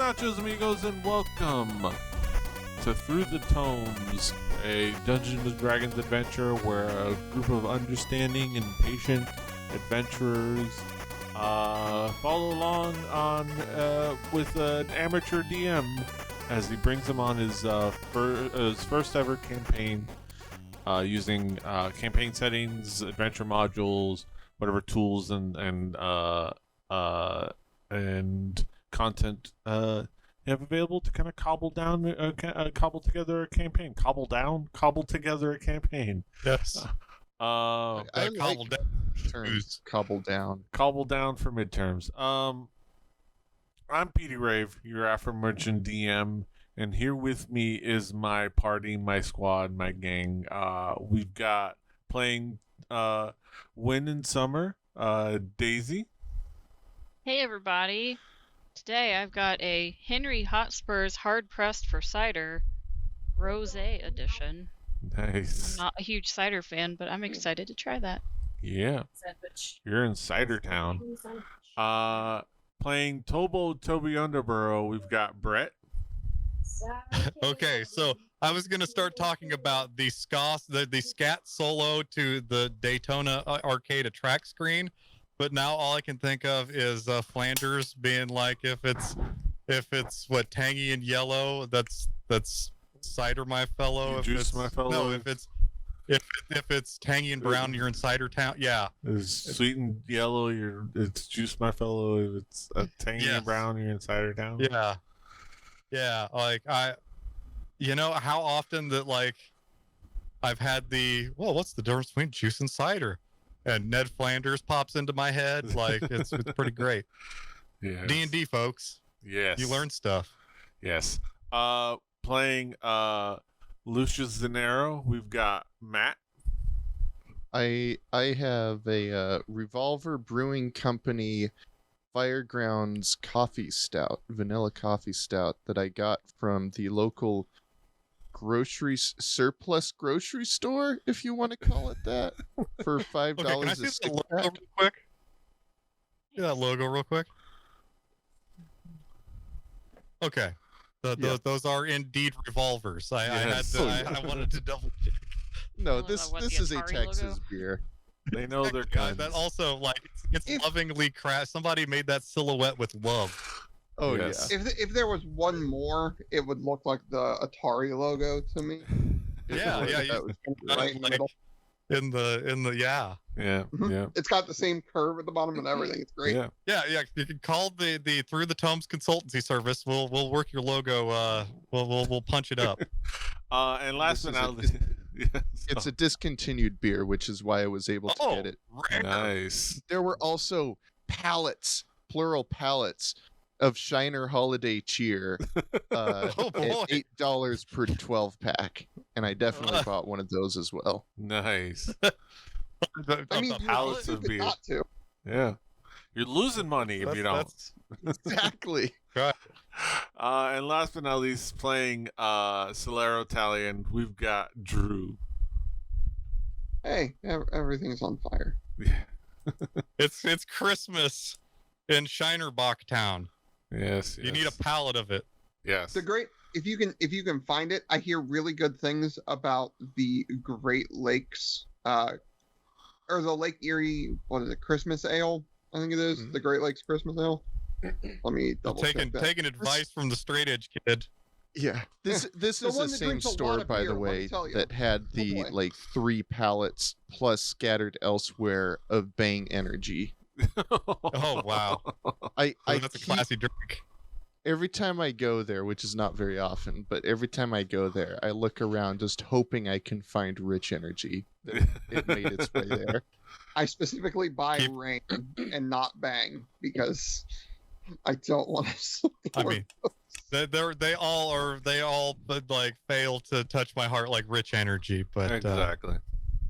nachos, amigos, and welcome to Through the Tomes, a Dungeons & Dragons adventure where a group of understanding and patient adventurers follow along on with an amateur DM as he brings them on his first ever campaign using campaign settings, adventure modules, whatever tools and content you have available to kind of cobble together a campaign. Cobble together a campaign. Yes. I cobble down terms. Cobble down. Cobble down for midterms. I'm Petey Rave, your aforementioned DM, and here with me is my party, my squad, my gang. We've got playing Win and Summer, Daisy. Hey everybody. Today I've got a Henry Hotspur's Hard Pressed for Cider Rosé edition. Nice. I'm not a huge cider fan, but I'm excited to try that. Yeah. You're in Cider Town. Playing Toby Underborough, we've got Brett. Okay, so I was going to start talking about the scat solo to the Daytona arcade attract screen, but now all I can think of is Flanders being like, if it's what, tangy and yellow, that's cider, my fellow. Juice, my fellow. No, if it's tangy and brown, you're in Cider Town. Yeah. It's sweet and yellow, it's juice, my fellow. If it's tangy and brown, you're in Cider Town. Yeah. Yeah. Like how often that like I've had what's the difference between juice and cider? And Ned Flanders pops into my head. Like it's pretty great. Yeah. D&D folks. Yes. You learn stuff. Yes. Playing Lucius Zanero, we've got Matt. I have a Revolver Brewing Company Firegrounds coffee stout, vanilla coffee stout that I got from the local surplus grocery store, if you want to call it that, for $5 can I a see stick the logo pack. real quick? See that logo real quick? Okay. Those are indeed revolvers. I wanted to double check. No, Oh, this what, the is a Atari Texas logo? beer. They know their God, guns. that also like it's lovingly crafted. Somebody made that silhouette with love. Oh Yes. yeah. If there was one more, it would look like the Atari logo to me. Yeah, yeah. That was Right in the middle. In the Yeah. Mhm. Yeah. It's got the same curve at the bottom and everything. It's great. Yeah. Yeah. You can call the Through the Tomes consultancy service. We'll work your logo. We'll punch it up. And last This but is not least, yes. It's a discontinued beer, which is why I was able to get it. Rare. Nice. There were also pallets, plural pallets, of Shiner Holiday Cheer Oh boy. at $8 per 12 pack, and I definitely bought one of those as well. Nice. I mean, The you're pallets of stupid beer. not to. Yeah. You're losing money if you don't. Exactly. And last but not least, playing Solero Italian, we've got Drew. Hey, everything's on fire. Yeah. It's Christmas in Shinerbach Town. Yes. You need a pallet of it. Yes. The great if you can find it. I hear really good things about the Great Lakes, or the Lake Erie. What is it? Christmas Ale. I think it is Mhm. the Great Lakes Christmas Ale. Let me double check that. Taking advice from the straight edge kid. Yeah. This The is one the that same drinks a lot store, of by beer, the let me way, tell you. that had the boy. like 3 pallets plus scattered elsewhere of Bang Energy. Oh wow. I That's a keep- classy drink. every time I go there, which is not very often, but every time I go there, I look around just hoping I can find Rich Energy. That it made its way there. I specifically buy Keep- Rain and not Bang because I don't want to support. I mean, they all but like fail to touch my heart like Rich Energy. But Exactly.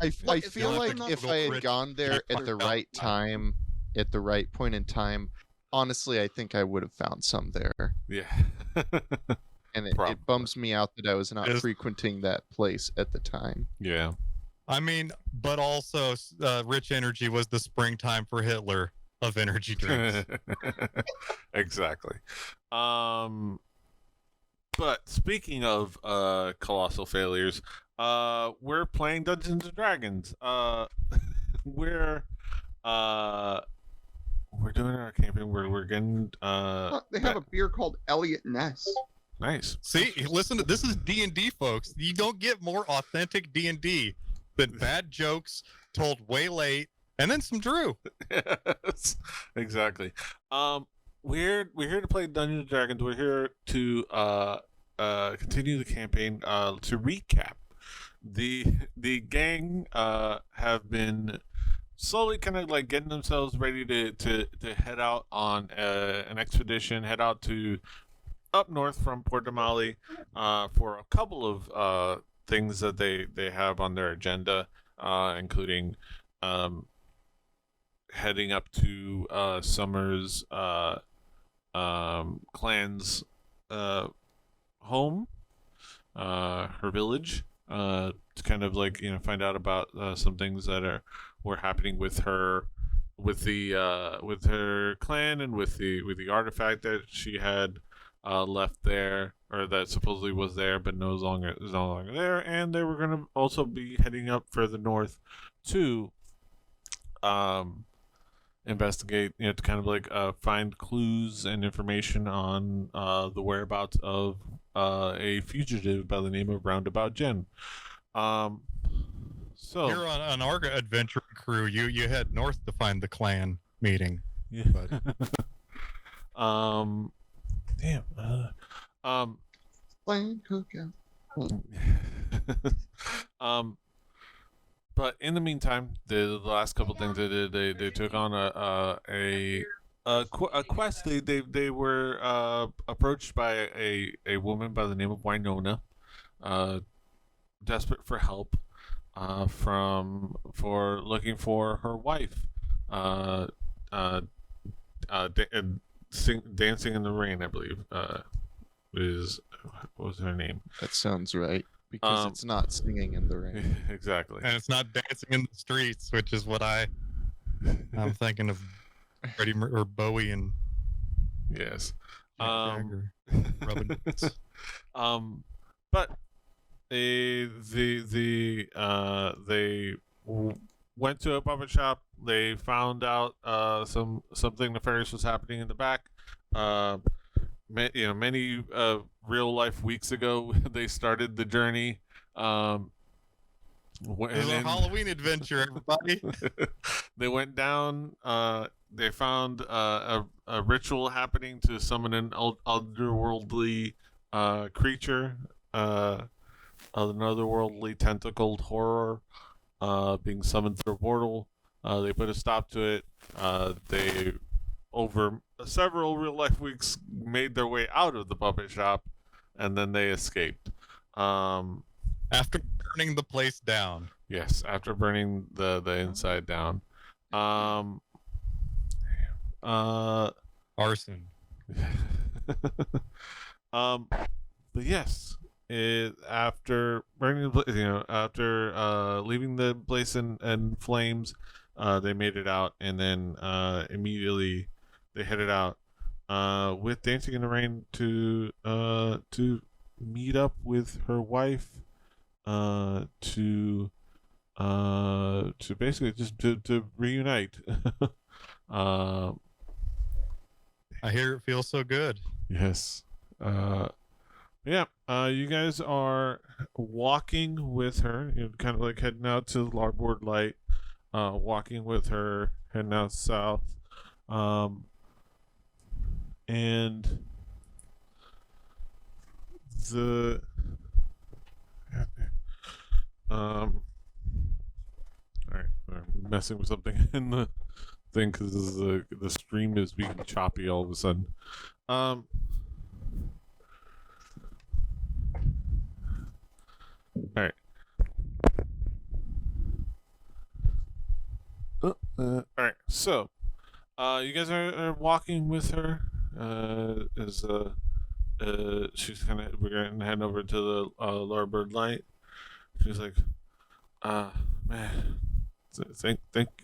I Well, feel not like the if typical I had Rich gone there at the right Energy. time, at the right point in time, honestly, I think I would have found some there. Yeah. And it Probably. bums me out that I was not Is- frequenting that place at the time. Yeah. I mean, but also Rich Energy was the springtime for Hitler. of energy drinks. Exactly. But speaking of colossal failures, we're playing Dungeons and Dragons. We're we're doing our camping. We're getting They have a beer called Elliot Ness. nice. See, listen to this is D&D, folks. You don't get more authentic D&D than bad jokes told way late and then some Drew. Yes, exactly. We're here to play Dungeons and Dragons. We're here to continue the campaign. To recap, the gang have been slowly kind of like getting themselves ready to head out on an expedition, head out to up north from Port Damali for a couple of things that they have on their agenda, including heading up to Summer's clan's home, her village, to kind of like find out about some things that were happening with her, with her clan, and with the artifact that she had left there, or that supposedly was there but no longer there. And they were going to also be heading up further north to investigate, to kind of like find clues and information on the whereabouts of a fugitive by the name of Roundabout Jen. So Here on our adventure crew, you head north to find the clan meeting. yeah. But Damn. Clan cookout. But in the meantime, the last couple things they did, they took on a quest. They were approached by a woman by the name of Winona, desperate for help, for looking for her wife, dancing in the rain, I believe, what was her name? That sounds right. Because it's not singing in the rain. Exactly. and it's not dancing in the streets, which is what I'm thinking of Freddie or Bowie and Yes. Mick Jagger rubbing butts. But they went to a puppet shop. They found out something nefarious was happening in the back. Many real life weeks ago, they started the journey. It was a Halloween adventure, everybody. They went down. They found a ritual happening to summon an otherworldly creature, an otherworldly tentacled horror being summoned through a portal. They put a stop to it. They, over several real life weeks, made their way out of the puppet shop, and then they escaped. After burning the place down. Yes, after burning the inside down. Arson. But yes, after burning the place, after leaving the place in flames, they made it out, and then immediately they headed out with Dancing in the Rain to meet up with her wife, to basically just to reunite. I hear it feels so good. Yes. Yeah. You guys are walking with her, kind of like heading out to the larboard light, walking with her, heading out south. And the all right, I'm messing with something in the thing because the stream is being choppy all of a sudden. All right. All right. So, you guys are walking with her. As she's we're gonna head over to the larboard light. She's like, man,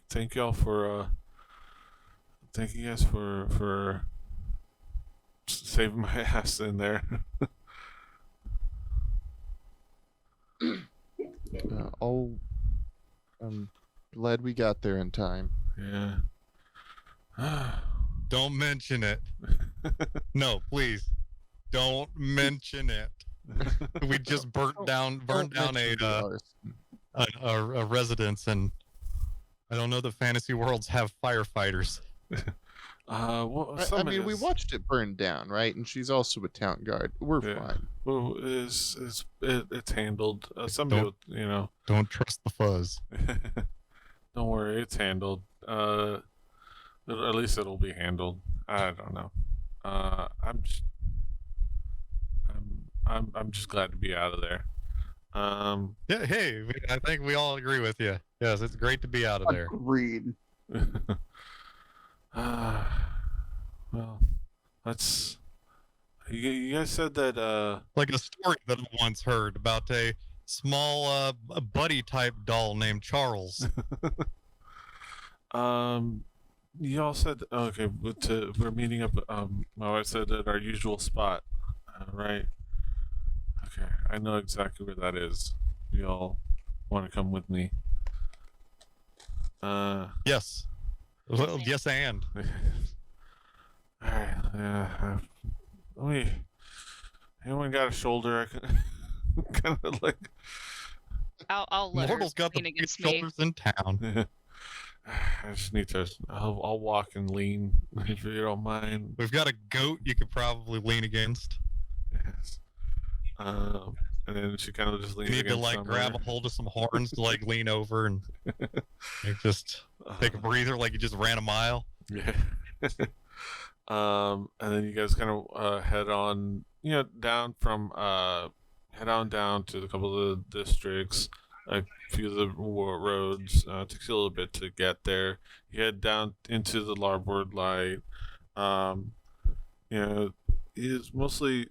thank y'all for thank you guys for saving my ass in there. I'm glad we got there in time. Yeah. Don't mention it. No, please. Don't mention it. We just burnt down Don't mention the arson. a residence, and I don't know that fantasy worlds have firefighters. Well, I mean, we watched it burn down, right? And she's also a town guard. We're fine. Well, it's handled. Somebody, Don't trust the fuzz. Don't worry, it's handled. At least it'll be handled. I don't know. I'm just glad to be out of there. Yeah, hey, I think we all agree with you. Yes, it's great to be out of there. Agreed. Well, that's. You guys said that. Like a story that I once heard about a small buddy type doll named Charles. Y'all said okay. We're meeting up. My wife said at our usual spot, right? Okay, I know exactly where that is. Y'all want to come with me? Yes. Well, yes, and. All right. Yeah. Anyone got a shoulder? I can kind of like. I'll let Mortal's her got the lean biggest against me. shoulders in town. I just need to. I'll walk and lean if you don't mind. We've got a goat you could probably lean against. Yes. And then she kind of just leans. You need to against like somewhere. grab a hold of some horns to like lean over and like, just take a breather like you just ran a mile. Yeah. And then you guys kind of head on, down from head on down to a couple of the districts, a few of the roads. Takes you a little bit to get there. You head down into the larboard light.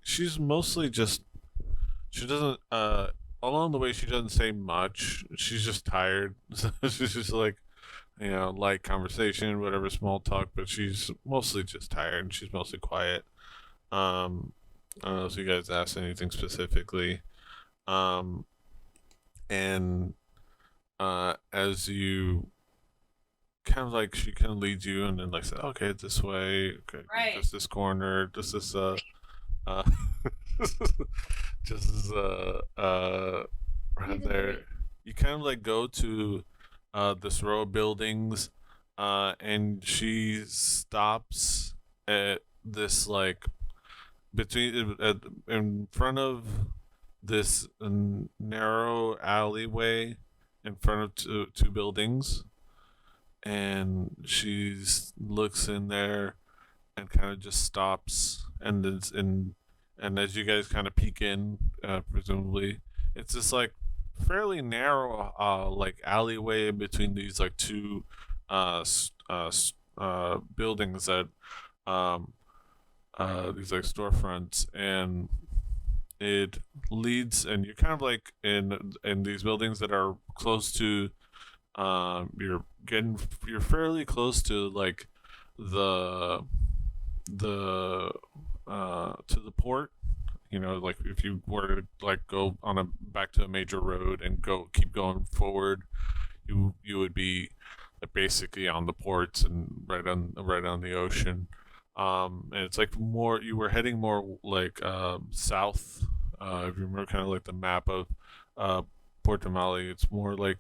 She's mostly just. She doesn't. Along the way, she doesn't say much. She's just tired. So she's just like, light conversation, whatever, small talk. But she's mostly just tired, and she's mostly quiet. I don't know if you guys asked anything specifically. And as you kind of like, she kind of leads you, and then like say, okay, this way, okay, Right. just this corner, just this just as right there. You kind of like go to this row of buildings, and she stops at this like in front of this narrow alleyway in front of two buildings, and she looks in there and kind of just stops, and as you guys kind of peek in, presumably, it's this like fairly narrow like alleyway between these like two buildings that these like storefronts, and it leads, and you're kind of like in these buildings that are close to you're fairly close to like the to the port. Like if you were to like go on back to a major road and keep going forward, you would be basically on the ports and right on the ocean. And it's like more, you were heading more like south. If you remember kind of like the map of Porto Mali, it's more like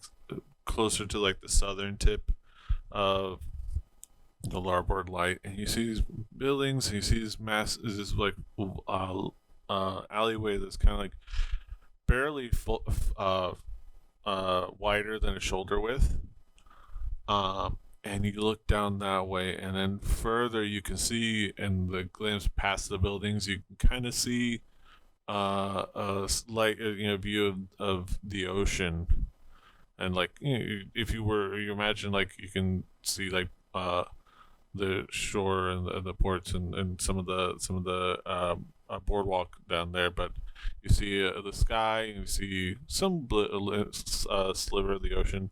closer to like the southern tip of the larboard light, and you see these buildings, and you see this like alleyway that's kind of like barely wider than a shoulder width. And you look down that way, and then further you can see in the glimpse past the buildings, you can kind of see a slight view of the ocean, and like if you imagine like you can see like the shore and the ports and some of the boardwalk down there, but you see the sky, and you see some sliver of the ocean,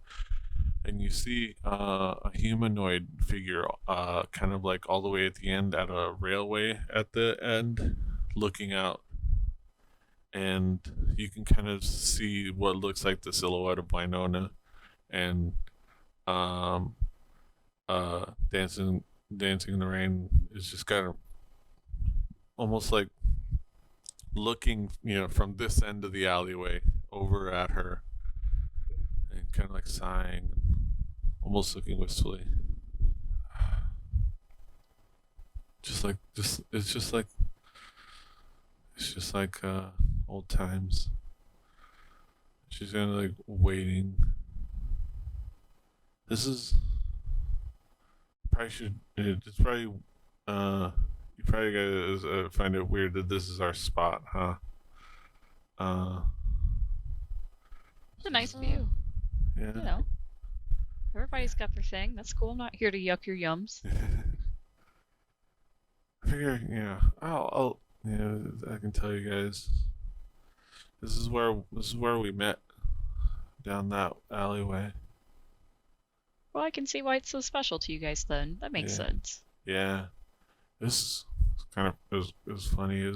and you see a humanoid figure, kind of like all the way at the end at a railway at the end, looking out, and you can kind of see what looks like the silhouette of Winona, and um, dancing in the rain is just kind of almost like looking, from this end of the alleyway over at her, and kind of like sighing, almost looking wistfully. It's just like old times. She's kind of like waiting. This is probably should. It's probably. You probably guys find it weird that this is our spot, huh? It's a nice view. Yeah. You know, everybody's got their thing. That's cool. I'm not here to yuck your yums. I figure, yeah, I can tell you guys. This is where we met, down that alleyway. Well, I can see why it's so special to you guys then. That makes Yeah. sense. Yeah, this kind of it was funny. I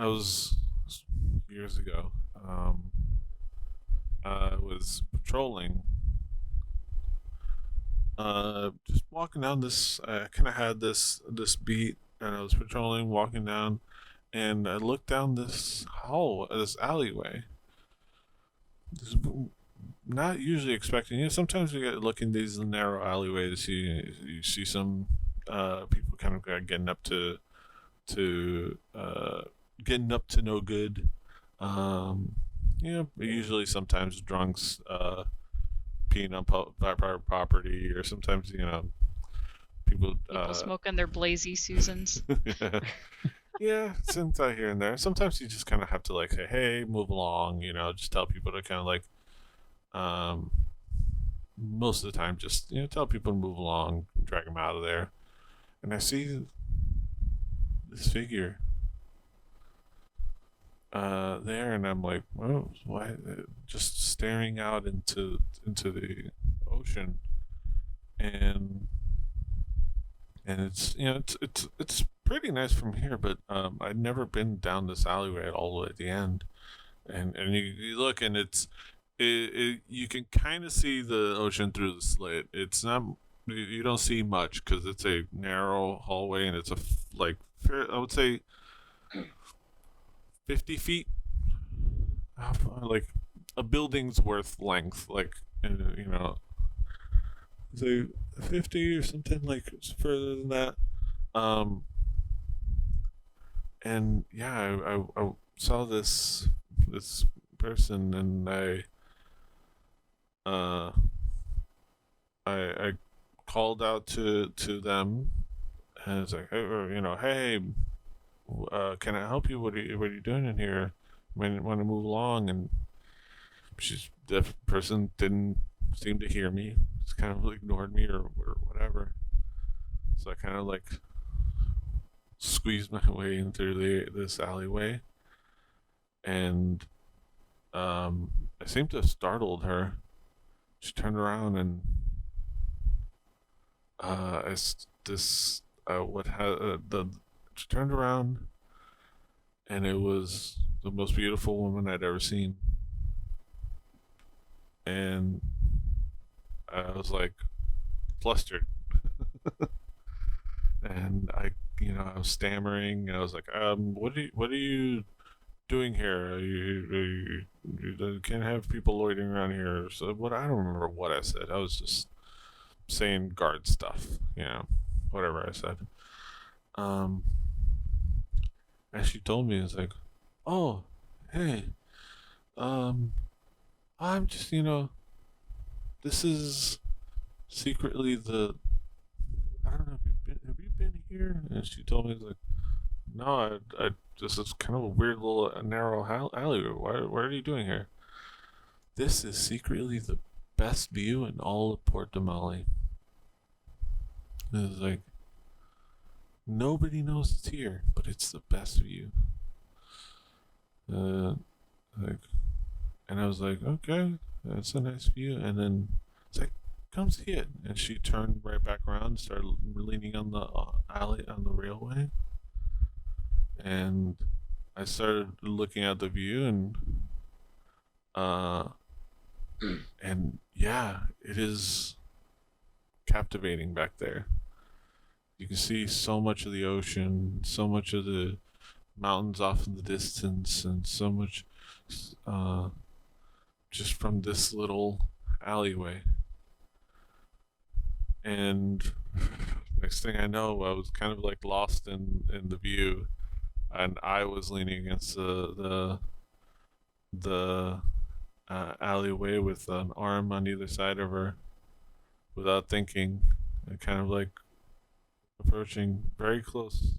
was years ago. I was patrolling. Just walking down this. I kind of had this beat, and I was patrolling, walking down, and I looked down this this alleyway. This, not usually expecting. Sometimes you get looking these narrow alleyways. You see some people kind of getting up to getting up to no good. Usually sometimes drunks peeing on private property, or sometimes people People smoking their Blazy Susans. yeah, sometimes here and there. Sometimes you just kind of have to like say, hey, move along. Just tell people to kind of like. Most of the time, just tell people to move along, drag them out of there. And I see this figure there, and I'm like, oh, why? Just staring out into the ocean, and it's it's pretty nice from here, but I'd never been down this alleyway at all at the end, and you look, and you can kind of see the ocean through the slit. It's not, you don't see much because it's a narrow hallway, and it's I would say 50 feet, like a building's worth length, like say 50 or something, like further than that. And yeah, I saw this person, and I called out to them, and it's like, hey, can I help you? What are you doing in here? Want to move along? And the person didn't seem to hear me. Just kind of ignored me, or whatever. So I kind of like squeezed my way into this alleyway, and I seemed to have startled her. She turned around, and she turned around, and it was the most beautiful woman I'd ever seen. And I was like flustered. And I was stammering, and I was like, what are you doing here? You can't have people loitering around here. So I don't remember what I said. I was just saying guard stuff, whatever I said. And she told me, it's like, oh, hey, I'm just, this is secretly I don't know, have you been here? And she told me, like, no, this is kind of a weird little narrow alleyway. What are you doing here? This is secretly the best view in all of Port Damali. It's like, nobody knows it's here, but it's the best view. And I was like, okay, that's a nice view. And then come see it. And she turned right back around and started leaning on the alley, on the railway. And I started looking at the view, and yeah, it is captivating back there. You can see so much of the ocean, so much of the mountains off in the distance, and so much just from this little alleyway. And next thing I know, I was kind of like lost in the view, and I was leaning against the alleyway with an arm on either side of her, without thinking, and kind of like approaching very close.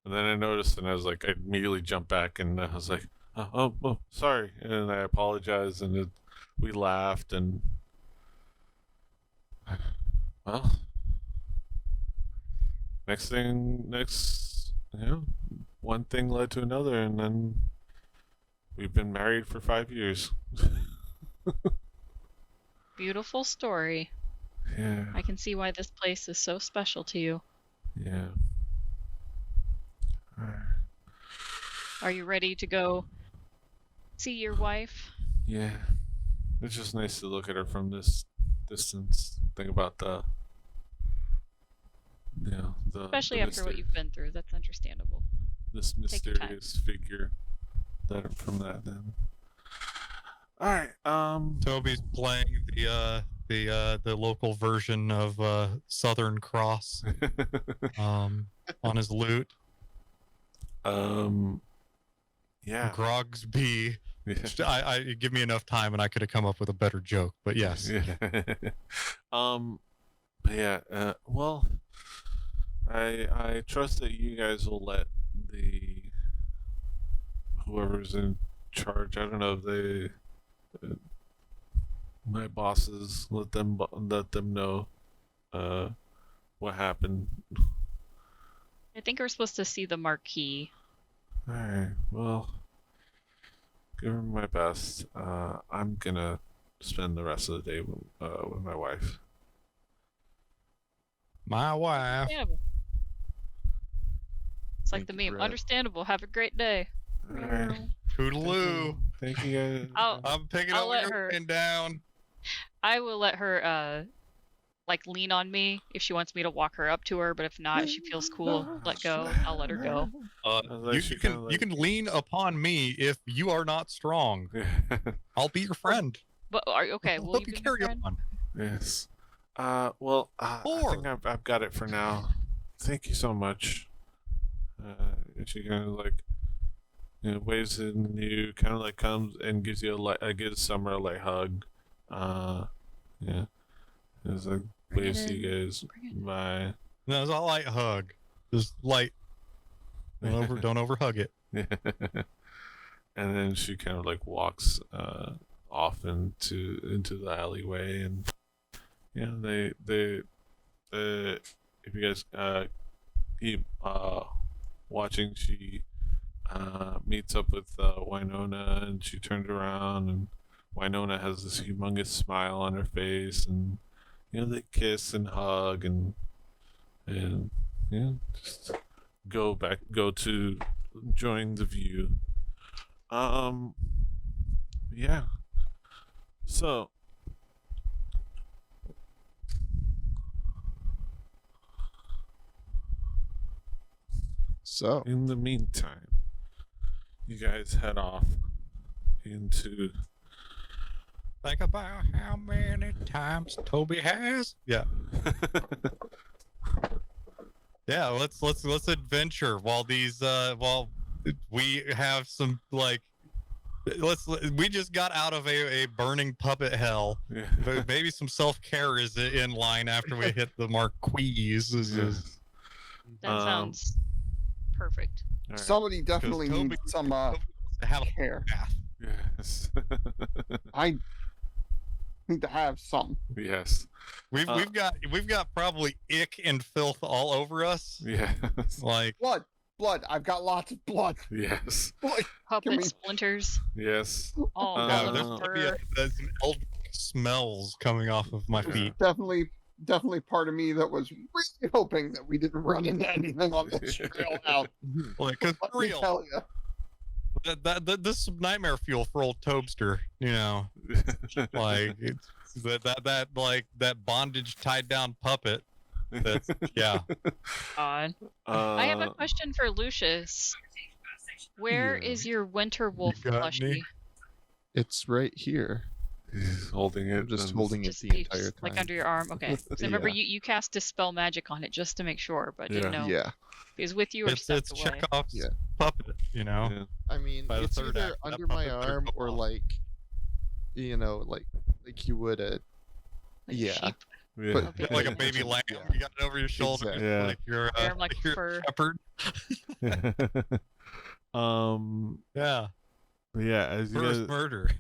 And then I noticed, and I was like, I immediately jumped back, and I was like, oh, sorry, and I apologized, and we laughed, and well, one thing led to another, and then we've been married for 5 years. Beautiful story. Yeah. I can see why this place is so special to you. Yeah. Are you ready to go see your wife? Yeah. It's just nice to look at her from this distance. Think about the Especially the after what you've been through. That's understandable. this Take your time. mysterious figure that from that then. All right. Toby's playing the local version of Southern Cross on his lute. Yeah. Grogsby. Yeah. I give me enough time and I could have come up with a better joke, but yes. Yeah. But yeah. Well, I trust that you guys will let whoever's in charge. I don't know if they. My bosses let them know what happened. I think we're supposed to see the marquee. All right. Well, give her my best. I'm gonna spend the rest of the day with my wife. My wife. Understandable. It's like Thank the you, meme. Brett. Understandable. Have a great day. All right. Toodaloo. Thank you guys. I'm picking I'll up let what her- you're putting down. I will let her like lean on me if she wants me to walk her up to her, but if not, if she feels cool, let go. I'll let her go. You can lean upon me if you are not strong. I'll be your friend. But are you okay? Will Hope you you be my carry friend? on. Yes. Well, I think I've got it for now. Thank you so much. And she kind of like, waves in you, kind of like comes and gives you gives Summer a light hug. Yeah. It's like waves to you guys. Bye. No, it's a light hug. Just light. Don't over hug it. And then she kind of like walks off into the alleyway, and they if you guys keep watching, she meets up with Winona, and she turns around, and Winona has this humongous smile on her face, and they kiss and hug, and just go to enjoying the view. Yeah. So in the meantime, you guys head off into. Think about how many times Toby has. Yeah. Yeah, let's adventure while we have some like we just got out of a burning puppet hell. Yeah. But maybe some self-care is in line after we hit the Marquise. Yes. That sounds perfect. All right. Somebody definitely Toby- needs some Toby wants to have a care. bath. Yes. I need to have some. Yes. We've got probably ick and filth all over us. Yes. Like Blood. I've got lots of blood. Yes. Blood. Puppet me- splinters Yes. all yeah, over there's the gonna be fur. some eldritch smells coming off of my Yeah. feet. Definitely part of me that was really hoping that we didn't run into anything on this trail out. Like, 'cause Let for me real, tell you. this is nightmare fuel for old Tobster. You know, like it's that bondage tied down puppet. That's yeah. God. I have a question for Lucius. Where Yeah. is your winter wolf got plushie? me? It's right here. He's holding it. I'm just and- holding it Just, the you entire just, time. like under your arm. Okay. So remember, Yeah. you cast dispel magic on it just to make sure, but didn't Yeah. know Yeah. if it was with you or It's stepped away. Chekhov's Yeah. puppet. You know. Yeah. I mean, By the it's third either act, that under my puppet better arm go or off. like you would a Like yeah. sheep. Yeah. But- Okay. Like a baby lamb, Yeah. you got it over your shoulder, Exactly. Yeah. like you're Wear 'em like like you're fur. a shepherd. Yeah, But yeah, as you first guys, murder.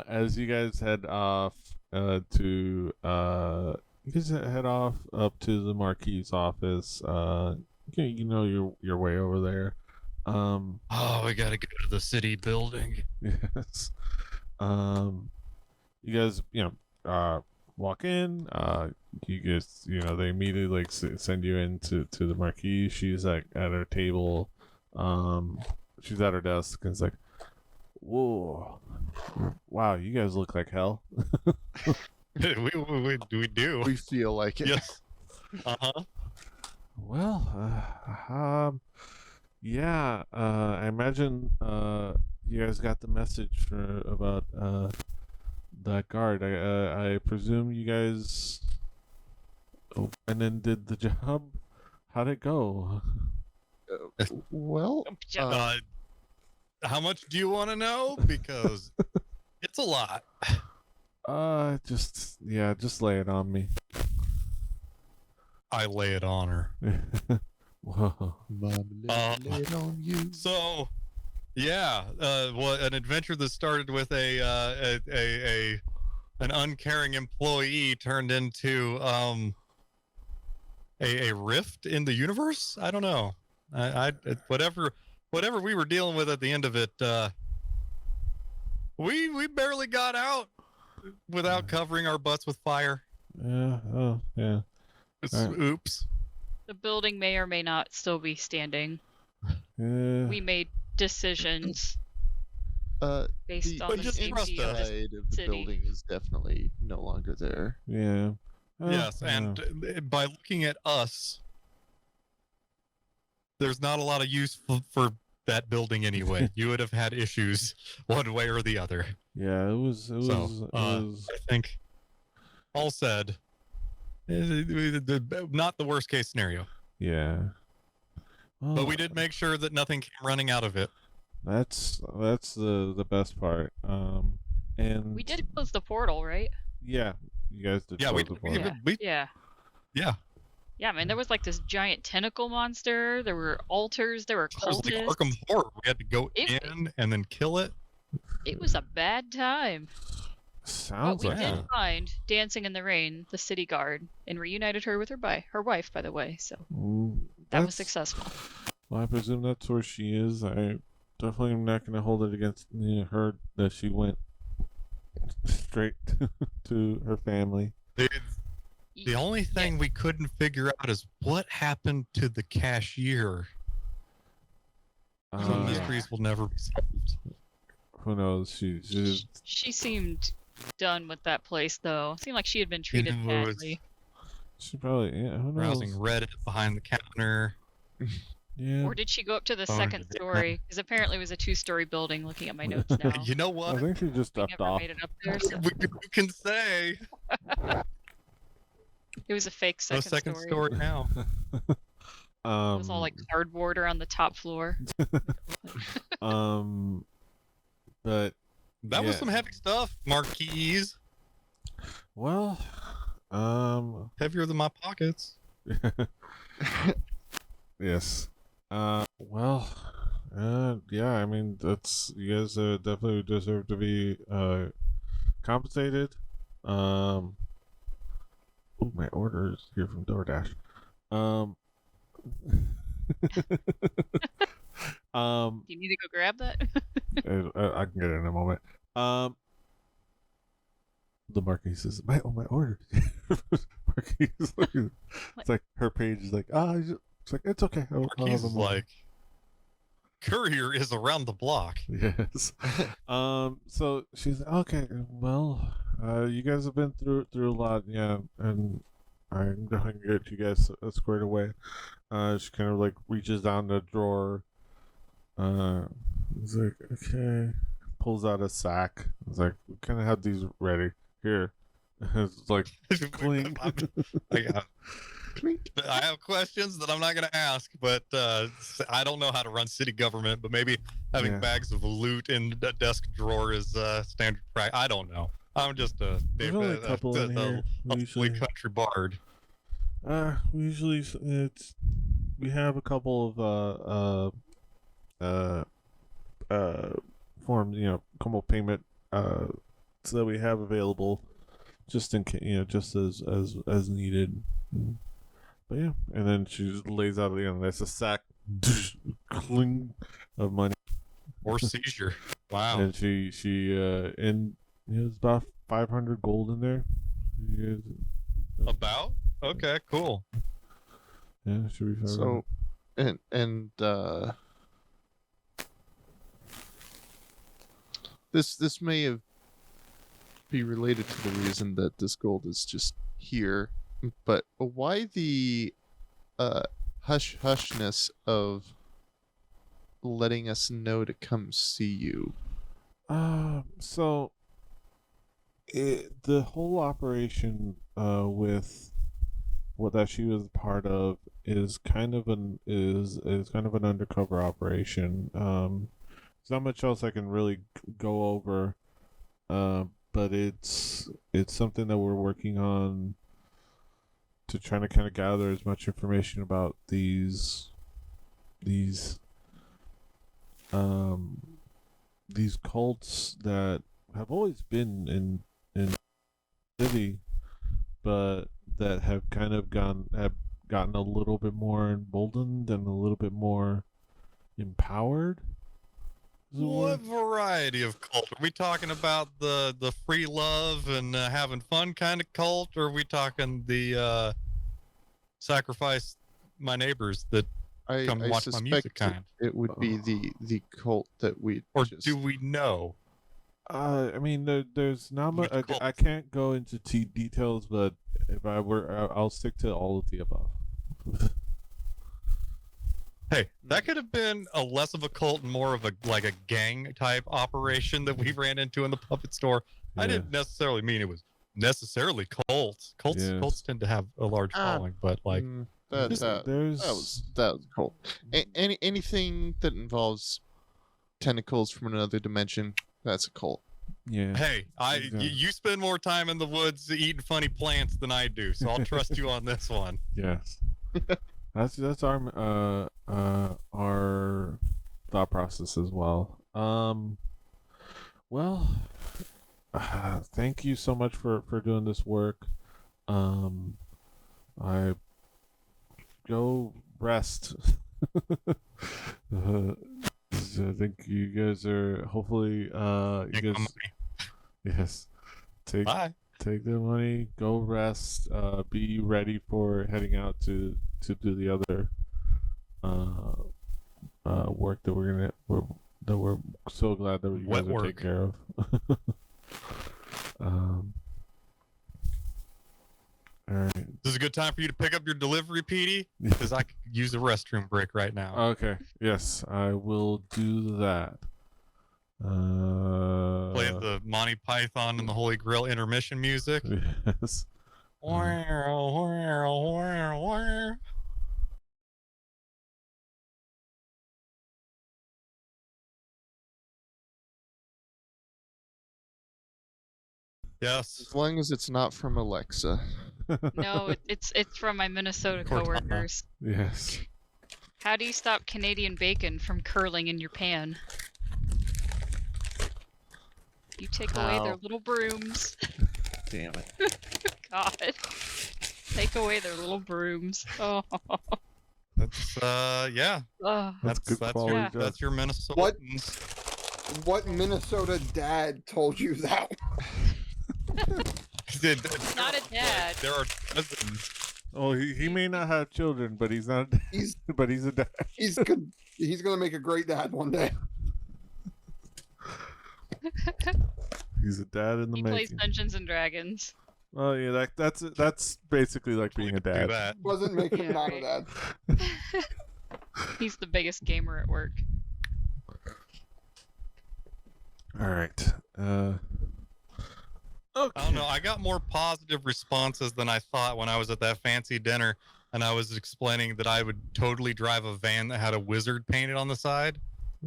as you guys head off to you guys head off up to the Marquis office. You know your way over there. Oh, we gotta go to the city building. Yes. You guys, walk in. You guys, they immediately like send you into the Marquis. She's like at her table. She's at her desk and it's like, whoa, wow, you guys look like hell. we do. We feel like it. Yes. Uh-huh. Well, yeah. I imagine you guys got the message about that guard. I presume you guys went and did the job. How'd it go? Well, How much do you want to know? Because it's a lot. Just lay it on me. I lay it on her. Whoa. Mom, lay it on you. So, yeah, an adventure that started with an uncaring employee turned into a rift in the universe. I don't know. Whatever we were dealing with at the end of it, we barely got out without covering our butts with fire. Yeah. Oh, yeah. Alright. Oops. The building may or may not still be standing. Yeah. We made decisions based The on the just safety trust of us. the inside of the city. building is definitely no longer there. Yeah. Yes, and by looking at us, there's not a lot of use for that building anyway. You would have had issues one way or the other. yeah, it was. So, I think, all said, not the worst case scenario. Yeah. But Well, we did make sure that nothing came running out of it. That's the best part. And We did close the portal, right? Yeah, you guys did. Yeah, close the portal. Yeah. Yeah. Yeah, man, there was like this giant tentacle monster. There were altars. There were It was like cultists. Arkham Horror. We had to go It- in and then kill it. It was a bad time. But Sounds we like did it. find Dancing in the Rain, the city guard, and reunited her with her wife, by the way. So that was That's- successful. Well, I presume that's where she is. I definitely am not going to hold it against her that she went straight to her family. The only thing we couldn't figure out is what happened to the cashier. Some Uh, mysteries will never be solved. Who knows? She's She seemed done with that place, though. Seemed like she had been treated know, it's- badly. she probably who knows? Browsing Reddit behind the counter. Yeah, Or did she go up to the Oh, second yeah. story? Because apparently it was a two-story building. Looking at my notes now. You know I what? think she just We ducked never off. made it up there. So We can say it was a fake the second, second story now. It was all like cardboard around the top floor. But That was Yeah. some heavy stuff. Marquees, well, heavier than my pockets. yes. Well, yeah. I mean, that's you guys definitely deserve to be compensated. Oh, my order is here from DoorDash. Do you need to go grab that? I can get it in a moment. The Marquis says, my order. Marquis is looking. It's like her page is like, it's like, it's okay. I'll Marquise have a is moment." like, courier is around the block. Yes. So she's okay. Well, you guys have been through a lot, yeah, and I'm going to get you guys squared away. She kind of like reaches down the drawer. It's like, okay, pulls out a sack. It's like, we kind of have these ready here. It's like cling. I have questions that I'm not going to ask, but I don't know how to run city government, but maybe having Yeah. bags of loot in a desk drawer is standard practice. I don't know. I'm just There's only a couple in here. a Usually, country bard. we have a couple of forms, couple payment so that we have available just in case, just as needed. But yeah, and then she just lays out that's a sack cling of money. Or seizure. Wow. And it's about 500 gold in there. About? Okay, cool. Yeah, should be 500. So, and this may be related to the reason that this gold is just here, but why the hushness of letting us know to come see you? So the whole operation with what that she was part of is kind of an undercover operation. There's not much else I can really go over, but it's something that we're working on to try to kind of gather as much information about these cults that have always been in the city, but that have kind of gotten a little bit more emboldened and a little bit more empowered. What variety of cult? Are we talking about the free love and having fun kind of cult, or are we talking the sacrifice my neighbors that I come watch my music suspect kind? it would be the cult that we Or just... do we know? I mean, there's not much. Which cult? I can't go into details, but if I were, I'll stick to all of the above. Hey, that could have been a less of a cult and more of a gang type operation that we ran into in the puppet store. I Yeah. didn't necessarily mean it was necessarily cults. Cults Yes. tend to have a large following, but like that There's- was cool. Anything that involves tentacles from another dimension, that's a cult. yeah. hey, Exactly. you spend more time in the woods eating funny plants than I do, so I'll trust you on this one. Yes. That's our thought process as well. Well, thank you so much for doing this work. I go rest. I think you guys are hopefully you guys yes take Bye. take the money, go rest, be ready for heading out to do the other work that we're so glad that you Wet guys are work. taking care of. All right. This is a good time for you to pick up your delivery, Petey, because I could use a restroom break right now. Okay. Yes, I will do that. Play the Monty Python and the Holy Grail intermission music. Yes. Yes. As long as it's not from Alexa. No, it's from my Minnesota Cortana. coworkers. Yes. How do you stop Canadian bacon from curling in your pan? You take away their How? little brooms. Damn it. God. Take away their little brooms. Oh. That's yeah. Oh. That's good quality your- job. That's your Minnesotans. What Minnesota dad told you that? Not a dad. There are cousins. Oh, he may not have children, but he's not. He's but he's a dad. he's good. He's gonna make a great dad one day. He's a dad in the He plays making. Dungeons and Dragons. Oh yeah, that's basically like being a Do dad. that. Doesn't make him Yeah, not right. a dad. He's the biggest gamer at work. All right. Okay. I don't know. I got more positive responses than I thought when I was at that fancy dinner, and I was explaining that I would totally drive a van that had a wizard painted on the side.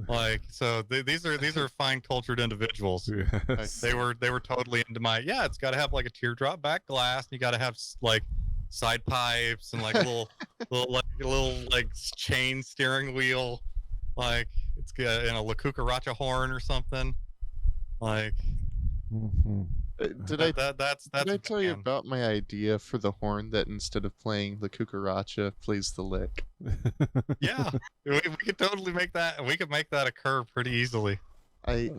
Like, so these are fine cultured individuals. Yes. They were totally into my it's got to have like a teardrop back glass, and you got to have like side pipes and like little chain steering wheel, like it's got a La Cucaracha horn or something. Like Mhm. Did I that's did I a tell you fan. about my idea for the horn that instead of playing the cucaracha, plays the lick? Yeah, we could totally make that. We could make that occur pretty easily. I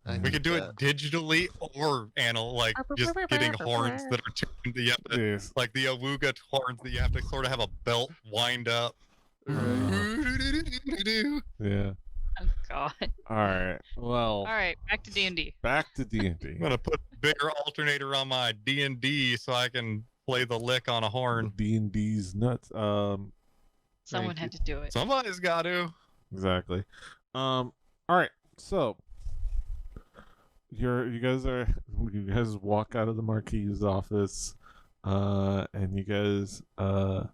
We need could do that. it digitally or like just getting horns that are tuned. You have to, Yes. like the awuga horns that you have to sort of have a belt wind up. Yeah. Oh God. All right. Well, All right, back to D&D. back to D&D. I'm gonna put a bigger alternator on my D&D so I can play the lick on a horn. D&D's nuts. Someone Thank had to do it. Somebody's got to. Exactly. All right. So you guys walk out of the Marquis's office, and you guys are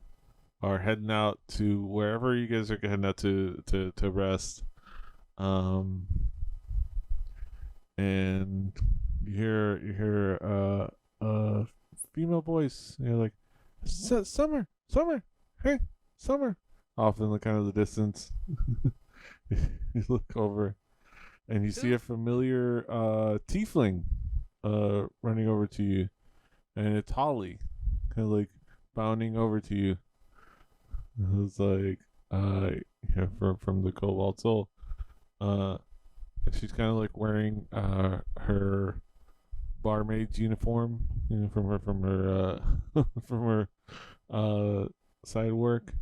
heading out to wherever you guys are heading out to rest. And you hear a female voice. And you're like, Summer, hey, Summer. Off in the kind of the distance, you look over, and you see a familiar tiefling running over to you, and it's Holly, kind of like bounding over to you. It's like from the Cobalt Soul. She's kind of like wearing her barmaid's uniform, from her from her side work.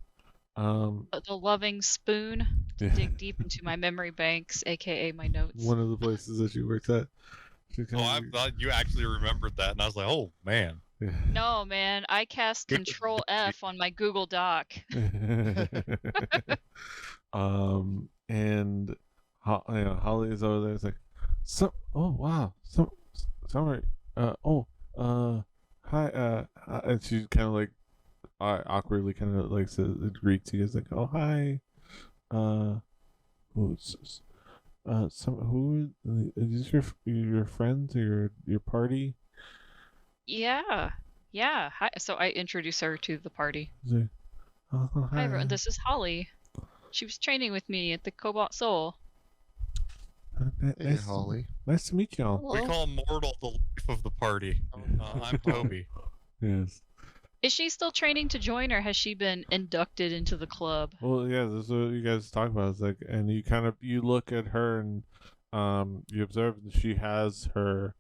The loving spoon to Yeah. dig deep into my memory banks, aka my notes. One of the places that she worked at. She's Oh, I thought you actually remembered that, and I was like, oh man. yeah. No, man, I cast Good. Control F on my Google Doc. And Holly is over there. It's like, oh wow, Summer. Hi. And she kind of like awkwardly kind of like greets you. It's like, oh hi. Who's this? Who is this? Your friends or your party? Yeah. Hi. So I introduce her to the party. It's like, oh, Hi, everyone. This is Holly. She was training with me at the Cobalt Soul. Hey, Holly. Nice to meet y'all. We call mortal the life of the party. I'm Toby. Yes. Is she still training to join, or has she been inducted into the club? Well, yeah, this is what you guys talk about. It's like, and you look at her and you observe that she has her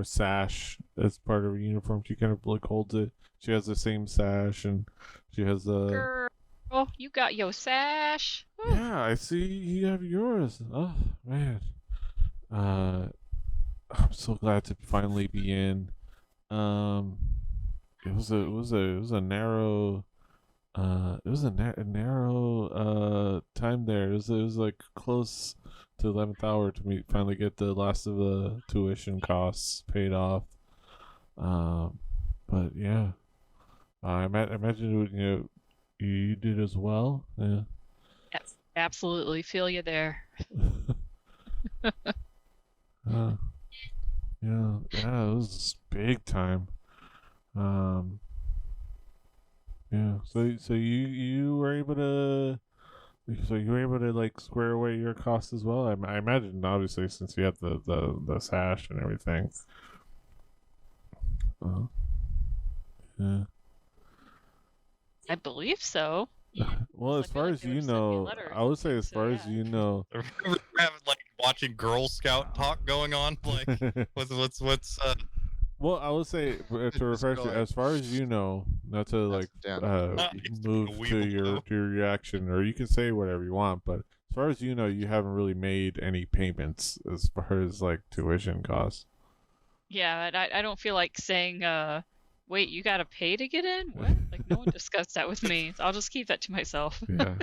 sash as part of her uniform. She kind of like holds it. She has the same sash, and she has a. Girl, you got your sash. Woo. Yeah, I see you have yours. Oh man, I'm so glad to finally be in. It was a narrow time there. It was like close to 11th hour to finally get the last of the tuition costs paid off. But yeah, I imagine you did as well. Yeah. Yes, absolutely. Feel you there. Yeah, it was big time. Yeah. So you were able to. So you were able to like square away your costs as well. I imagine, obviously, since you have the sash and everything. Yeah. I believe so. Well, as I feel far like as they you would've sent me a know, letter or I would say something, as so far as yeah. you know, I remember having like watching Girl Scout talk going on? Like, what's Well, I would say to refresh you, as far as you know, not to like down. move to your reaction, or you can say whatever you want, but as far as you know, you haven't really made any payments as far as like tuition costs. Yeah, and I don't feel like saying, wait, you gotta pay to get in? What? Like, no one discussed that with me. So I'll just keep that to myself. Yeah.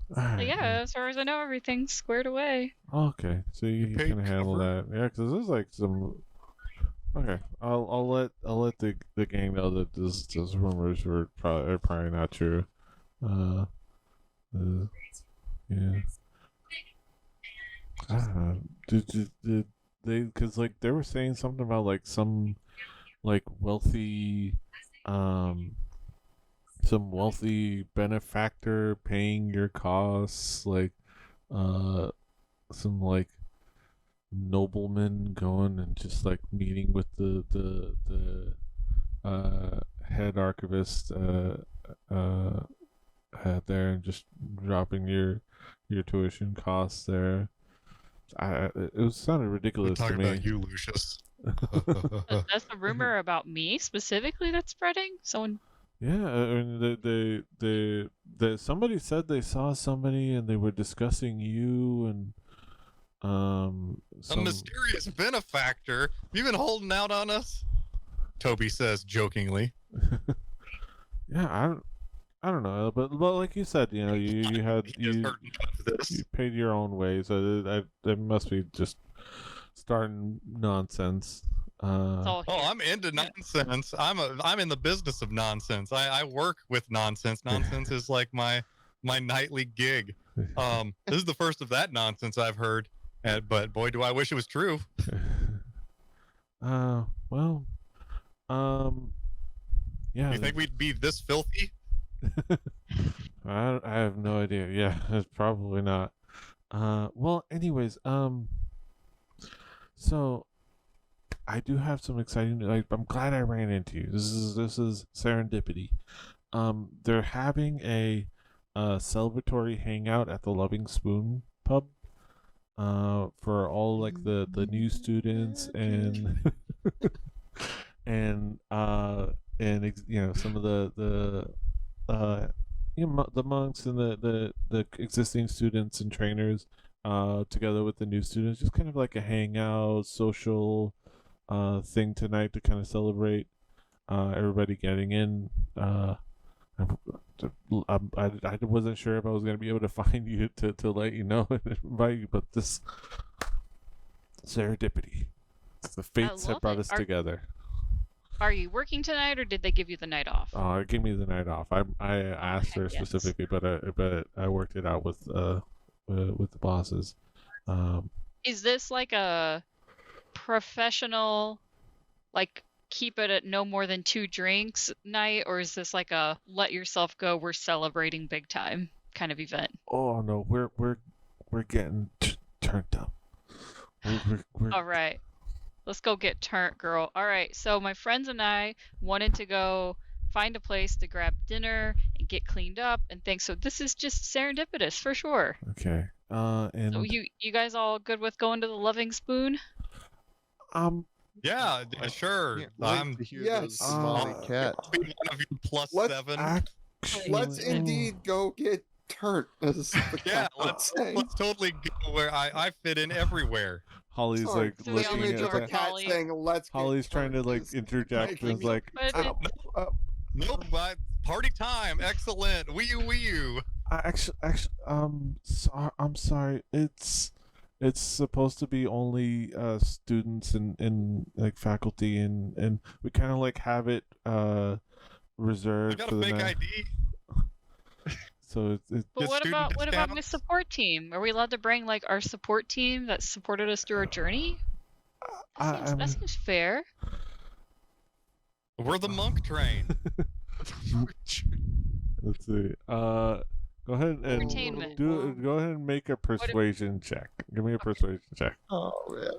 But Alright, yeah, as far as I know, everything's squared away. Okay, so you Paid can handle cover. that. Yeah, because there's like some. Okay, I'll let the gang know that those rumors are probably not true. Uh, yeah. I don't know. Did they? Because like they were saying something about like some like wealthy, some wealthy benefactor paying your costs, like some like nobleman going and just like meeting with the head archivist there and just dropping your tuition costs there. It sounded we're ridiculous to talking me. about you, Lucius? That's a rumor about me specifically that's spreading? Someone. Yeah, I mean, the somebody said they saw somebody and they were discussing you and A some mysterious benefactor. You've been holding out on us? Toby says jokingly. yeah, I don't know, but like you said, you know, you had He is you hurting of this. you paid your own way, so it must be just starting nonsense. It's all Oh, here. I'm into nonsense. I'm in the business of nonsense. I work with nonsense. Nonsense is like my nightly gig. This is the first of that nonsense I've heard. But boy, do I wish it was true. Well, yeah. You think we'd be this filthy? I have no idea. Yeah, it's probably not. Well, anyways, so I do have some exciting. Like, I'm glad I ran into you. This is serendipity. They're having a celebratory hangout at the Loving Spoon pub. For all like the new students and you know some of the you know the monks and the existing students and trainers together with the new students, just kind of like a hangout social thing tonight to kind of celebrate everybody getting in. I wasn't sure if I was going to be able to find you to let you know and invite you, but this serendipity, the fates have love brought it. us together. Are you working tonight, or did they give you the night off? It gave me the night off. I asked her heck yes. specifically, but I worked it out with the bosses. Is this like a professional, like, keep it at no more than 2 drinks night, or is this like a let yourself go, we're celebrating big time kind of event? Oh no, we're getting turned up. We're All right, let's go get turned, girl. All right, so my friends and I wanted to go find a place to grab dinner and get cleaned up and things. So this is just serendipitous for sure. okay. And So you guys all good with going to the Loving Spoon? Yeah, sure. Can't wait I'm to hear Yes. those Somali cat. I'll be one of you plus Let's 7. actually, Let's indeed go get turned. As the Yeah, cat would let's say. totally go where I fit in everywhere. Holly's Sorry, like So we all looking need image to of at a work that. cat Holly. saying, "Let's." Get Holly's trying to turned," like is interject and is like, But I, Nope, but party time. Excellent. Wee you. actually, I'm sorry. It's supposed to be only students and like faculty and we kind of like have it I reserved got for a the fake night. ID. So it's But Get what student about my discounts? support team? Are we allowed to bring like our support team that supported us through our journey? That seems fair. We're the monk train. let's see. Go ahead and Entertainment. go ahead and make a persuasion check. Give me a persuasion check. Oh man.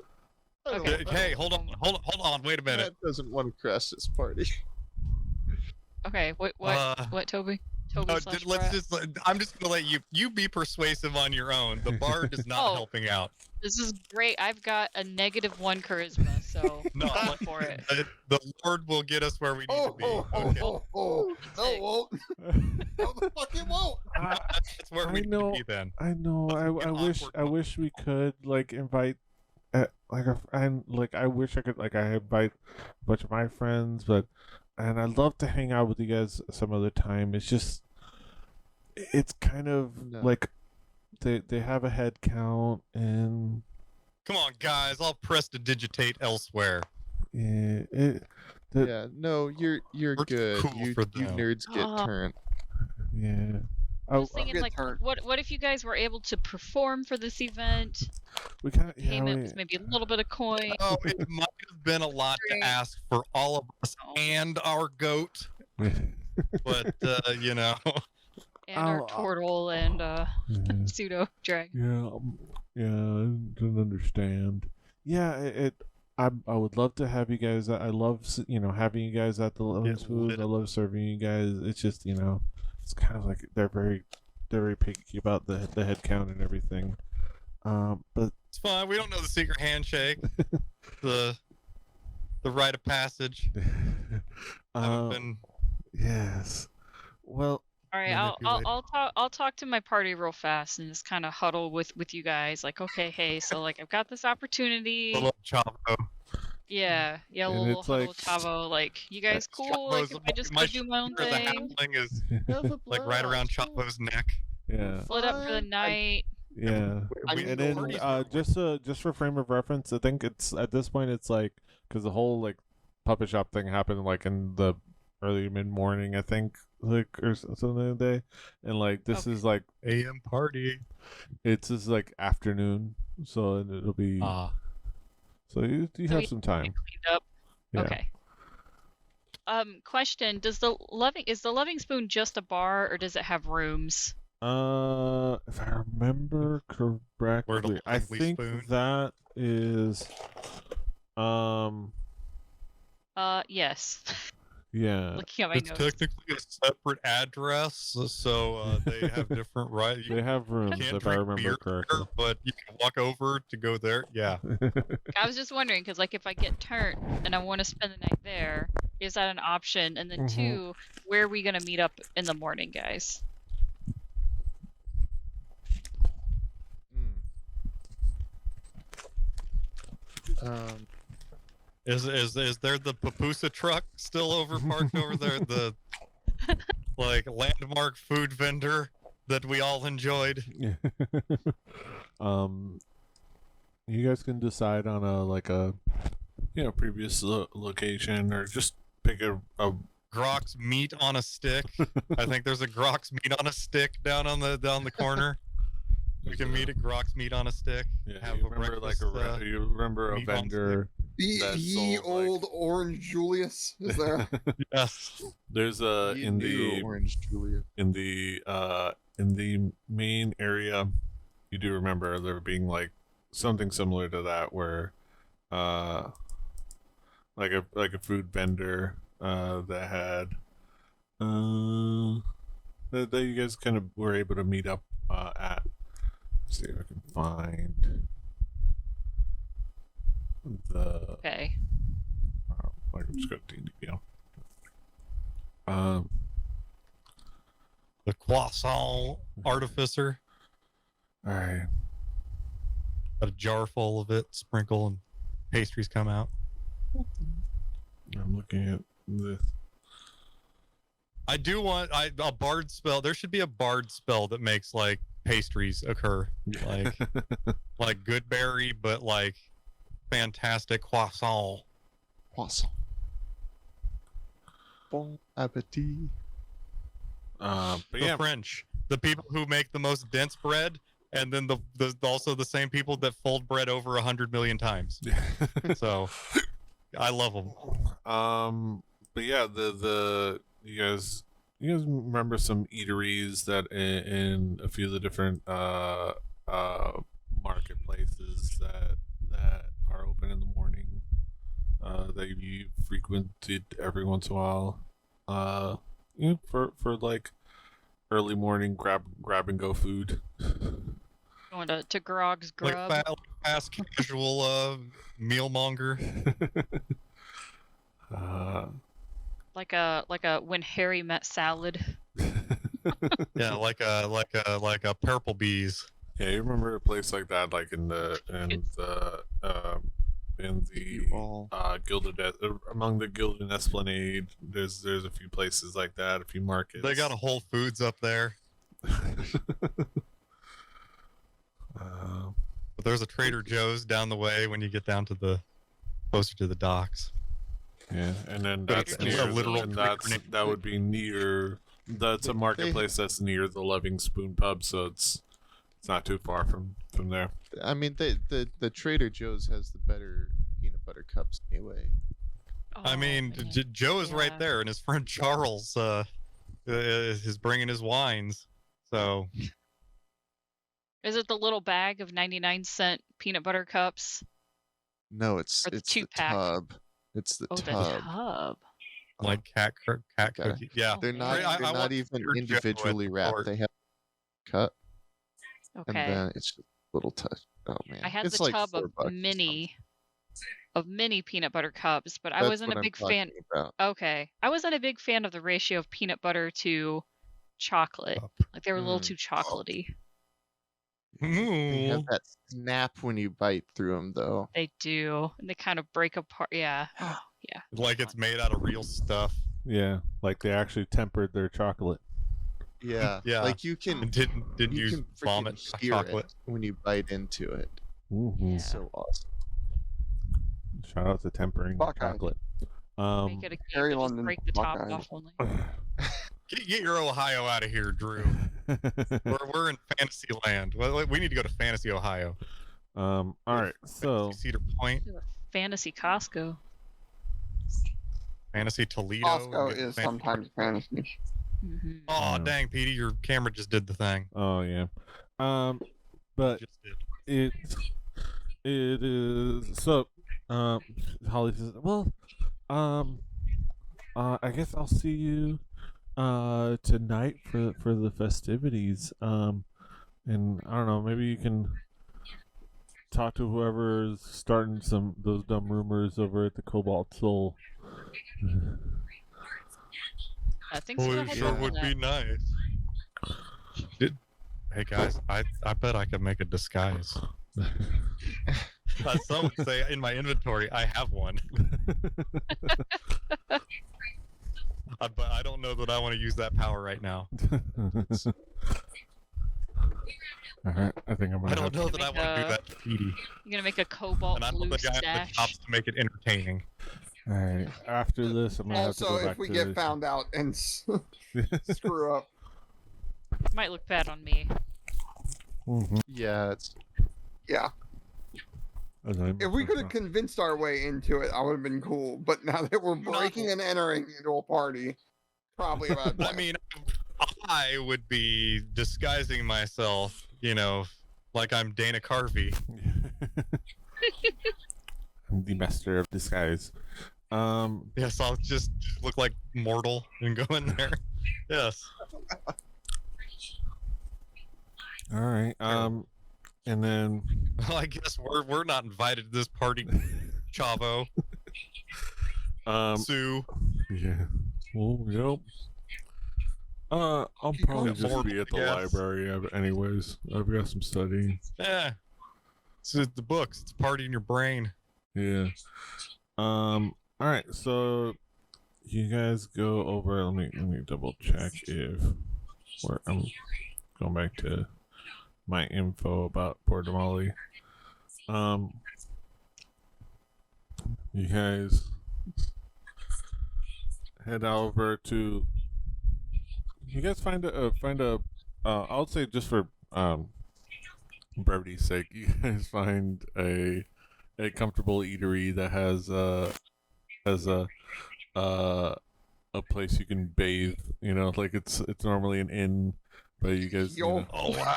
I don't Okay. know. Okay, hold on. Wait a minute. Matt doesn't want to crash this party. Okay, what, Toby? No, Toby slash let's Brett. just. I'm just gonna let you be persuasive on your own. The bard is not Oh. helping out. This is great. I've got a -1 charisma, so No, I'm like, for it. the Lord will get us where we need to be. Okay. No, it won't. No, the fuck it won't. That's where we I need know. to be then. I know. Get I awkward. wish we could like invite, I wish I could I invite a bunch of my friends, and I'd love to hang out with you guys some other time. It's just, it's kind of No. like they have a head count, and Come on, guys. I'll press to digitate elsewhere. yeah, Yeah, no, you're We're too good. cool You for you them. nerds get turned. yeah. I was Oh, thinking, good like, turn. what if you guys were able to perform for this event? we kind of Payment was maybe a little bit of coin. Oh, it might have been a lot to Great. ask for all of us and our goat, but you know. And our I'll- turtle and yeah. pseudo dragon. Yeah, I don't understand. Yeah, I would love to have you guys. I love having you guys at the Loving Get Spoons. lit I up. love serving you guys. It's just it's kind of like they're very picky about the head count and everything. But It's fine. We don't know the secret handshake, the rite of passage. Haven't been. yes. Well, All right, I'll talk to my party real fast and just kind of huddle with you guys. Like, okay, hey, so like I've got this opportunity. Little Chavo. Yeah, And little it's huddle like- Chavo. Like, you guys cool? Like, if I just go do my own shoulder, the thing, halfling is like right around Chavo's neck. yeah, split up for the night. yeah. I We- mean, And the then party's just for frame of reference, I think it's at this point it's like because the whole like puppet shop thing happened like in the early mid morning, I think, like or something like that, and like this Okay. is like AM party. it's just like afternoon, so it'll be so you So have you some get time. cleaned up. Yeah. Okay. Question: is the Loving Spoon just a bar, or does it have rooms? If I remember correctly, I lovely think spoon. that is Yes. yeah. Looking at my It's notes. technically a separate address, so they have different rights. They have rooms can't if I drink remember beer correctly. there, but you can walk over to go there. Yeah. I was just wondering because, like, if I get turned and I want to spend the night there, is that an option? And then Mhm. two, where are we gonna meet up in the morning, guys? Um, Is there the Papusa truck still over parked over there? The like landmark food vendor that we all enjoyed. You guys can decide on a previous location or just pick a Grok's meat on a stick. I think there's a Grok's meat on a stick down the corner. We can meet at Grok's meat on a stick. Yeah, have you a remember breakfast, you remember a meat on vendor. The That ye sold, like- old orange Julius is there. Yes. There's you in knew the Orange Julia. in the main area, you do remember there being like something similar to that where like a food vendor that had that you guys kind of were able to meet up at. Let's see if I can find the Okay. like I'm just gonna DDP. The croissant artificer. All right. Got a jar full of it, sprinkle, and pastries come out. I'm looking at this. I do want a bard spell. There should be a bard spell that makes like pastries occur, like good berry, but like fantastic croissant. Croissant. Bon appetit. But The yeah, French, the people who make the most dense bread, and then the also the same people that fold bread over 100 million times. So I love them. But yeah, the you guys remember some eateries that in a few of the different marketplaces that are open in the morning that you frequented every once in a while. For like early morning grab and go food. Going to Grog's Like Grub. fast casual meal monger. Like a when Harry met salad. Yeah, like a purple bees. Yeah, you remember a place like that, like in the All Gilded among the Gilded Esplanade. There's a few places like that, a few markets. They got a Whole Foods up there. But there's a Trader Joe's down the way when you get down to the closer to the docks. Yeah, and then But that's it's near a literal and that would be near. That's a marketplace that's near the Loving Spoon pub, so it's not too far from there. I mean, the Trader Joe's has the better peanut butter cups anyway. I mean, man. Joe is right Yeah. there, and his friend Charles is bringing his wines. So Is it the little bag of 99-cent peanut butter cups? No, it's Or the the two-pack. tub. It's the Oh, tub. the tub. like cat Okay. cookie. Yeah, Oh, They're not. man. They're I not want even Trader Joe individually at the wrapped. port. They have cut, and Okay. then it's just a little touch. Oh man, I had it's the like tub $4 of or something. mini peanut butter cups, but I That's wasn't what a I'm big fan. talking about. Okay. I wasn't a big fan of the ratio of peanut butter to chocolate. Like they were a little Mm. too chocolatey. They have Ooh. that snap when you bite through them, though. They do. And they kind of break apart. Yeah. Oh, yeah. Like it's made out of real stuff. Yeah, like they actually tempered their chocolate. Yeah, Yeah. Like you And can didn't you use can vomit freaking hear chocolate. it when you bite into it. Mm-hmm. Yeah. So awesome. Shout out to tempering Buckeye. chocolate. Make it a Harry cake, but just London break the top Buckeye. off only. Get your Ohio out of here, Drew. We're in fantasy land. Well, we need to go to Fantasy Ohio. All right, so Fantasy Cedar Point, Fantasy Costco. Fantasy Toledo. Costco get is fan- sometimes fantasy. Hmm Oh Yeah. dang, Petey, your camera just did the thing. oh yeah, but Just did. it is so. Holly says, "Well, I guess I'll see you tonight for the festivities. And I don't know, maybe you can talk to whoever's starting those dumb rumors over at the Cobalt Soul." Thanks for Oh, the it heads sure up on would that. be nice. Hey guys, I bet I could make a disguise. Some would say in my inventory I have one. But I don't know that I want to use that power right now. All right, I think I'm gonna. I don't have know to- that I want to do that to Petey. You're gonna make a cobalt And I blue don't think I have the stash. chops to make it entertaining. All right, after this, I'm gonna have to Also, go back if we to get found out and screw up, Might look bad on me. Mhm. Yeah, it's yeah. As I'm- If we could have convinced our way into it, I would have been cool. But now that we're breaking and entering into a party, probably a bad I plan. mean, I would be disguising myself, you know, like I'm Dana Carvey. I'm the master of disguise. Yes, I'll just look like mortal and go in there. Yes. All right. And then Well, I guess we're not invited to this party, Chavo, Sue. yeah. Well, yep. I'll probably got just bored, be at the I guess. library anyways. I've got some studying. Yeah. It's the books. It's a party in your brain. Yeah. All right. So you guys go over. Let me double check if I'm going back to my info about Port Damali. You guys head over to. You guys find a. I'll say just for brevity's sake, you guys find a comfortable eatery that has a place you can bathe. You know, like it's normally an inn, but you guys. You Yo. know, Oh wow!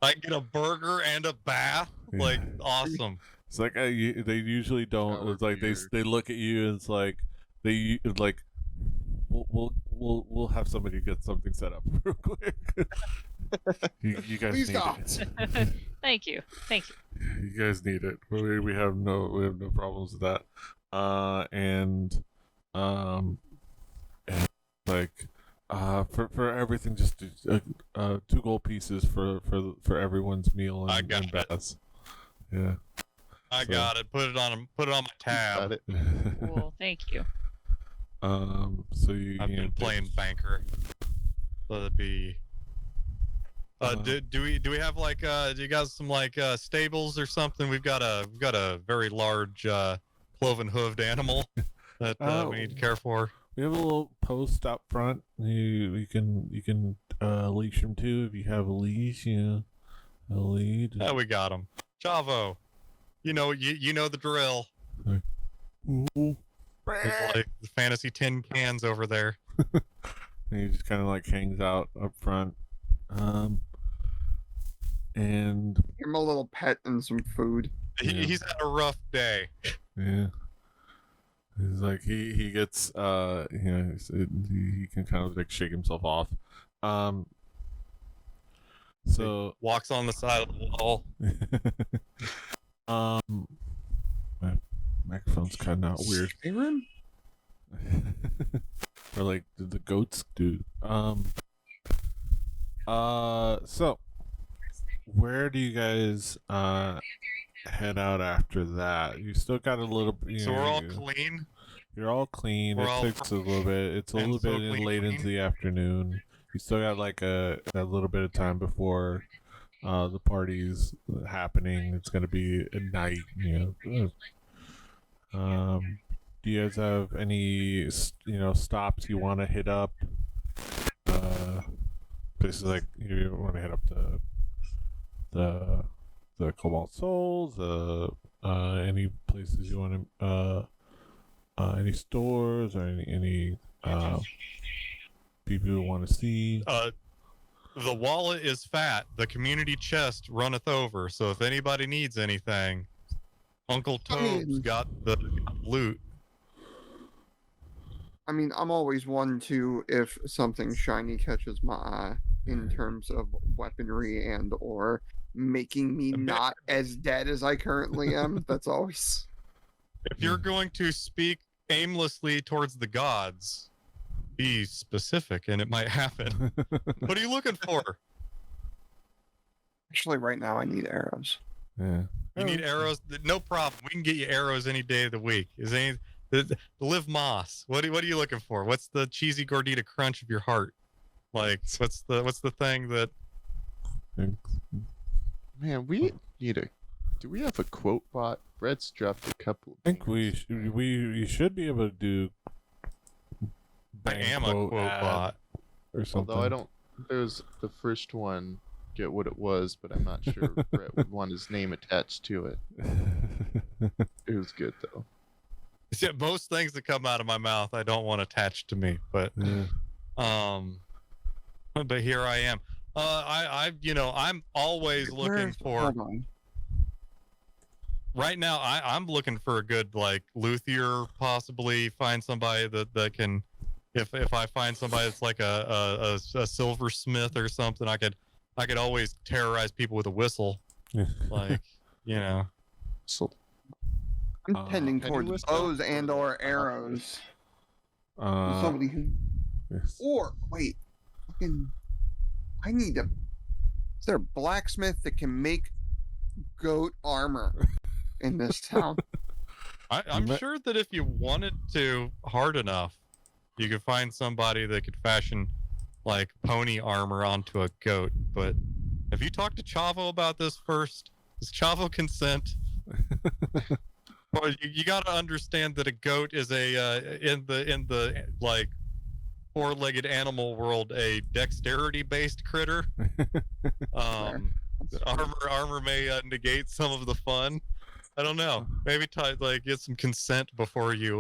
I get a burger and a bath. Yeah. Like awesome. it's like they usually don't. That It's like would be they look at you and it's like they like. We'll we'll have somebody get something set up real quick. you guys Please, need God. it. Thank you. Thank you. You guys need it. We have no problems with that. And like for everything, just 2 gold pieces for everyone's meal I and, got and it. baths. Yeah. I So- got it. Put it on my tab. Got it. Cool. Thank you. So you I've you know, been playing banker. So that'd be. Do we have like do you guys some like stables or something? We've got a very large cloven hooved animal that we need to care for. We have a little post up front. You can leash him to if you have a leash. Yeah, a lead. Yeah, we got him. Chavo, you know the drill. Ooh. There's like the fantasy tin cans over there. And he just kind of like hangs out up front. And Give him a little pet and some food. Yeah. He's had a rough day. yeah, he's like he gets he can kind of like shake himself off. So Walks on the side of the wall. my microphone's kind of out weird. Aaron? Or like the goats do. So where do you guys head out after that? You still got a little. So we're all clean. You're all clean. We're It all takes a little bit. It's a and little so bit clean, late into clean. the afternoon. You still got like a little bit of time before the party's happening. It's gonna be at night. Do you guys have any stops you want to hit up? Places like you want to hit up the Cobalt Souls. Any places you want to any stores or any people you want to see. The wallet is fat. The community chest runneth over. So if anybody needs anything, Uncle Tobe's got the loot. I mean, I'm always one to, if something shiny catches my eye in terms of weaponry and or making me A bit- not as dead as I currently am. That's always. If you're going to speak aimlessly towards the gods, be specific and it might happen. What are you looking for? Actually, right now I need arrows. Yeah. You need arrows? No problem. We can get you arrows any day of the week. Is any the Liv Moss? What are you looking for? What's the cheesy gordita crunch of your heart? Like what's the thing that Man, we need a. Do we have a quote bot? Brett's dropped a couple. I think you should be able to do. I am a quote ad bot. or something. Although I don't. There's the first one. Get what it was, but I'm not sure Brett would want his name attached to it. It was good though. Yeah, most things that come out of my mouth I don't want attached to me, but Yeah. but here I am. I'm always looking for. Hold on. Right now I'm looking for a good like luthier, possibly find somebody that can, if I find somebody that's like a silversmith or something, I could always terrorize people with a whistle, like So I'm tending Penny towards whistle? bows and or arrows. Somebody who. Yes. Or wait, fucking. I need to. Is there a blacksmith that can make goat armor in this town? I'm Ma- sure that if you wanted to hard enough, you could find somebody that could fashion like pony armor onto a goat. But have you talked to Chavo about this first? Does Chavo consent? Well, you got to understand that a goat is in the like four-legged animal world a dexterity-based critter. Armor may negate some of the fun. I don't know. Maybe get some consent before you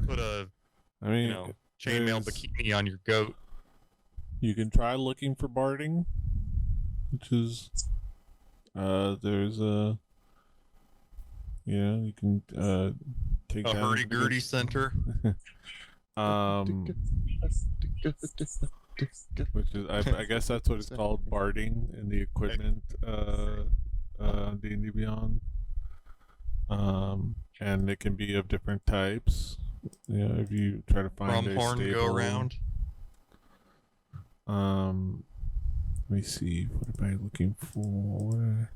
put a I mean, chainmail there's- bikini on your goat. you can try looking for barding, which is there's a you can take A that hurdy-gurdy information. center. which is I guess that's what it's called, barding in the equipment D&D Beyond. And it can be of different types. You know, if you try to find From a horn stable, go around. let me see. What am I looking for?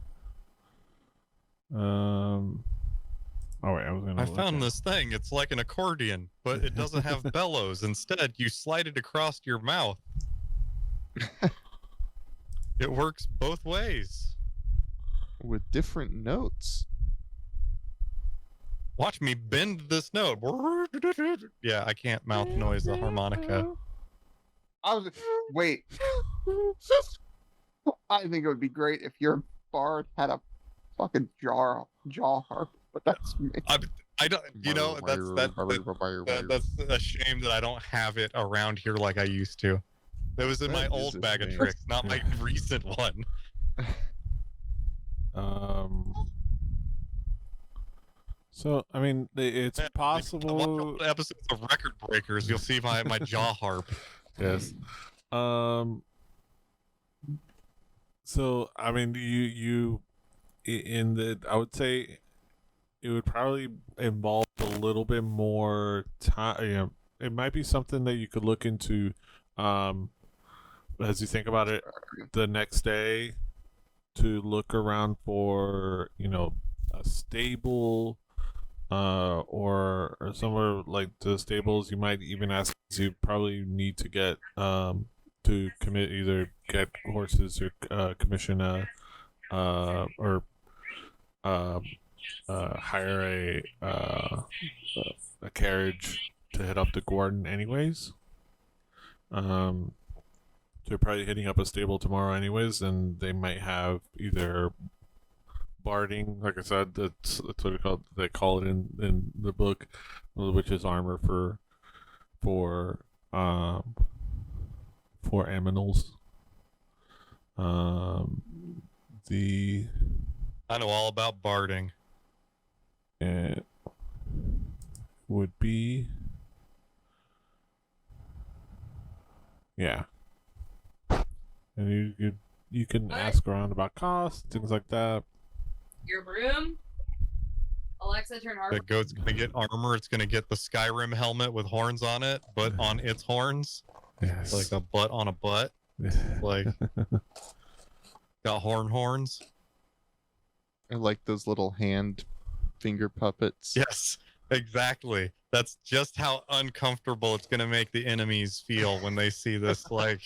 Oh wait, I was gonna. I look found at- this thing. It's like an accordion, but it doesn't have bellows. Instead, you slide it across your mouth. It works both ways. With different notes. Watch me bend this note. Yeah, I can't mouth noise the harmonica. Wait. I think it would be great if your bard had a fucking jaw harp, but that's me. I don't. You know, that's a shame that I don't have it around here like I used to. It was in my That is old a bag of shame. tricks, not my recent one. So I mean, it's Yeah, possible. Watch all the episodes of Record Breakers. You'll see my jaw harp. Yes. So I mean, you in the I would say it would probably involve a little bit more time. You know, it might be something that you could look into, as you think about it, the next day, to look around for a stable, or somewhere like the stables. You might even ask. You probably need to get to commit either get horses or commission or hire a carriage to head up to Gordon anyways. So you're probably hitting up a stable tomorrow anyways, and they might have either barding, like I said, that's what they call it in the book, which is armor for aminals. I know all about barding. It would be, yeah, and you can ask around about costs, things like that. Your broom? Alexa, turn The hard. goat's gonna get armor. It's gonna get the Skyrim helmet with horns on it, but on its horns, Yes. like a butt on a butt. Like got horns. I like those little hand finger puppets. Yes, exactly. That's just how uncomfortable it's gonna make the enemies feel when they see this. Like,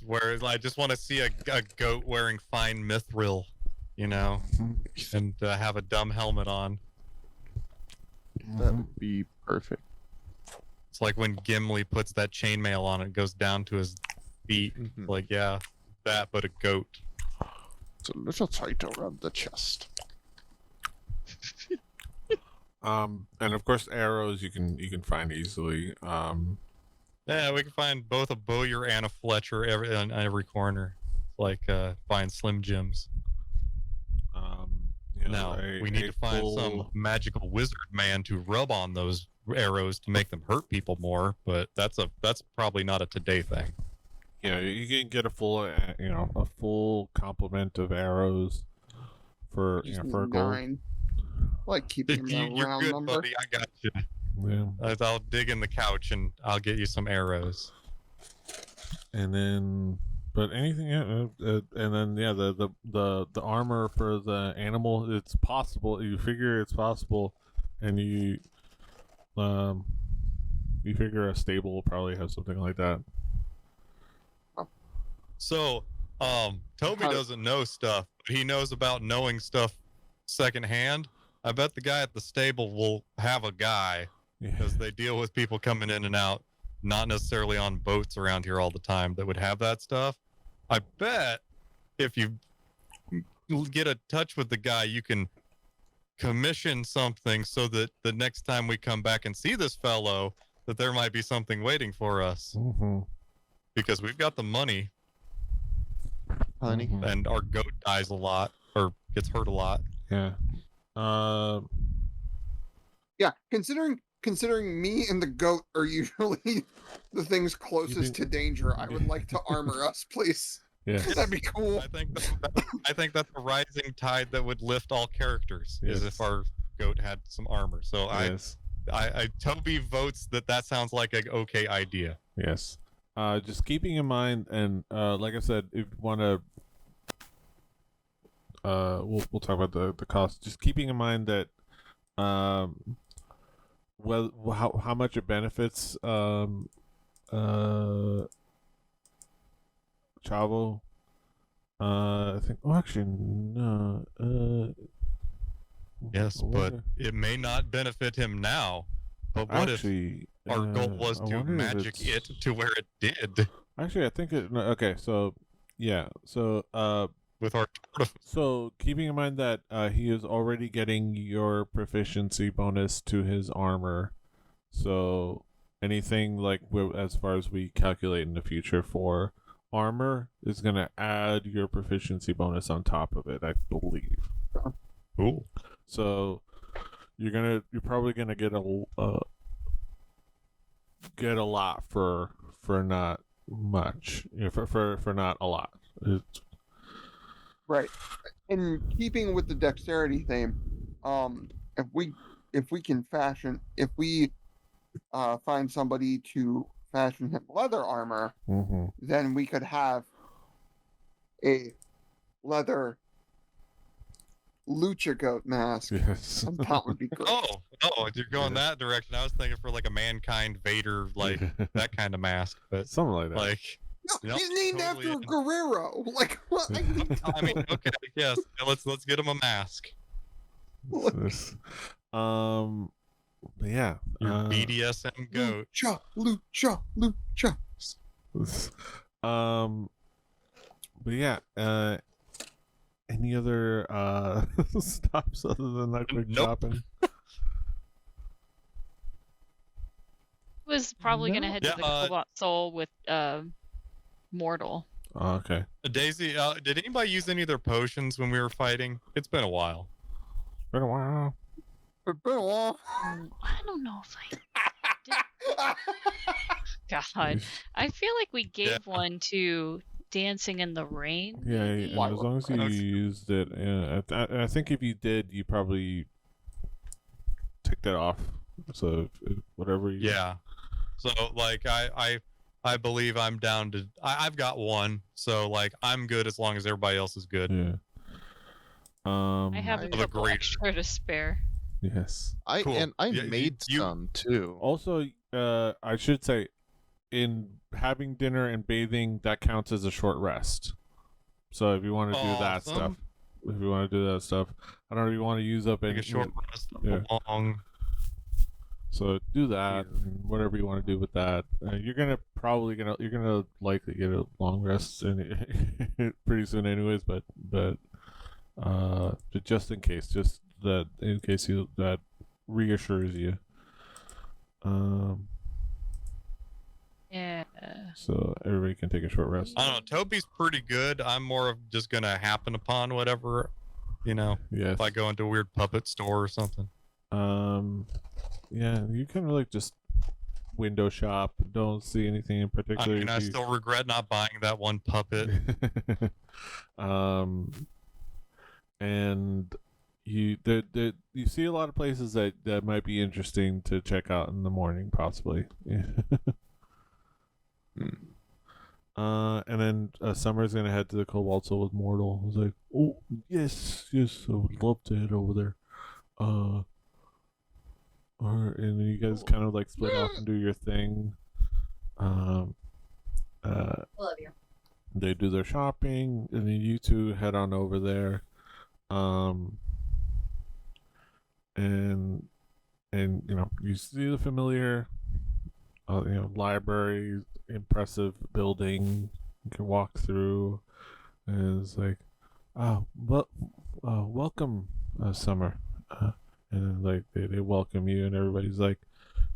where I just want to see a goat wearing fine mithril, and have a dumb helmet on. That would be perfect. It's like when Gimli puts that chainmail on, it goes down to his feet. Mhm. Like, yeah, that, but a goat. It's a little tight around the chest. And of course arrows you can find easily. Yeah, we can find both a Bowyer and a Fletcher in every corner. Like find Slim Jims. Now we need to find some magical wizard man to rub on those arrows to make them hurt people more. But that's probably not a today thing. You can get a full complement of arrows for for a gold. 9. Like keeping them a You're round good, number. buddy. I got you. Yeah. I'll dig in the couch and I'll get you some arrows. And then, but anything, and then the armor for the animal. It's possible. You figure it's possible, and you figure a stable will probably have something like that. So, Toby doesn't know stuff, but he knows about knowing stuff secondhand. I bet the guy at the stable will have a guy, Yeah. because they deal with people coming in and out, not necessarily on boats around here all the time, that would have that stuff. I bet if you get in touch with the guy, you can commission something so that the next time we come back and see this fellow, that there might be something waiting for us. Mm-hmm. Because we've got the money, Honey. Mhm. and our goat dies a lot, or gets hurt a lot. Yeah. Yeah, considering me and the goat are usually the things closest to danger, I would like to armor us, please. Yeah. That'd be cool. I think that's a rising tide that would lift all characters. Is Yes. if our goat had some armor. So Yes. I Toby votes that sounds like an okay idea. Yes. Just keeping in mind, and like I said, if you want to, we'll talk about the cost. Just keeping in mind that, well, how much it benefits Chavo. I think. Oh, actually, no. Yes, I but wonder- it may not benefit him now. But what actually, if our goal was I to wonder if magic it's- it to where it did Actually, I think it. No, okay, so yeah, so with our so keeping in mind that he is already getting your proficiency bonus to his armor, so anything like as far as we calculate in the future for armor is gonna add your proficiency bonus on top of it, I believe. Cool. So you're probably gonna get a lot for not much, for not a lot. It's, Right. In keeping with the dexterity theme, if we can find somebody to fashion him leather armor, then we could have a leather lucha goat mask. yes. And that would be great. Oh, you're going that direction. I was thinking for like a mankind Vader, like that kind of mask. But Something like that. like, No, Yep, he's named totally after in. Guerrero. Like what? I mean, okay, yes. Let's get him a mask. But yeah. Your BDSM goat. Lucha. But yeah. Any other stops other than that quick Nope. shopping? Was probably gonna No. head Yeah, to the Cobalt Soul with Mortal. Oh, okay. Daisy, did anybody use any of their potions when we were fighting? It's been a while. Been a while. It's been a while. I don't know if I. God, I feel like we gave one to Dancing in the Rain. Yeah, maybe? and as long as you Okay. used it, I think if you did, you probably take that off. So whatever you. Yeah. So like I believe I'm down to I've got one. So like I'm good as long as everybody else is good. Yeah. I have a I- couple greater. extra to spare. Yes. I Cool. and I Yeah, made you- some too. Also, I should say, in having dinner and bathing, that counts as a short rest. So if you want to do that stuff, Awesome. if you want to do that stuff, I don't know if you want to use up Like any a short rest, Yeah. long. So do that, and whatever you want to do with that. You're gonna likely get a long rest pretty soon, anyways. But just in case, that reassures you. Yeah. So everybody can take a short rest. I don't know. Toby's pretty good. I'm more of just gonna happen upon whatever, Yes. if I go into a weird puppet store or something. Yeah, you can like just window shop. Don't see anything in particular. I mean, I still regret not buying that one puppet. And you see a lot of places that might be interesting to check out in the morning, possibly. And then Summer's gonna head to the Cobalt Soul with Mortal. I was like, oh yes, I would love to head over there. And then you guys kind of like split off and do your thing. I love you. They do their shopping, and then you two head on over there. And you see the familiar, library, impressive building you can walk through, and it's like, welcome, Summer. And then like they welcome you, and everybody's like,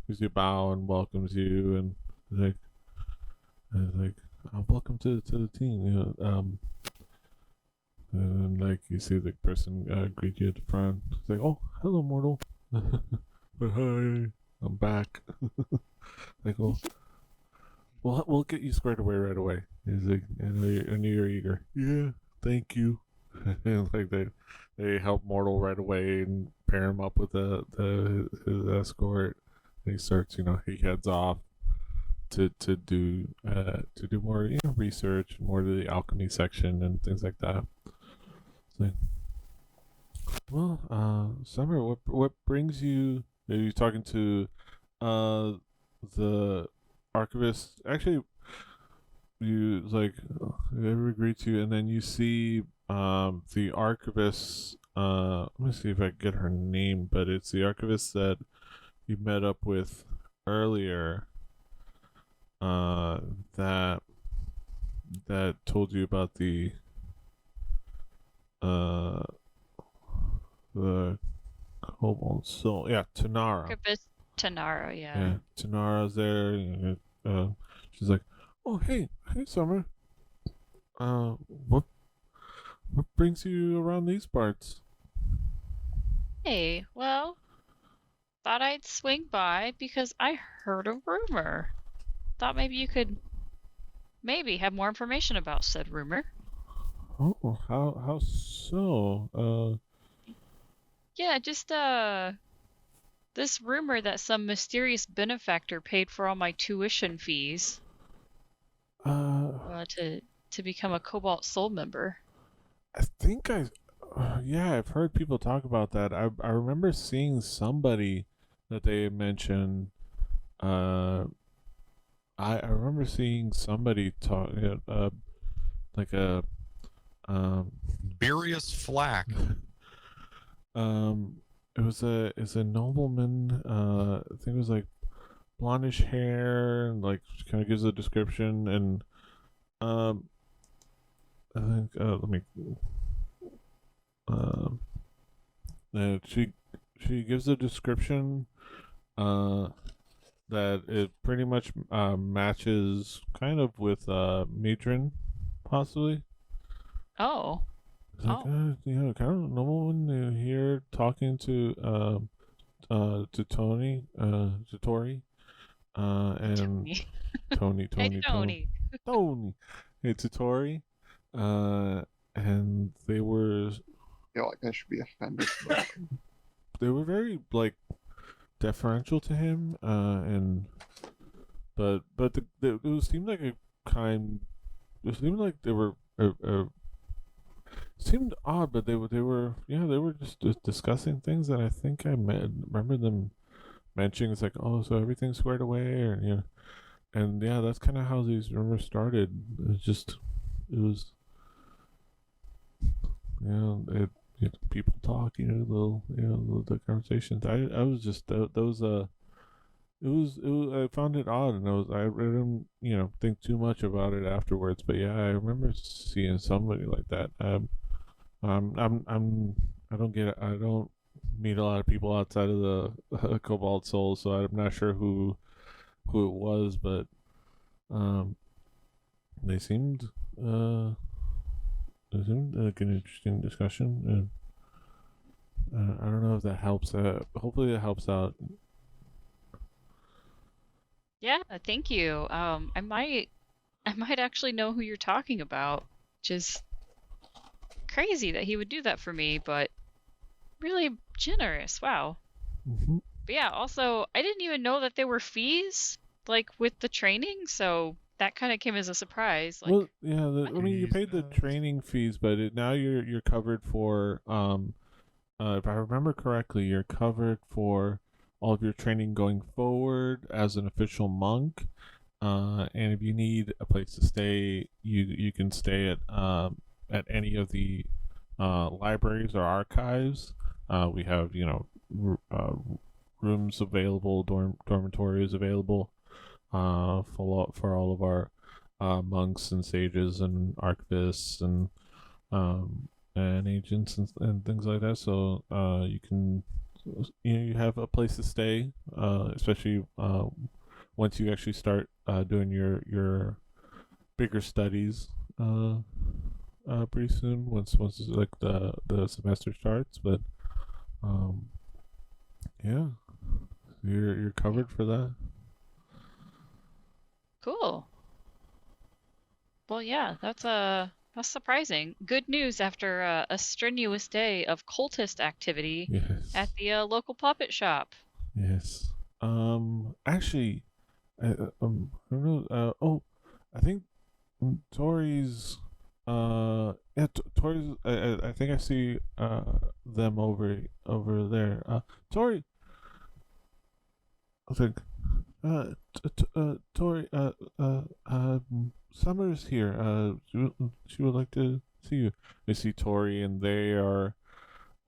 gives you a bow and welcomes you, and welcome to the team. And like you see the person greet you at the front. It's like, oh, hello, Mortal. But hi, I'm back. Like, we'll get you squared away right away. He's like, I know you're eager. Yeah, thank you. And like they help Mortal right away and pair him up with his escort. And he starts, he heads off to do more research, more to the alchemy section and things like that. So, well, Summer, what brings you? Are you talking to the archivist? Actually, you like ever agree to, and then you see the archivist. Let me see if I can get her name, but it's the archivist that you met up with earlier. That told you about the cobalt soul. Yeah, Tanara. Archivist Tanara, yeah. Yeah, Tanara's there. She's like, "Oh, hey, Summer. What brings you around these parts?" Hey, well, thought I'd swing by because I heard a rumor. Thought maybe you could have more information about said rumor. Oh, how so? Yeah, just this rumor that some mysterious benefactor paid for all my tuition fees to become a Cobalt Soul member. I think yeah, I've heard people talk about that. I remember seeing somebody that they mentioned. I remember seeing somebody talk, like a, Beerius Flack. it's a nobleman. I think it was like blondish hair, and like kind of gives a description, and I think let me. She gives a description that it pretty much matches kind of with Matron, possibly. Oh. It's like, kind of nobleman here talking to Tony, to Tori, and Tony. Hey, Tony. Tony. Hey, to Tori, and they were. I feel like I should be offended. But... they were very like deferential to him, but it seemed like a kind. It seemed like they were. Seemed odd, but they were just discussing things that I think remember them mentioning. It's like, oh, so everything's squared away, or and yeah, that's kind of how these rumors started. It was people talk, little the conversations. I was just those it was I found it odd, and I didn't think too much about it afterwards. But yeah, I remember seeing somebody like that. I don't get it. I don't meet a lot of people outside of the Cobalt Soul, so I'm not sure who it was, but they seemed like an interesting discussion, and I don't know if that helps. Hopefully, that helps out. Yeah, thank you. I might actually know who you're talking about. Just crazy that he would do that for me, but really generous. Wow. Mm-hmm. But yeah, also I didn't even know that there were fees like with the training, so that kind of came as a surprise. Like, well, yeah, I mean, you paid the training fees, but now you're covered for. If I remember correctly, you're covered for all of your training going forward as an official monk. And if you need a place to stay, you can stay at any of the libraries or archives. We have rooms available, dormitories available for all of our monks and sages and archivists and agents and things like that. So you can you have a place to stay, especially once you actually start doing your bigger studies pretty soon. Once like the semester starts, but yeah. you're covered for that. Cool. Well, yeah, that's surprising. Good news after a strenuous day of cultist activity Yes. at the local puppet shop. Yes. Actually, I don't know. I think Tori's. Yeah, Tori's. I think I see them over there. Tori. I think. Tori. Summer's here. She would like to see you. I see Tori, and they are.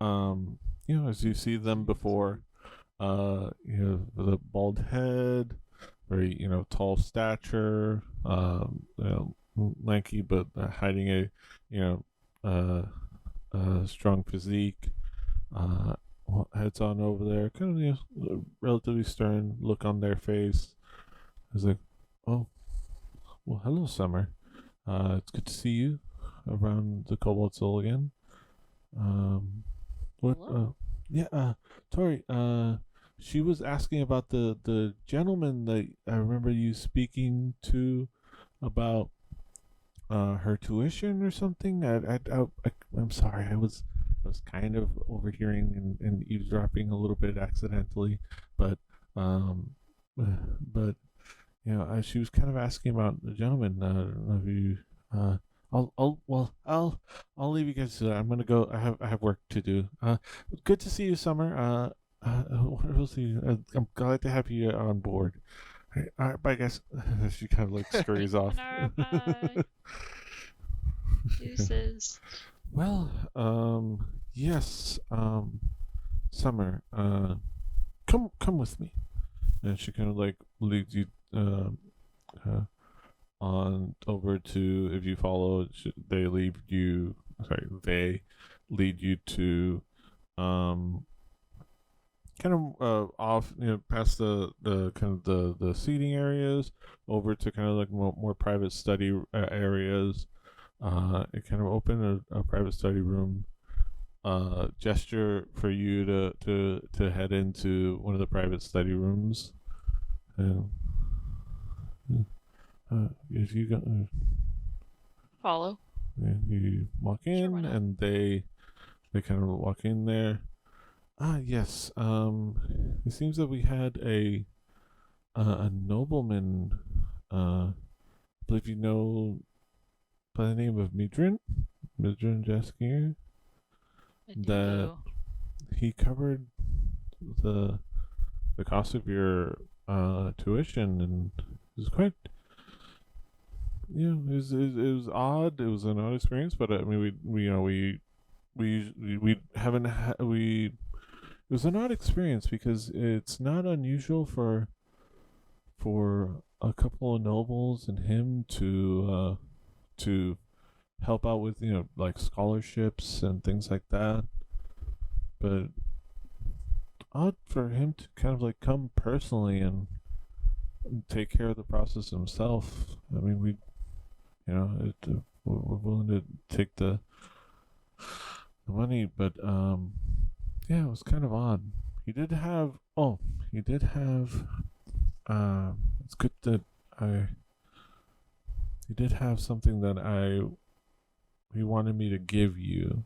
As you see them before. The bald head, very, tall stature, lanky but hiding a, strong physique. Heads on over there, kind of, a relatively stern look on their face. It's like, oh, well, hello, Summer. It's good to see you around the Cobalt Soul again. What? Hello? Tori. She was asking about the gentleman that I remember you speaking to about her tuition or something. I'm sorry. I was kind of overhearing and eavesdropping a little bit accidentally, but she was kind of asking about the gentleman. I don't know if you. I'll leave you guys to that. I'm gonna go. I have work to do. Good to see you, Summer. We'll see you. I'm glad to have you on board. All right, bye, guys. She kind of like scurries off. Bye. Deuces. Well, yes, Summer, come with me. And she kind of like leads you, on over to, if you follow, they lead you to, kind of off, past the kind of the seating areas over to kind of like more private study areas. It kind of opened a private study room. Gesture for you to head into one of the private study rooms, and if you go, Follow. you walk Sure, in, why not? and they kind of walk in there. Yes. It seems that we had a nobleman. I believe you know by the name of Midrin Jaskier. I That do. he covered the cost of your tuition, and it was quite. It was odd. It was an odd experience, but I mean, we haven't we. It was an odd experience because it's not unusual for a couple of nobles and him to help out with like scholarships and things like that, but odd for him to kind of like come personally and take care of the process himself. I mean, we're willing to take the money, but yeah, it was kind of odd. He did have it's good that he did have something that he wanted me to give you.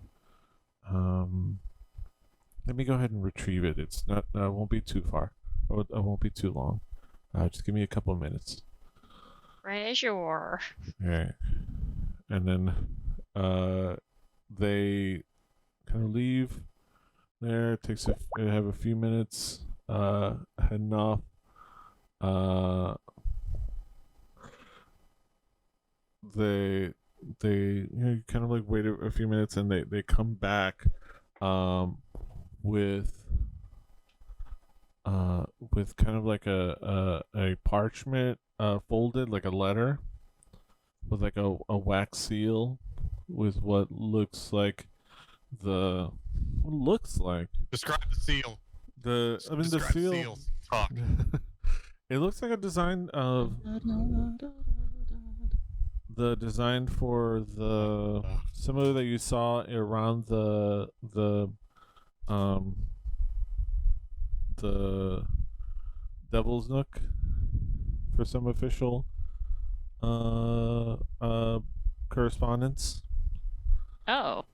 Let me go ahead and retrieve it. It's not. I won't be too far. I won't be too long. Just give me a couple of minutes. Treasure. All right. And then they kind of leave. There it takes they have a few minutes. Heading off. They kind of like wait a few minutes, and they come back with kind of like a parchment folded like a letter with like a wax seal with what looks like Describe the seal. the Describe seal. seals. Talk. It looks like a design of the design for the similar that you saw around the Devil's Nook for some official correspondence. Oh.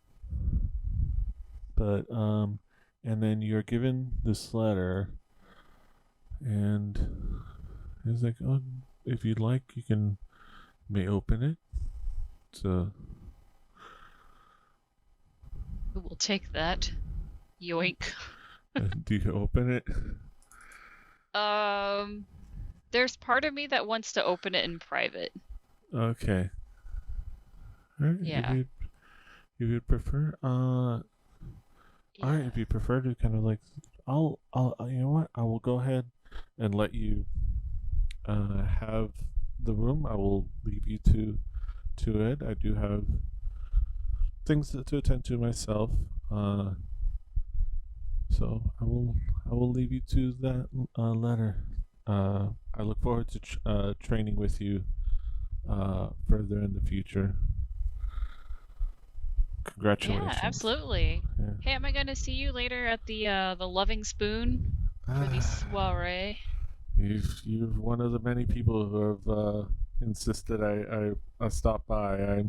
But and then you're given this letter, and it's like, oh, if you'd like, you may open it. So We'll take that. Yoink. do you open it? There's part of me that wants to open it in private. Okay. All right. Yeah. If you'd prefer, all right. If you prefer to kind of like, I'll, you know what? I will go ahead and let you, have the room. I will leave you to it. I do have things to attend to myself. So I will leave you to that letter. I look forward to training with you further in the future. Congratulations. Yeah, absolutely. Yeah. Hey, am I gonna see you later at the Loving Spoon for the soiree? You're one of the many people who have insisted I stop by.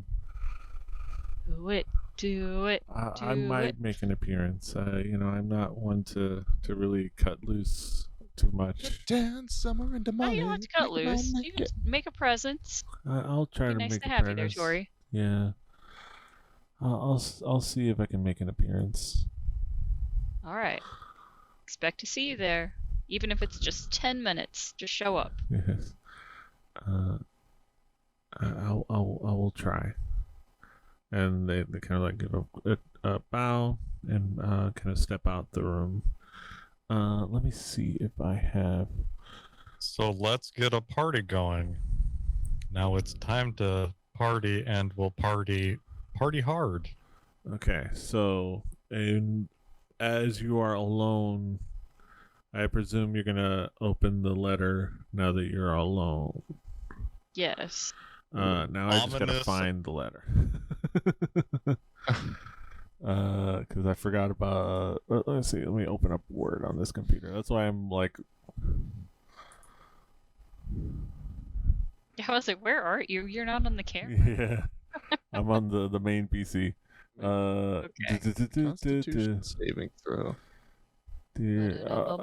Do it. I might make an appearance. I'm not one to really cut loose too much. Down somewhere in the No, morning. you don't have to cut loose. You can make a presence. I'll try Be to nice make to a have you there, presence. Tori. Yeah. I'll see if I can make an appearance. All right. Expect to see you there, even if it's just 10 minutes. Just show up. Yes. I will try. And they kind of like give a bow and kind of step out the room. Let me see if I have. So let's get a party going. Now it's time to party, and we'll party hard. Okay, so as you are alone, I presume you're gonna open the letter now that you're alone. Yes. Now I just gotta Ominous. find the letter. Because I forgot about. Let's see. Let me open up Word on this computer. That's why I'm like. I was like, where are you? You're not on the camera. Yeah, I'm on the main PC. Constitution saving throw. I'm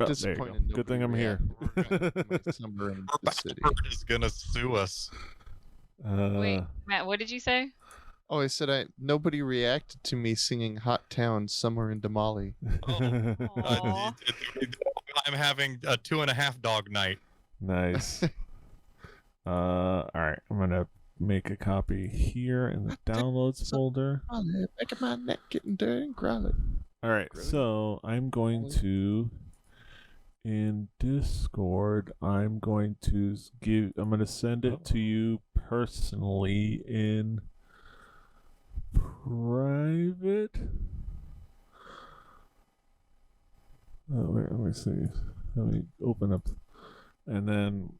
disappointed. Good thing I'm here. My summer in the city. Hotspur is gonna sue us. Wait, Matt, what did you say? Oh, I said nobody reacted to me singing "Hot Town" somewhere in Damali. Aw. I'm having a 2.5 dog night. Nice. All right, I'm gonna make a copy here in the downloads folder. Back of my neck getting dirty and growling. All right, so I'm going to in Discord. I'm going to send it to you personally in private. Oh, wait, let me see. Let me open up, and then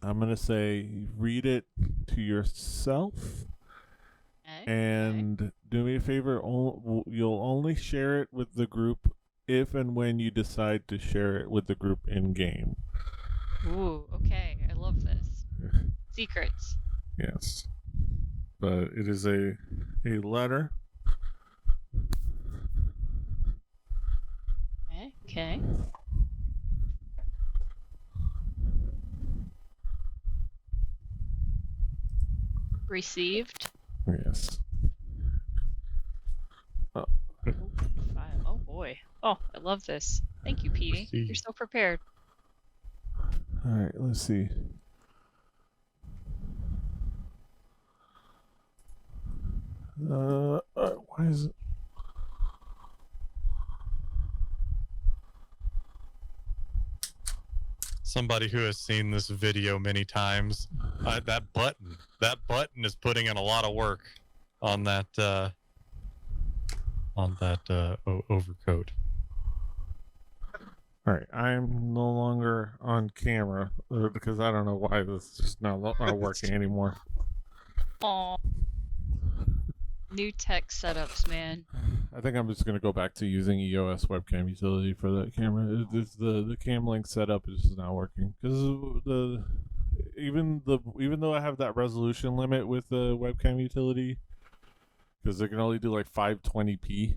I'm gonna say read it to yourself. And do me a favor, you'll only share it with the group if and when you decide to share it with the group in-game. Ooh, okay. I love this. Secrets. Yes. But it is a letter. Okay. Received. Yes. File. Oh boy. Oh, I love this. Thank you, Petey. You're so prepared. All right, let's see. Why is it? Somebody who has seen this video many times, that button is putting in a lot of work on that overcoat. All right, I'm no longer on camera because I don't know why this is just not working anymore. Aw. New tech setups, man. I think I'm just gonna go back to using EOS webcam utility for that camera. It's the cam link setup is just not working because even though I have that resolution limit with the webcam utility, because they can only do like 520p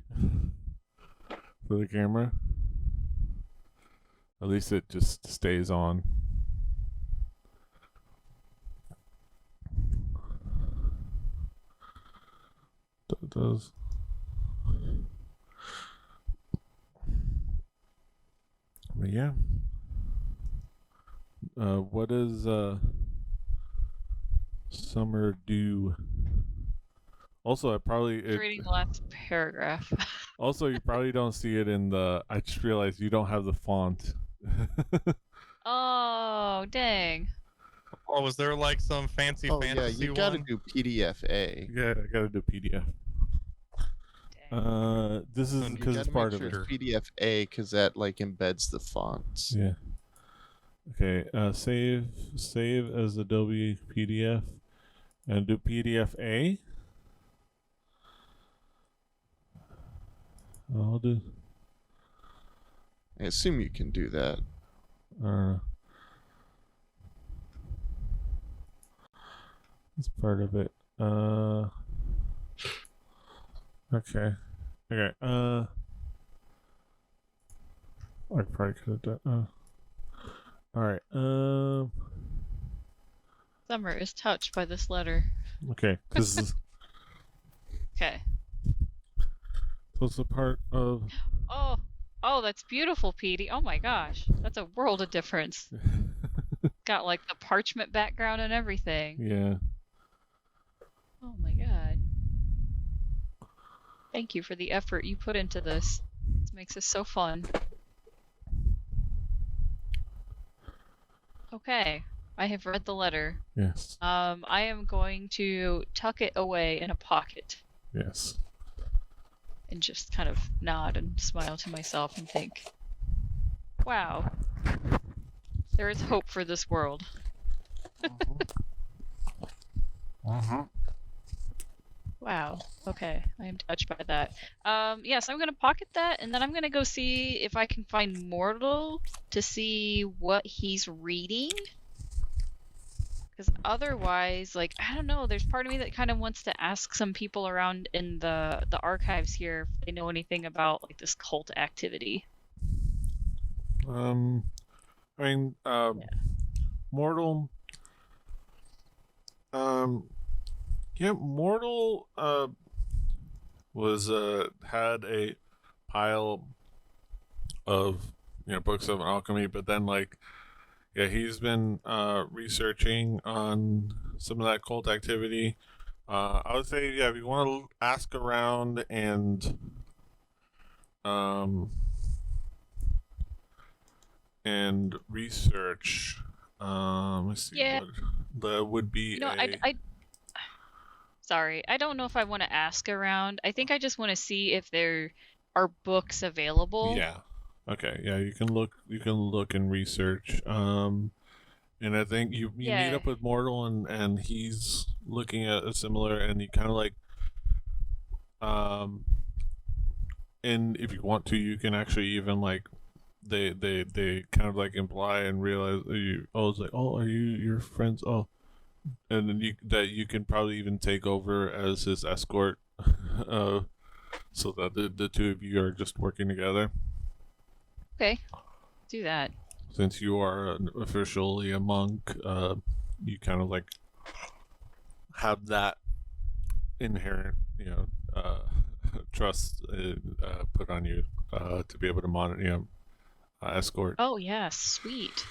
for the camera. At least it just stays on. It does. But yeah. What does Summer do? Also, Reading the last paragraph. Also, you probably don't see it in the. I just realized you don't have the font. Oh, dang. Oh, was there like some fancy Oh yeah, fantasy you gotta one? do PDF-A. Yeah, I gotta do PDF. Dang. This is You because it's gotta part make of sure it. it's PDF-A because that like embeds the fonts. Yeah. Okay. Save as Adobe PDF, and do PDF A. I'll do. I assume you can do that. I don't know. It's part of it. Okay. Okay. I probably could have done. All right. Summer is touched by this letter. Okay. Because Okay. what's the part of? Oh, that's beautiful, Petey. Oh my gosh. That's a world of difference. Got like the parchment background and everything. Yeah. Oh my god. Thank you for the effort you put into this. This makes this so fun. Okay. I have read the letter. Yes. I am going to tuck it away in a pocket Yes. and just kind of nod and smile to myself and think, wow, there is hope for this world. Wow. Okay. I am touched by that. Yes, I'm gonna pocket that, and then I'm gonna go see if I can find Mortal to see what he's reading. Because otherwise, like, I don't know, there's part of me that kind of wants to ask some people around in the archives here if they know anything about like this cult activity. I mean, Mortal. Yeah, Mortal. Was had a pile of books of alchemy, but then yeah, he's been researching on some of that cult activity. I would say, yeah, if you want to ask around and research, let's see, Yeah. what that would be Sorry, I don't know if I want to ask around. I think I just want to see if there are books available. Yeah. Okay. Yeah, you can look and research. And I think you meet up with Mortal and he's looking at a similar, and you kind of and if you want to, you can actually even they kind of imply and realize it's like, oh, are you your friends? Oh, and then you can probably even take over as his escort, so that the two of you are just working together. Okay, do that. Since you are officially a monk, you kind of have that inherent, trust put on you to be able to monitor, escort. Oh yeah, sweet.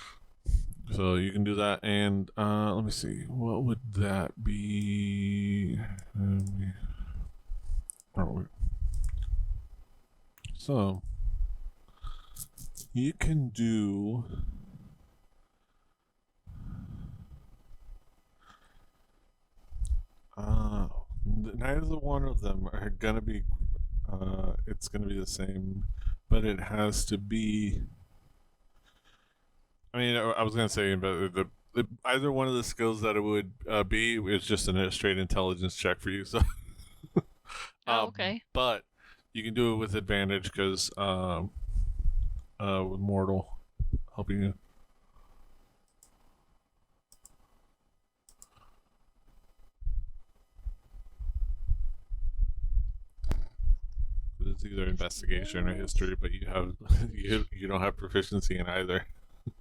So you can do that, and let me see, what would that be? So you can do neither one of them are gonna be it's gonna be the same, but it has to be. I mean, I was gonna say, but either one of the skills that it would be is just a straight intelligence check for you. So Okay. But you can do it with advantage because with Mortal helping you. It's either investigation or history, but you have you don't have proficiency in either.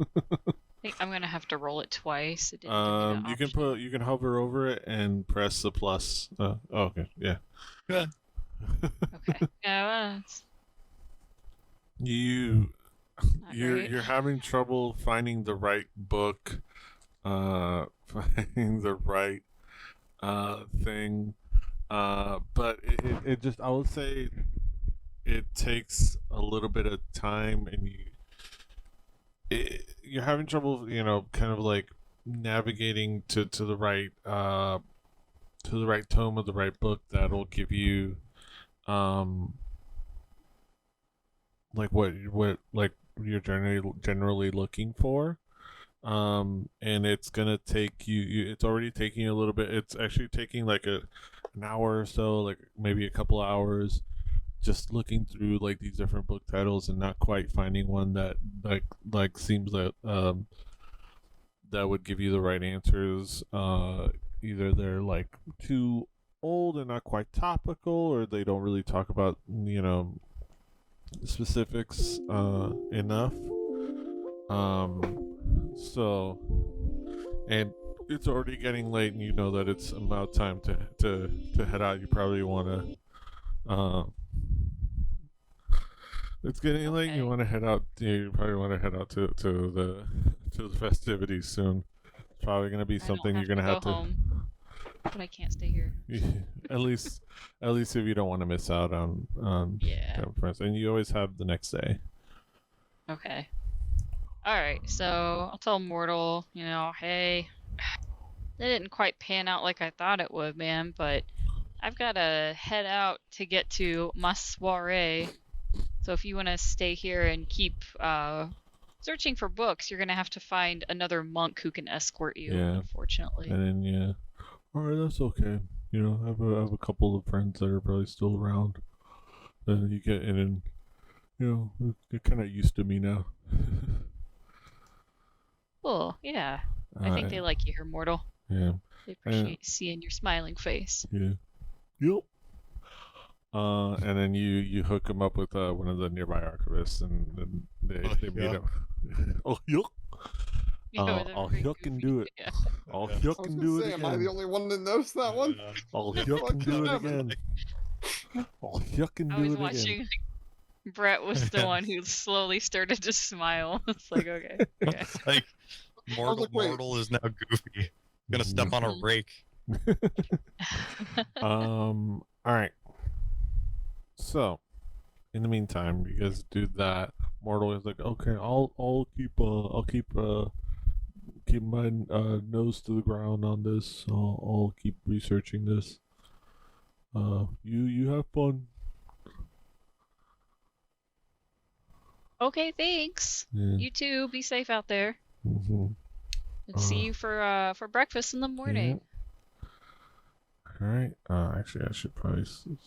I think I'm gonna have to roll it twice. It didn't give me that option. You can hover over it and press the plus. Okay, yeah. Okay. Yeah, You not you're great. you're having trouble finding the right book, finding the right thing, but it just I would say it takes a little bit of time, and you're having trouble, kind of like navigating to the right tome of the right book that'll give you like what like you're generally looking for. And it's gonna take it's already taking a little bit. It's actually taking like an hour or so, like maybe a couple hours, just looking through like these different book titles and not quite finding one that like seems that that would give you the right answers. Either they're like too old and not quite topical, or they don't really talk about specifics enough. So, and it's already getting late, and you know that it's about time to head out. You probably want to. It's getting late. You Okay. want to head out. You probably want to head out to the festivities soon. It's probably going to be I don't something you're going to go have to. home, but I can't stay here. at least if you don't want to miss out on Yeah. conference, and you always have the next day. Okay. All right. So I'll tell Mortal, hey, that didn't quite pan out like I thought it would, man. But I've got to head out to get to my soiree. So if you want to stay here and keep searching for books, you're gonna have to find another monk who can escort you. Yeah. Unfortunately. And then all right, that's okay. I have a couple of friends that are probably still around. And you get in, and you're kind of used to me now. Cool. Yeah. I think they like you here, Mortal. Yeah. They appreciate seeing your smiling face. Yeah. Yep. And then you hook them up with one of the nearby archivists, and then they meet up. Oh, yuck. I'll yuck and do it. Yeah. I'll I yuck was and gonna do say, it am I the again. only one that noticed that one? I'll Yeah, yuck fuck and do it yeah. again. I'll yuck and I do was it again. watching. Brett was the one who slowly started to smile. It's like, okay. It's like like, wait. Mortal is now goofy. Gonna step on a rake. All right. So, in the meantime, you guys do that. Mortal is like, okay, I'll keep my nose to the ground on this. I'll keep researching this. You have fun. Okay, thanks. Yeah. You too. Be safe out there. Mm-hmm. And see you for breakfast in the morning. All right. Actually, I should probably switch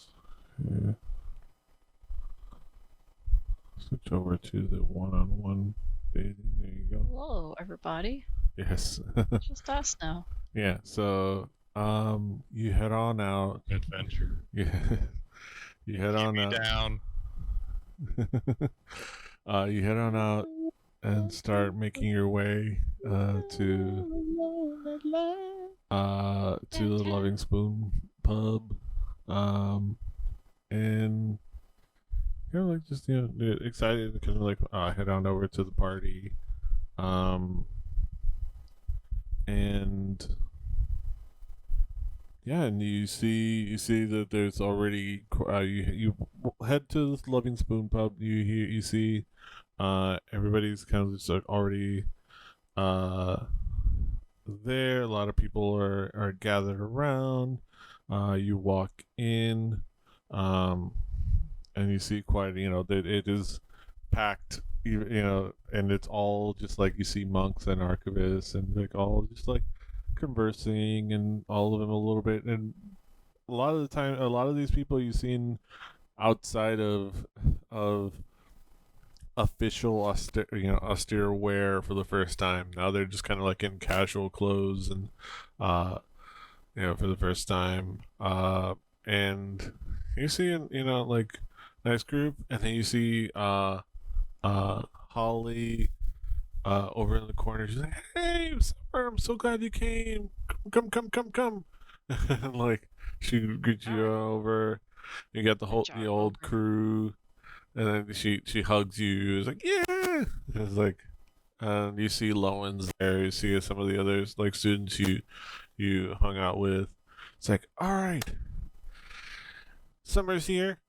over to the one-on-one dating. There you go. Hello, everybody. Yes. Just us now. Yeah. So, you head on out. Adventure. Yeah. You head on Get me out. down. You head on out and start making your way to the Loving Spoon pub, and you're like just excited to kind of like head on over to the party, and yeah, and you see that there's already you head to this Loving Spoon pub. You see everybody's kind of just like already there. A lot of people are gathered around. You walk in, and you see quite that it is packed. And it's all just like you see monks and archivists and like all just like conversing, and all of them a little bit, and a lot of the time, a lot of these people you've seen outside of official austere wear for the first time. Now they're just kind of like in casual clothes and for the first time. And you see like nice group, and then you see Holly over in the corner. She's like, "Hey, Summer, I'm so glad you came. Come." And like she greets you over. You got the old crew, and then she hugs you. It's like, yeah. It's like, you see Lowen's there. You see some of the others like students you hung out with. It's like, all right, Summer's here.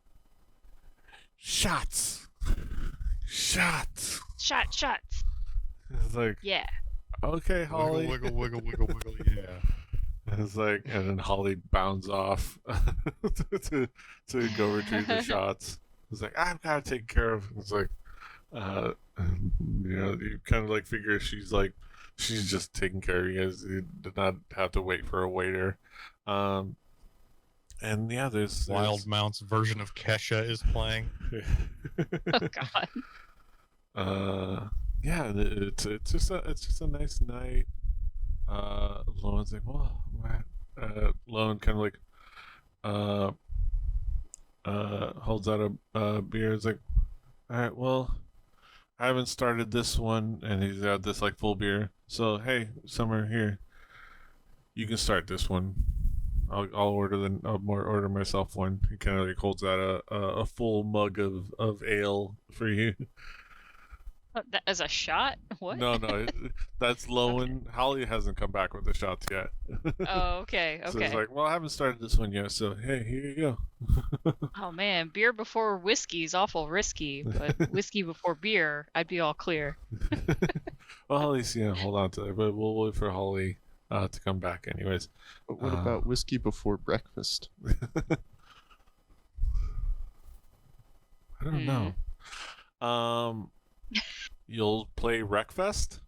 Shots. Shots. It's like, Yeah. okay, Holly. Wiggle, yeah. It's like, and then Holly bounds off to go retrieve the shots. It's like, I've got to take care of. It's like, you kind of like figure she's just taking care of you guys. You did not have to wait for a waiter. And yeah, there's Wildmount's version of Kesha is playing. Oh God. Yeah, it's just a nice night. Lowen's like, well, Lowen kind of like holds out a beer. It's like, all right, well, I haven't started this one, and he's got this like full beer. So hey, Summer, here, you can start this one. I'll order myself one. He kind of like holds out a full mug of ale for you. That as a shot? What? No, that's Lowen. Okay. Holly hasn't come back with the shots yet. Oh, okay. So it's like, well, I haven't started this one yet, so hey, here you go. Oh man, beer before whiskey is awful risky, but whiskey before beer, I'd be all clear. Well, at least hold on to it, but we'll wait for Holly to come back, anyways. But what about whiskey before breakfast? I don't know. You'll play Wreckfest?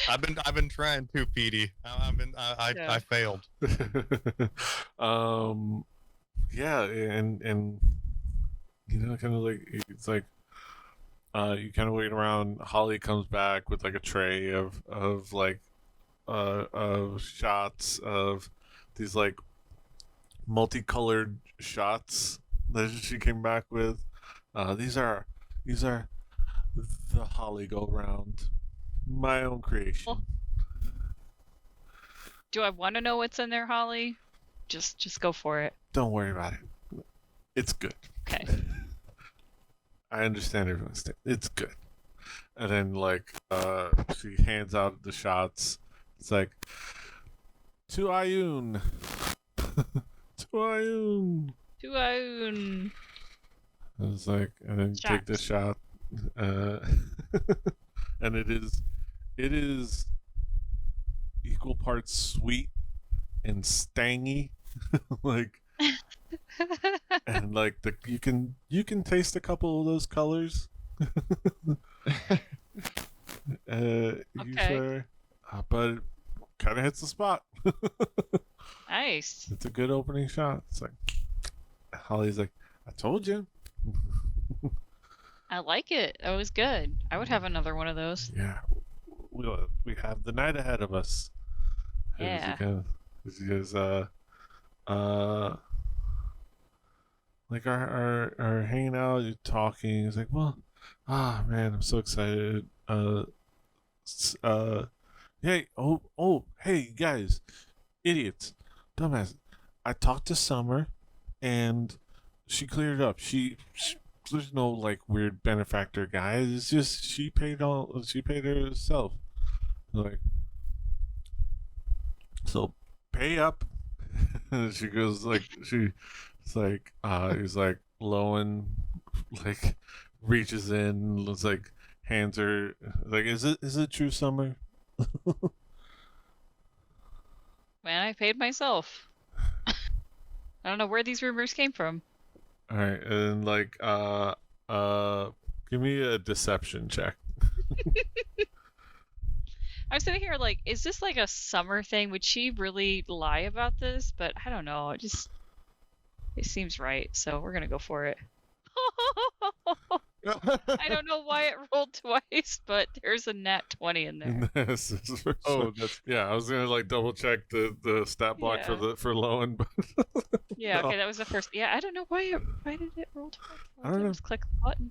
I've been trying to, Petey. I failed. Yeah, and kind of like it's like you kind of wait around. Holly comes back with like a tray of shots of these like multicolored shots that she came back with. These are the Holly go round, my own creation. Well, do I want to know what's in there, Holly? Just go for it. Don't worry about it. It's good. Okay. I understand everyone's thing. It's good. And then like she hands out the shots. It's like, to Ayun. To Ayun. To Ayun. It's like, and then Shots. take the shot. And it is equal parts sweet and stangy. Like, and like you can taste a couple of those colors. Okay. But it kind of hits the spot. Nice. It's a good opening shot. It's like Holly's like, I told you. I like it. That was good. I would have another one of those. Yeah, we have the night ahead of us. Yeah. Because like our hanging out, you're talking. It's like, well, man, I'm so excited. Hey, hey guys, idiots, dumbass. I talked to Summer, and she cleared it up. There's no like weird benefactor guy. It's just she paid herself. Like, so pay up. She goes like he's like Lowen like reaches in, looks like hands her like, is it true, Summer? Man, I paid myself. I don't know where these rumors came from. All right, and like give me a deception check. I'm sitting here like, is this like a summer thing? Would she really lie about this? But I don't know. It seems right, so we're gonna go for it. I don't know why it rolled twice, but there's a nat 20 in there. Oh, that's yeah. I was gonna like double check the stat block Yeah. for Lowen, but Yeah, no. okay, that was the first. Yeah, I don't know why did it roll twice? I don't know. Just click the button.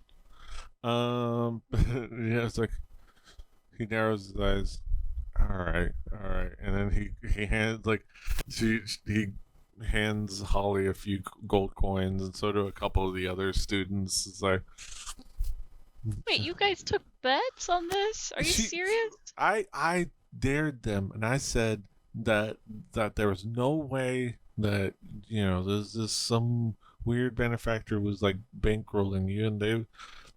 Yeah, it's like he narrows his eyes. All right, and then he hands like he hands Holly a few gold coins, and so do a couple of the other students. It's like, Wait, you guys took bets on this? Are you serious? I dared them, and I said that there was no way that there's this some weird benefactor was like bankrolling you, and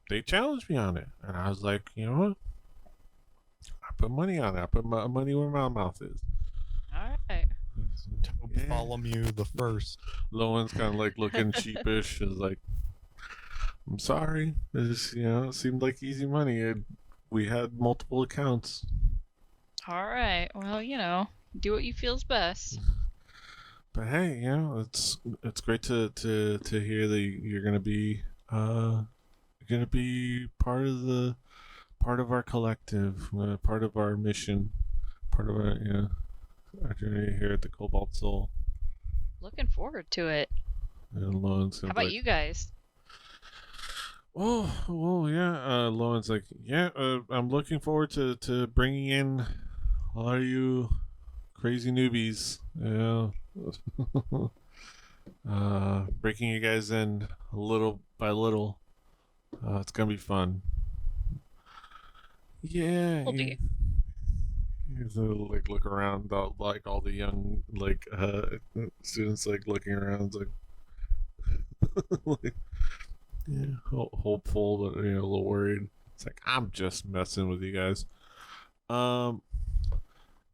they challenged me on it, and I was like, you know what? I put money on it. I put my money where my mouth is. All right. Bartholomew the First. Lowen's kind of like looking sheepish. Is like, I'm sorry. It just, it seemed like easy money. We had multiple accounts. All right. Well, do what you feel's best. But hey, it's great to hear that you're gonna be part of our collective, part of our mission, part of our journey here at the Cobalt Soul. Looking forward to it. And Lowen's How about you guys? Oh, well, yeah. Lowen's like, yeah. I'm looking forward to bringing in a lot of you crazy newbies. Yeah. Breaking you guys in little by little. It's gonna be fun. Yeah. We'll do. So, like, look around, like all the young students like looking around, like, like yeah, hopeful but a little worried. It's like, I'm just messing with you guys.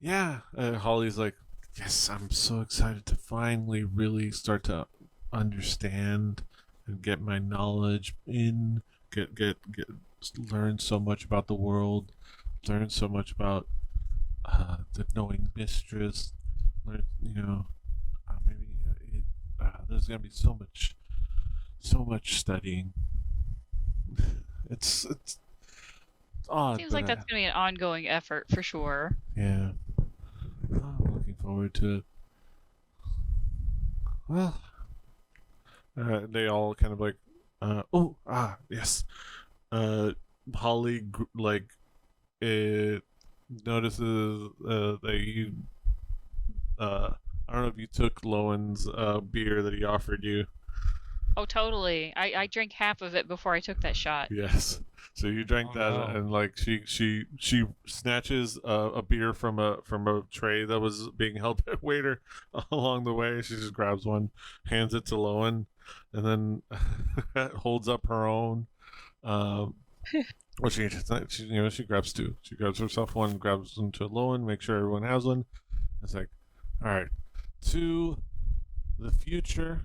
Yeah. Holly's like, yes, I'm so excited to finally really start to understand and get my knowledge in, get learn so much about the world, learn so much about the knowing mistress. Learn, maybe there's gonna be so much studying. It's odd. Seems like that's gonna be an ongoing effort for sure. Yeah. I'm looking forward to it. Well, they all kind of like, yes. Holly it notices that you. I don't know if you took Lowen's beer that he offered you. Oh, totally. I drank half of it before I took that shot. Yes. So you drank Oh, that, no. and like she snatches a beer from a tray that was being held by a waiter along the way. She just grabs one, hands it to Lowen, and then holds up her own. Well, she grabs two. She grabs herself one, grabs them to Lowen, make sure everyone has one. It's like, all right, to the future,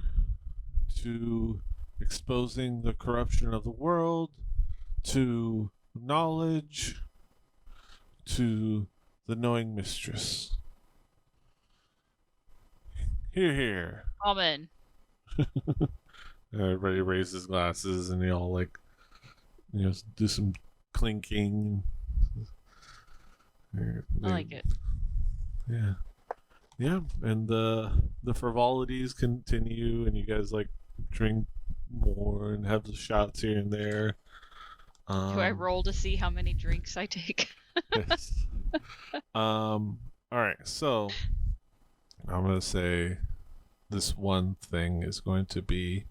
to exposing the corruption of the world, to knowledge, to the knowing mistress. Hear, hear. Amen. Everybody raises glasses, and they all like, do some clinking. I like it. Yeah, yeah, and the frivolities continue, and you guys like drink more and have the shots here and there. Do I roll to see how many drinks I take? Yes. All right, so I'm gonna say this one thing is going to be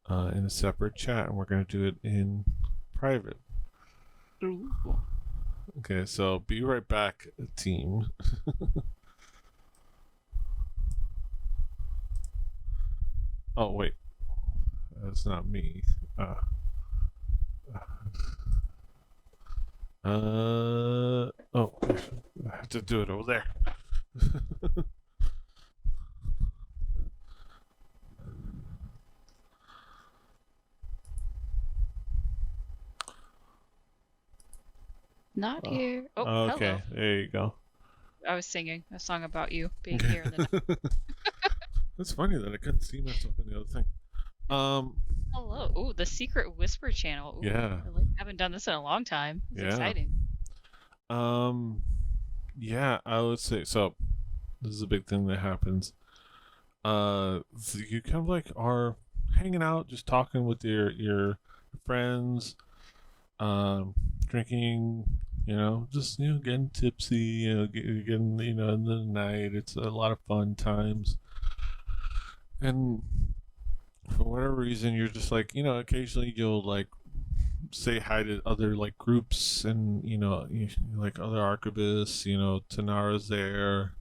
in a separate chat, and we're gonna do it in private. Okay, so be right back, team. Oh wait, that's not me. Oh, I have to do it over there. Not here. Oh, okay. hello. There you go. I was singing a song about you being here. And then That's funny that I couldn't see myself in the other thing. hello. Oh, the secret whisper channel. Ooh, Yeah. haven't done this in a long time. It's Yeah. exciting. Yeah, I would say so. This is a big thing that happens. So you kind of like are hanging out, just talking with your friends, drinking, just getting tipsy, getting in the night. It's a lot of fun times, and for whatever reason, you're just like occasionally you'll like say hi to other like groups, and like other archivists. Tanara's there.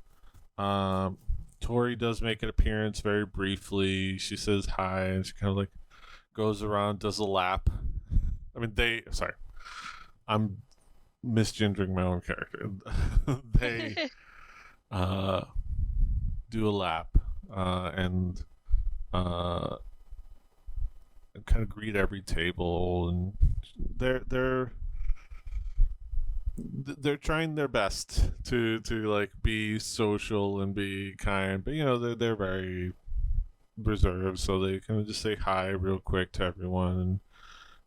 Tori does make an appearance very briefly. She says hi, and she kind of like goes around, does a lap. I mean, sorry, I'm misgendering my own character. They do a lap, and kind of greet every table, and they're trying their best to like be social and be kind, but they're very reserved, so they kind of just say hi real quick to everyone,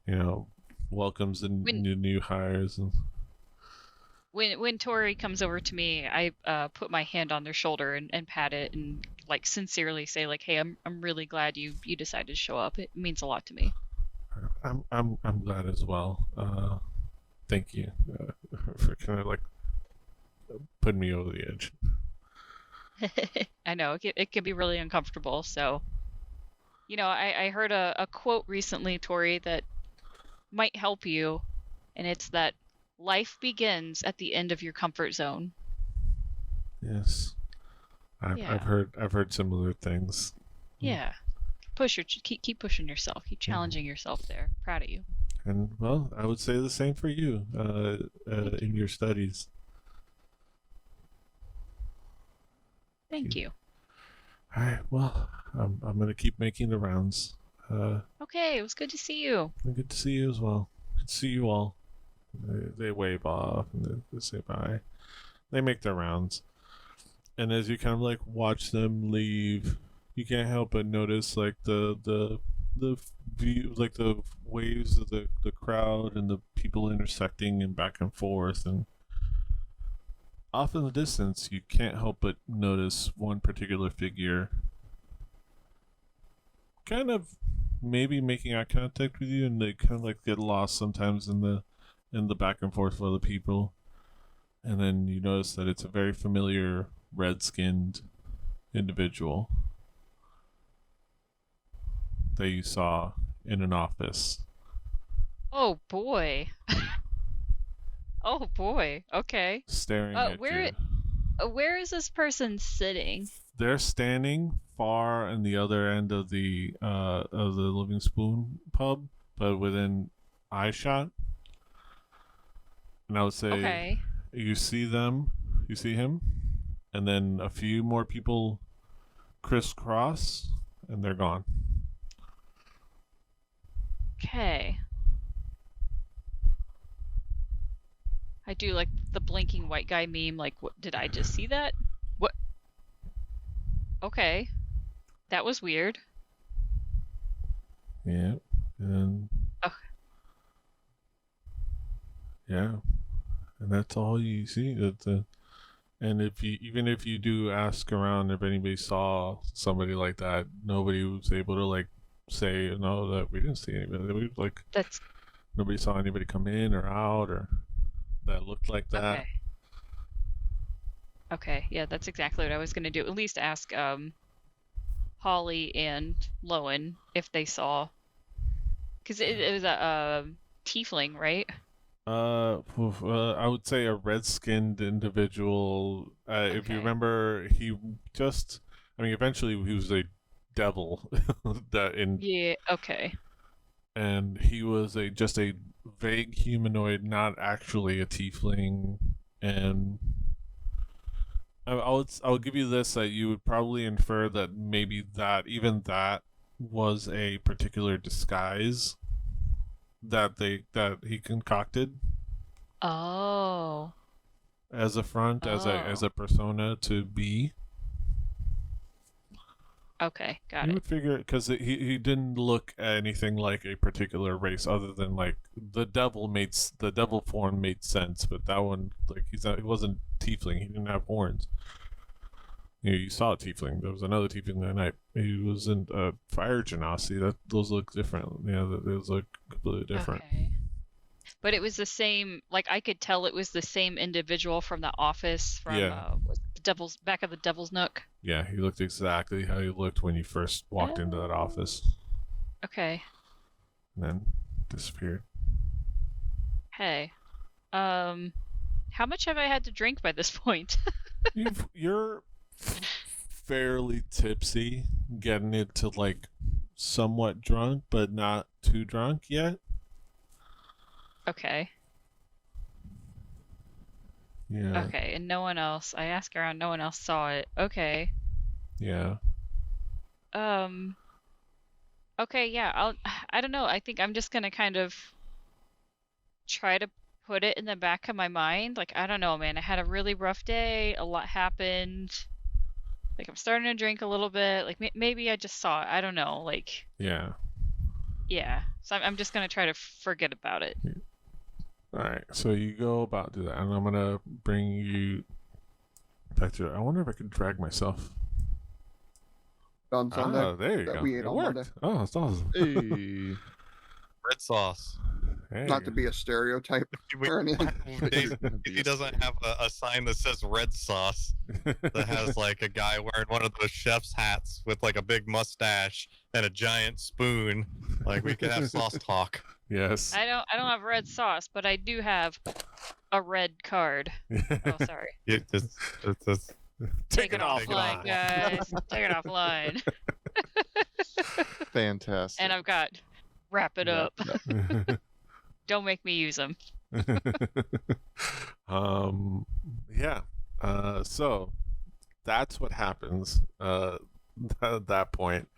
and welcomes the new hires. And when Tori comes over to me, I put my hand on their shoulder and pat it and like sincerely say like, hey, I'm really glad you decided to show up. It means a lot to me. I'm glad as well. Thank you for kind of like putting me over the edge. I know it can be really uncomfortable. So, I heard a quote recently, Tori, that might help you, and it's that life begins at the end of your comfort zone. Yes, I've heard similar things. Yeah, keep pushing yourself, keep challenging yourself. There, proud of you. And well, I would say the same for you in your studies. Thank you. All right. Well, I'm gonna keep making the rounds. Okay, it was good to see you. Good to see you as well. Good to see you all. They wave off and they say bye. They make their rounds, and as you kind of like watch them leave, you can't help but notice like the view, like the waves of the crowd and the people intersecting and back and forth, and off in the distance you can't help but notice one particular figure kind of maybe making eye contact with you, and they kind of like get lost sometimes in the back and forth of other people, and then you notice that it's a very familiar red-skinned individual that you saw in an office. Oh boy. Oh boy. Okay. Staring at you. Where is this person sitting? They're standing far in the other end of the Living Spoon pub, but within eye shot. And I would say, Okay. you see them, you see him, and then a few more people crisscross, and they're gone. Okay. I do like the blinking white guy meme. Like, what, did I just see that? What? Okay. That was weird. Yeah, and yeah, and that's all you see. And even if you do ask around if anybody saw somebody like that, nobody was able to like say no, that we didn't see anybody. Nobody saw anybody come in or out or that looked like that. Okay, yeah, that's exactly what I was gonna do. At least ask Holly and Lowen if they saw, because it was a tiefling, right? I would say a red-skinned individual. If you remember, eventually he was a devil. Yeah. Okay. And he was just a vague humanoid, not actually a tiefling. And I would give you this, that you would probably infer that maybe that was a particular disguise that he concocted Oh. as a front, as a persona to be. Okay, got You it. would figure because he didn't look anything like a particular race, other than like the devil form made sense, but that one like he wasn't tiefling. He didn't have horns. You saw a tiefling. There was another tiefling that night. He wasn't a fire genasi. Those look different. Those look completely different. Okay. But it was the same. Like I could tell it was the same individual from the office from like the Devil's back of the Devil's Nook. Yeah, he looked exactly how he looked when you first walked into that office. Okay. And then disappeared. Hey. How much have I had to drink by this point? You're fairly tipsy, getting into like somewhat drunk, but not too drunk yet. Okay. Yeah. Okay, and no one else. I asked around, no one else saw it. Okay. Yeah. Okay, yeah, I don't know. I think I'm just gonna kind of try to put it in the back of my mind. Like, I don't know, man. I had a really rough day. A lot happened. Like, I'm starting to drink a little bit. Like, maybe I just saw it. I don't know. Like, Yeah. yeah. So I'm just gonna try to forget about it. All right. So you go about do that, and I'm gonna bring you back to it. I wonder if I could drag myself. On Sunday. Ah, there you that go. we ate It on worked. Monday. Oh, that's awesome. Hey. Red sauce. There Not you to be a stereotype or anything. He doesn't have a sign that says red sauce go. that has like a guy wearing one of those chef's hats with like a big mustache and a giant spoon. Like we could have sauce talk. Yes. I don't have red sauce, but I do have a red card. Oh, sorry. It just Take it off. offline, guys. Take it offline. Fantastic. And I've got wrap it Wrap up. it up. Don't make me use them. Yeah. So that's what happens at that point,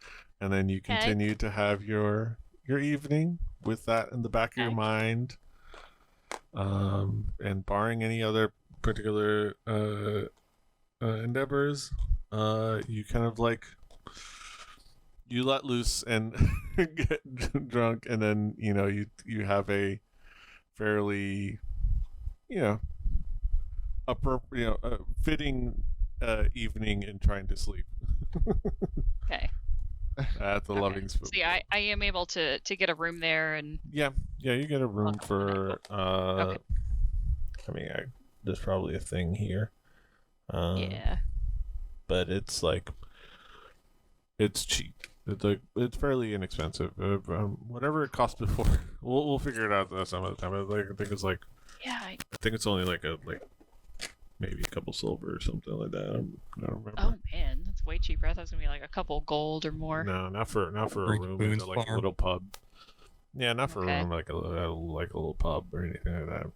and then you Okay. continue to have your evening with that in the back of your Okay. mind, and barring any other particular endeavors, you kind of like you let loose and get drunk, and then you have a fairly fitting evening in trying to sleep Okay. at the Okay. Loving Spoon. See, I am able to get a room there, and Yeah, you get a room Okay. for Okay. I mean, there's probably a thing here. yeah. But it's like it's cheap. It's fairly inexpensive. Whatever it cost before, we'll figure it out some of the time. I think it's like Yeah. I think it's only like maybe a couple silver or something like that. I don't remember. Oh man, that's way cheaper. I thought it was gonna be like a couple gold or more. No, not for a Drink room. Boone's It's like a Farm. little pub. Yeah, not for Okay. a room like a little pub or anything like that.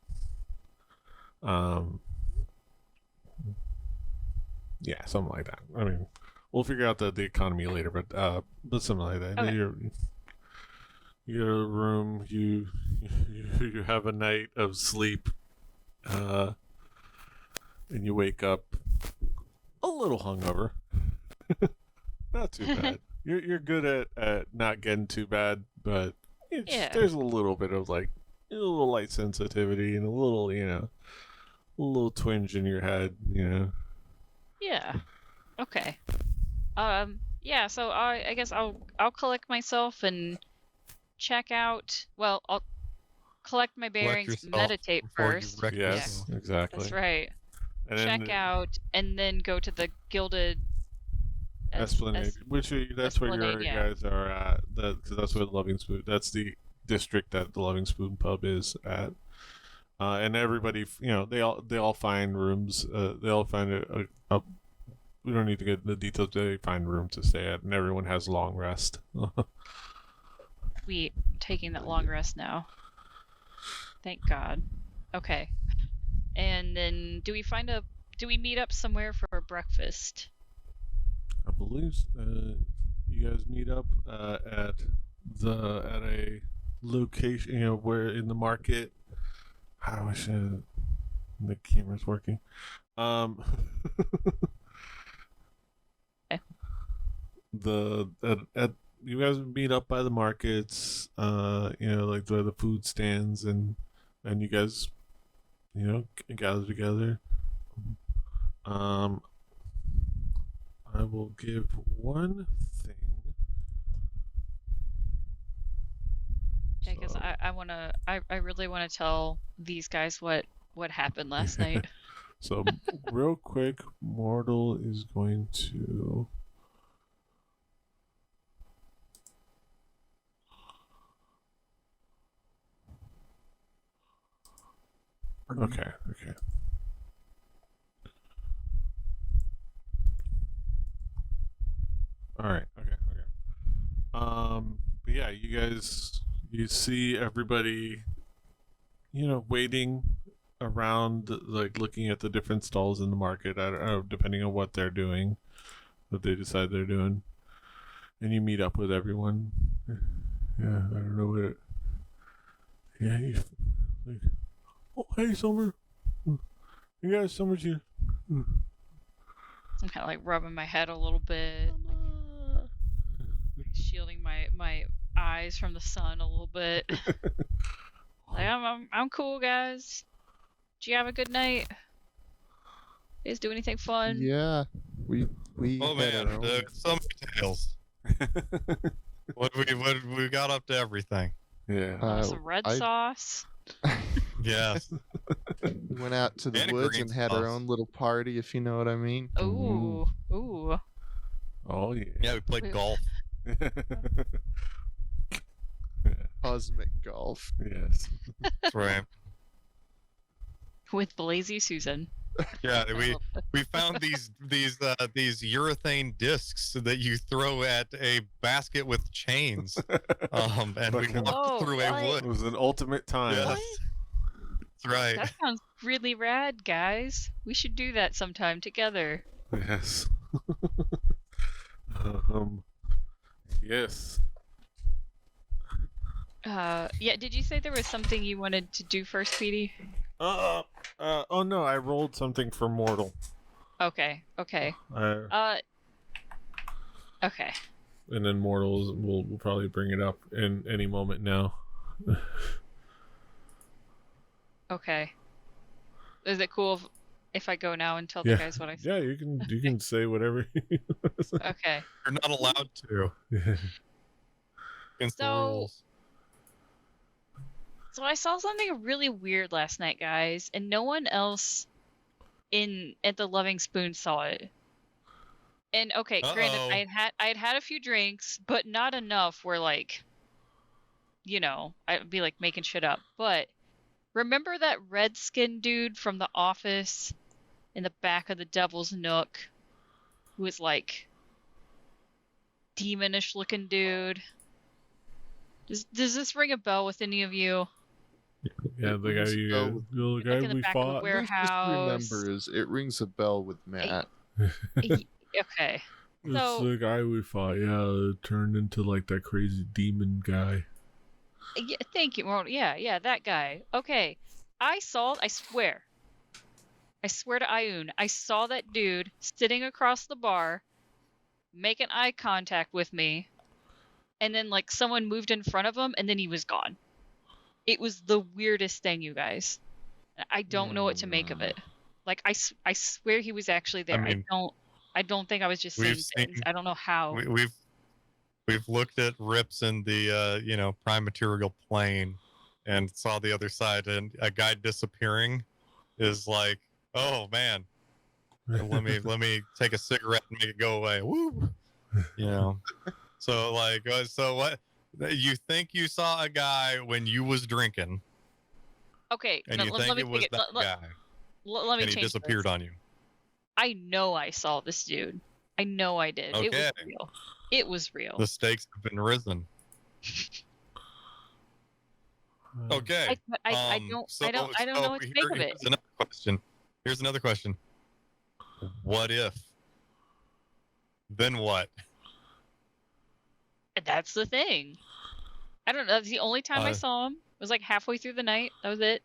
Yeah, something like that. I mean, we'll figure out the economy later, but something like that. Okay. You get a room. You have a night of sleep, and you wake up a little hungover. Not too bad. You're good at not getting too bad, but there's a little bit of like a little light sensitivity and a little a little twinge in your head. Yeah. Okay. Yeah. So I guess I'll collect myself and check out. Well, I'll collect my bearings, yourself meditate before you first. wreck Yeah, Yes, exactly. that's right. And Check then out, and then go to the Gilded Esplanade, that's where Esplanade, your yeah. guys are at. Because that's where the Loving Spoon. That's the district that the Loving Spoon pub is at. And everybody, they all find rooms. They all find a. We don't need to get into the details. They find rooms to stay at, and everyone has long rest. We taking that long rest now. Thank God. Okay. And then do we meet up somewhere for breakfast? I believe you guys meet up at a location, where in the market, I wish the camera's working. At you guys meet up by the markets, like the food stands, and you guys, gather together. I will give one thing. Yeah, because I really want to tell these guys what happened last night. So, real quick, Mortal is going to. Okay. All right. Okay. But yeah, you see everybody, waiting around, like looking at the different stalls in the market. I don't know, depending on what they're doing, what they decide they're doing, and you meet up with everyone. Yeah, I don't know what. Yeah, like, oh hey, Summer. You guys, Summer's here. I'm kind of like rubbing my head a little bit, shielding my eyes from the sun a little bit. Like I'm cool, guys. Did you have a good night? You guys do anything fun? Yeah, we Oh had man, our own. so many tales. We got up to everything. Yeah. Some red sauce. Yes. We went out to the And a woods green and had our sauce. own little party, if you know what I mean. Ooh. Oh yeah. Yeah, we played golf. Cosmic golf. Yes. That's right. With Blazy Susan. Yeah, we found these urethane discs that you throw at a basket with chains. And we Fucking- walked through a what? wood. It was an ultimate time. Yes. That's right. That sounds really rad, guys. We should do that sometime together. Yes. Yes. Yeah, did you say there was something you wanted to do first, Petey? Oh no, I rolled something for Mortal. Okay. Okay. And then Mortals will probably bring it up in any moment now. Okay. Is it cool if I go now and tell the guys what I said? Yeah, you can say whatever. Okay. You're not allowed to. Against the So- rules. So I saw something really weird last night, guys, and no one else at the Loving Spoon saw it. And okay, granted, Uh-oh. I had had a few drinks, but not enough where like, I'd be like making shit up. But remember that red-skinned dude from The Office in the back of the Devil's Nook, who was like demonish looking dude? Does this ring a bell with any of you? Yeah, the guy It the guy Like in the we back of a fought. ware- Just Warehouse. remember is it rings a bell with Matt. Okay. It's So- the guy we fought. Yeah, it turned into like that crazy demon guy. Yeah, thank you, Ron. Yeah, that guy. Okay. I swear to Ioun, I saw that dude sitting across the bar, making eye contact with me, and then like someone moved in front of him, and then he was gone. It was the weirdest thing, you guys. I don't know what to make of it. Like I swear he was actually there. I mean, I don't think I was just saying we've things. seen- I don't know how. We've looked at rips in the prime material plane and saw the other side, and a guy disappearing is like, oh man, let me take a cigarette and make it go away. Woo, So like, so what? You think you saw a guy when you was drinking, Okay, and no, you let think me it was take that guy, let me and he change disappeared this. on you. I know I saw this dude. I know I did. It was Okay. real. It was real. The stakes have been risen. Okay. I don't know what to make of it. Here's another question. Here's another question. What if? Then what? That's the thing. I don't know. That's the only time I saw him. It was like halfway through the night. That was it.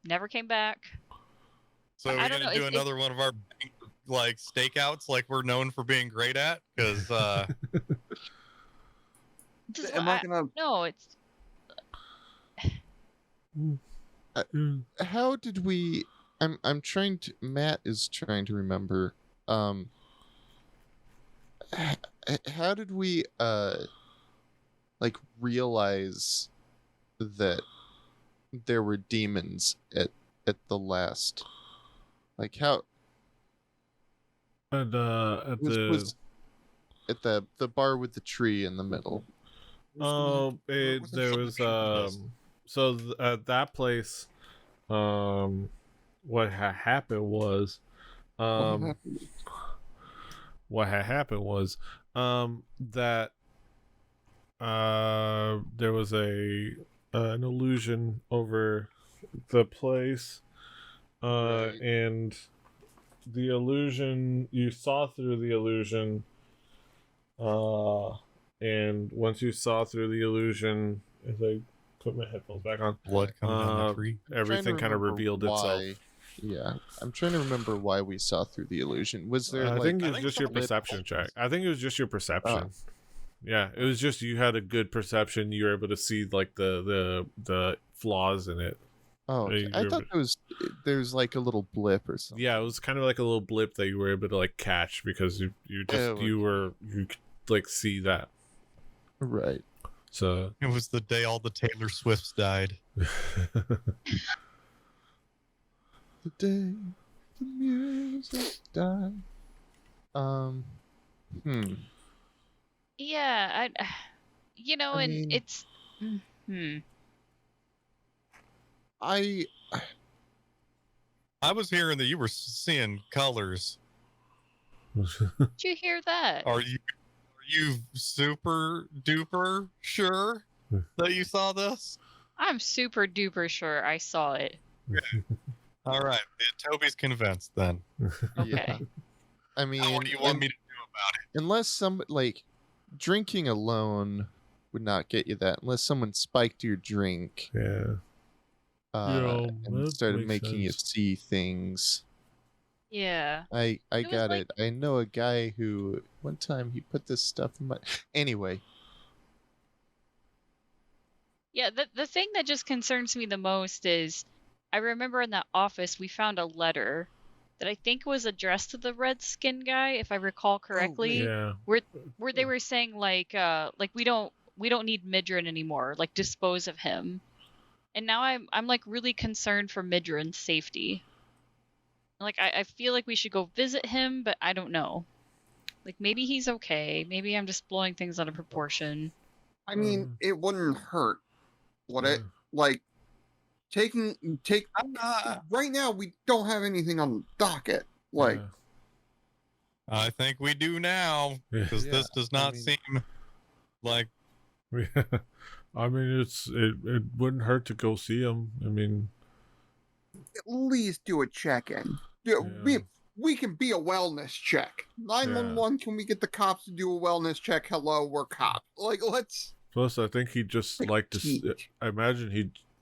never came back. So I we're don't gonna know, do another one of our like stakeouts, like we're known for being great at, because This is Am what I gonna? no, it's How did we? I'm trying to. Matt is trying to remember. How did we like realize that there were demons at the last? Like how At was at the bar with the tree in the middle? there was so at that place, what had happened was, what had happened was, that there was an illusion over the place, Right. and the illusion, you saw through the illusion, and once you saw through the illusion, as I put my headphones back on, blood coming down the tree. everything kind of revealed itself. Yeah, I'm trying to remember why we saw through the illusion. Was there I like? think it was just your perception check. I think it was just your perception. Yeah, it was just you had a good perception. You were able to see like the flaws in it. Oh, okay. I thought there's like a little blip or something. Yeah, it was kind of like a little blip that you were able to like catch because you could like see that. Right. So It was the day all the Taylor Swifts died. The day the music died. yeah, I mean- it's I I was hearing that you were seeing colors. Did you hear that? Are you super duper sure that you saw this? I'm super duper sure I saw it. All right, Toby's convinced then. Okay. yeah. I mean, Now, what do you want me to do about it? unless some like drinking alone would not get you that, unless someone spiked your drink, yeah. and that started makes making you sense. see things. Yeah. I was got like- it. I know a guy who one time he put this stuff in my. Anyway, Yeah, the thing that just concerns me the most is I remember in that office we found a letter that I think was addressed to the red skin guy, if I recall correctly, Yeah. where they were saying like we don't need Midrin anymore, like dispose of him. And now I'm like really concerned for Midrin's safety. Like I feel like we should go visit him, but I don't know. Like maybe he's okay. Maybe I'm just blowing things out of proportion. I mean, it wouldn't hurt, would it? Mm. Like take Uh, right now we don't have anything on the docket. Like I think we do now, because Yeah, this does I not mean- seem like Yeah. I mean, it wouldn't hurt to go see him. I mean, at least do a check-in. Yeah, we can be a wellness check. 911, can we get the cops to do a wellness check? Hello, we're cops. Like, let's. plus I think he'd just like to. Teach. I imagine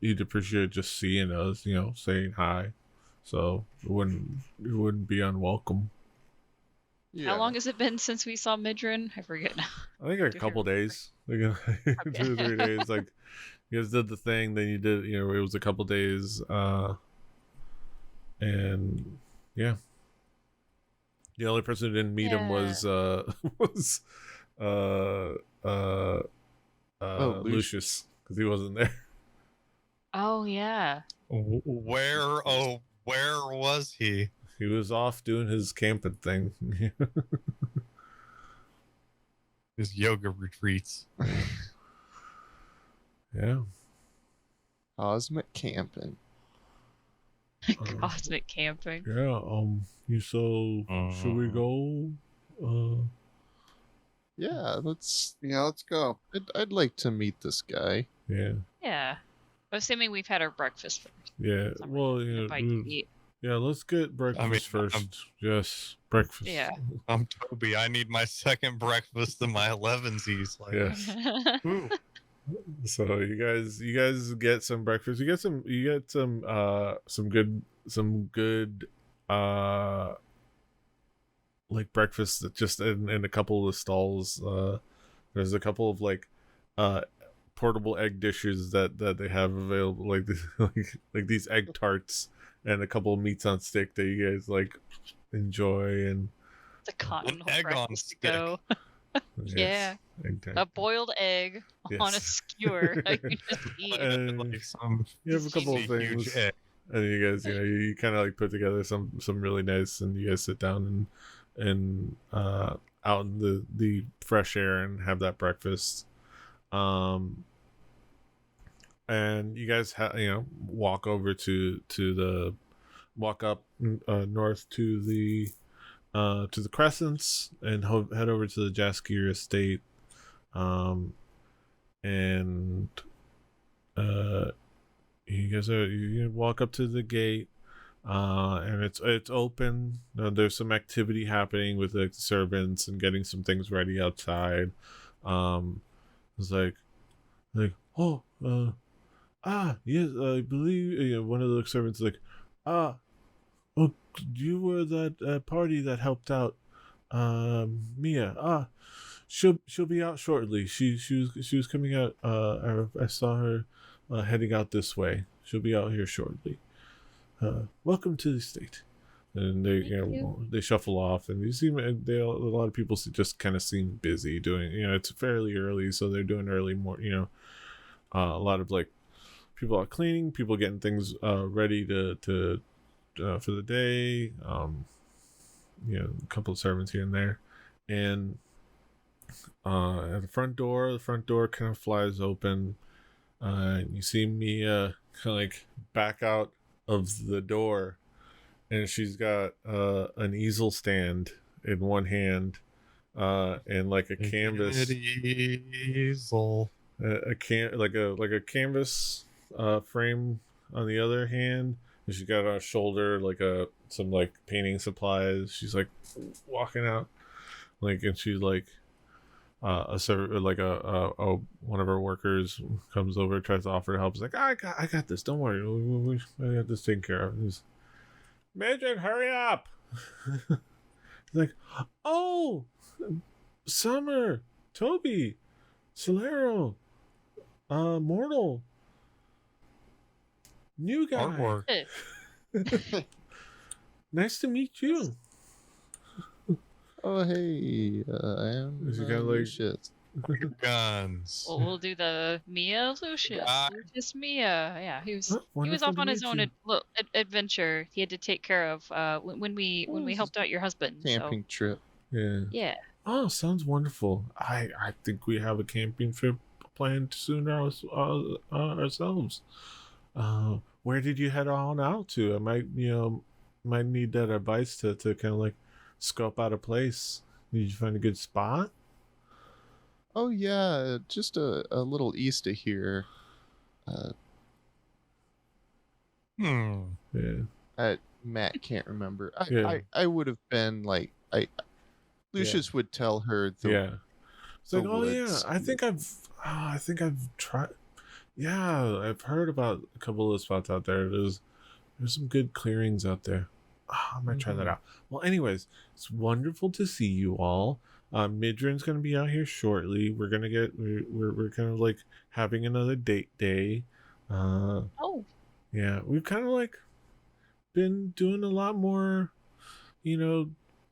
he'd appreciate just seeing us, saying hi. So it wouldn't be unwelcome. yeah. How long has it been since we saw Midrin? I forget now. I think like a Do you couple days, like 2 or 3 days. Like you guys did the thing, then you did. It was a couple days, and yeah. The only person who didn't meet him was Lucius, because he wasn't there. Oh yeah. where was he? He was off doing his camping thing. His yoga retreats. Yeah. Cosmic camping. Cosmic camping. Yeah. Should we go? Yeah, let's go. I'd like to meet this guy. Yeah. Yeah. Assuming we've had our breakfast first. Yeah. Well, Invite to eat. yeah. Let's get breakfast first. Yes, breakfast. Yeah. I'm Toby. I need my second breakfast in my 11sies. Like, Yes. ooh. So you guys get some breakfast. You get some good like breakfast that just in a couple of the stalls. There's a couple of like portable egg dishes that they have available, like like these egg tarts and a couple of meats on stick that you guys like enjoy. And The continental egg on breakfast to stick. go. yes, egg tart. A boiled egg on a Yes. skewer. You just eat. Like some You have a couple of huge things, egg. and you guys, you kind of like put together some really nice, and you guys sit down and out in the fresh air and have that breakfast. And you guys walk over to walk up north to the Crescents and head over to the Jaskier estate. And you walk up to the gate, and it's open. There's some activity happening with the servants and getting some things ready outside. It's like oh yes, I believe one of the servants is like, oh, you were that party that helped out Mia. She'll be out shortly. She was coming out. I saw her heading out this way. She'll be out here shortly. Welcome to the estate. And they they shuffle off, and you see a lot of people just kind of seem busy doing. It's fairly early, so they're doing early more. A lot of like people are cleaning, people getting things ready to for the day. A couple of servants here and there, and at the front door kind of flies open. You see Mia kind of like back out of the door, and she's got an easel stand in one hand, and like a canvas easel, a canvas frame on the other hand. And she's got on her shoulder like some like painting supplies. She's like walking out, like, and she's like one of her workers comes over, tries to offer help. He's like, I got this. Don't worry, I got this taken care of. He's, Midget, hurry up! He's like, oh, Summer, Toby, Solero, Mortal, new guy. artwork. Nice to meet you. Oh hey, I am. Is he kinda like- shit. Guns. We'll do the Mia Lucius. Ah. Lucius Mia. Yeah, he was Wonderful off to on his meet own you. adventure. He had to take care of when we helped out your husband. Camping trip. Yeah. So, yeah. Oh, sounds wonderful. I think we have a camping trip planned soon ourselves. Where did you head on out to? I might need that advice to kind of like scope out a place. Did you find a good spot? Oh yeah, just a little east of here. Yeah. Matt can't remember. Yeah. I would have been like Lucius would tell her the Yeah. It's like, the oh yeah, woods. I think I've tried. Yeah, I've heard about a couple of the spots out there. There's some good clearings out there. I might try that out. Well, anyways, it's wonderful to see you all. Midran's gonna be out here shortly. We're kind of like having another date day. Oh. Yeah, we've kind of like been doing a lot more,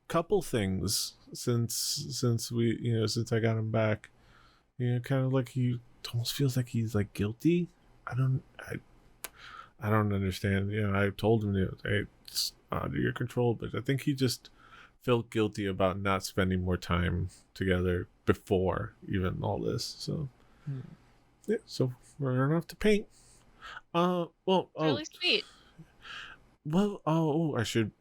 couple things since we, since I got him back. Kind of like he almost feels like he's like guilty. I don't understand. I told him it's under your control, but I think he just felt guilty about not spending more time together before even all this. So yeah, so we're running off to paint. Really sweet. Well, I should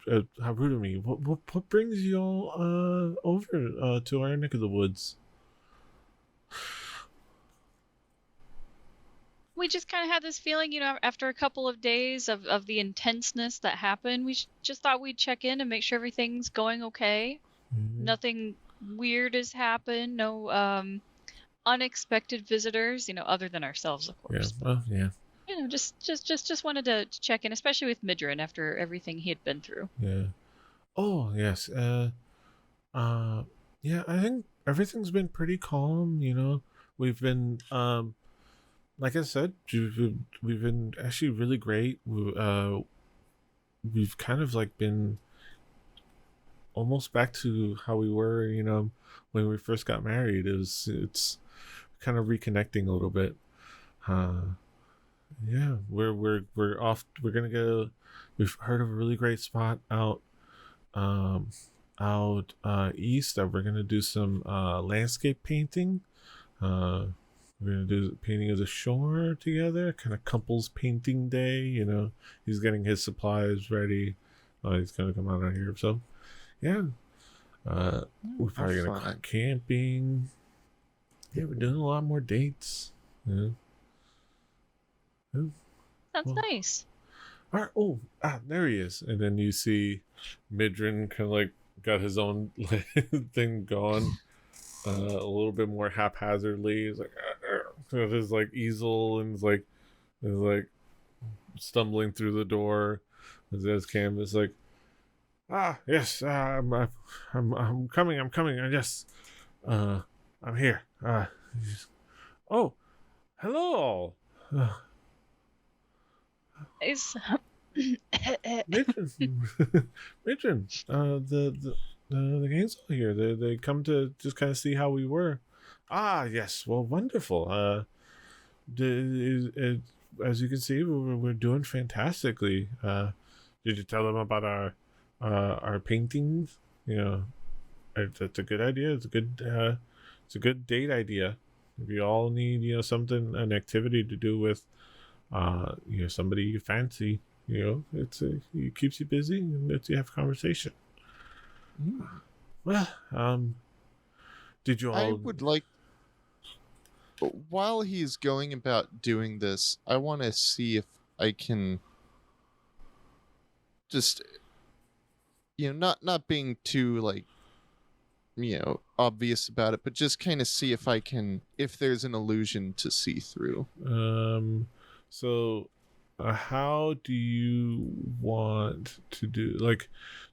how rude of me. What brings you all over to our neck of the woods? We just kind of had this feeling, after a couple of days of the intenseness that happened, we just thought we'd check in and make sure everything's going okay. Nothing weird has happened. No unexpected visitors, other than ourselves, of Yeah. course. Well, yeah. Just wanted to check in, especially with Midrin after everything he had been through. Yeah. Oh, yes. Yeah, I think everything's been pretty calm, We've been, like I said, we've been actually really great. We've kind of like been almost back to how we were, when we first got married. It's kind of reconnecting a little bit. Yeah, we're off. We're gonna go. We've heard of a really great spot out east that we're gonna do some landscape painting. We're gonna do painting of the shore together, kind of couples painting day. He's getting his supplies ready. He's gonna come out here. So, yeah. We're probably gonna go camping. Yeah, we're doing a lot more dates. Yeah. Sounds nice. All right. Oh, there he is. And then you see Midrin kind of like got his own thing going a little bit more haphazardly. He's like, with his like easel and is like stumbling through the door as his canvas. Like, yes, I'm coming. I just, I'm here. Oh, hello. Is Mitrin, the gang's all here. They come to just kind of see how we were. Yes. Well, wonderful. As you can see, we're doing fantastically. Did you tell them about our paintings? That's a good idea. It's a good date idea. If you all need, an activity to do with, somebody you fancy, it keeps you busy and lets you have conversation. Well, did you all? I would like, while he's going about doing this, I want to see if I can just, not being too like, obvious about it, but just kind of see if there's an illusion to see through. So how do you want to do,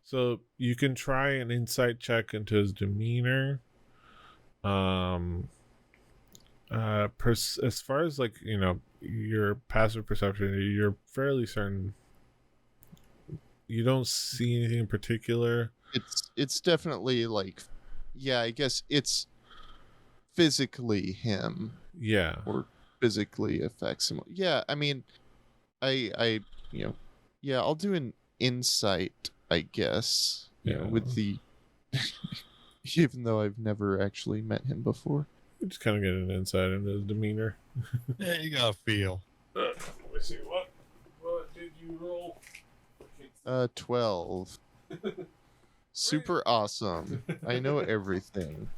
so you can try an insight check into his demeanor. As far as your passive perception, you're fairly certain you don't see anything in particular. It's definitely I guess it's physically him. Yeah. Or physically affects him. Yeah, I mean, I'll do an insight, I guess. With the, even though I've never actually met him before. You just kind of get an insight into his demeanor. Yeah, you gotta feel. Let me see, what did you roll? 12. Super awesome. I know everything.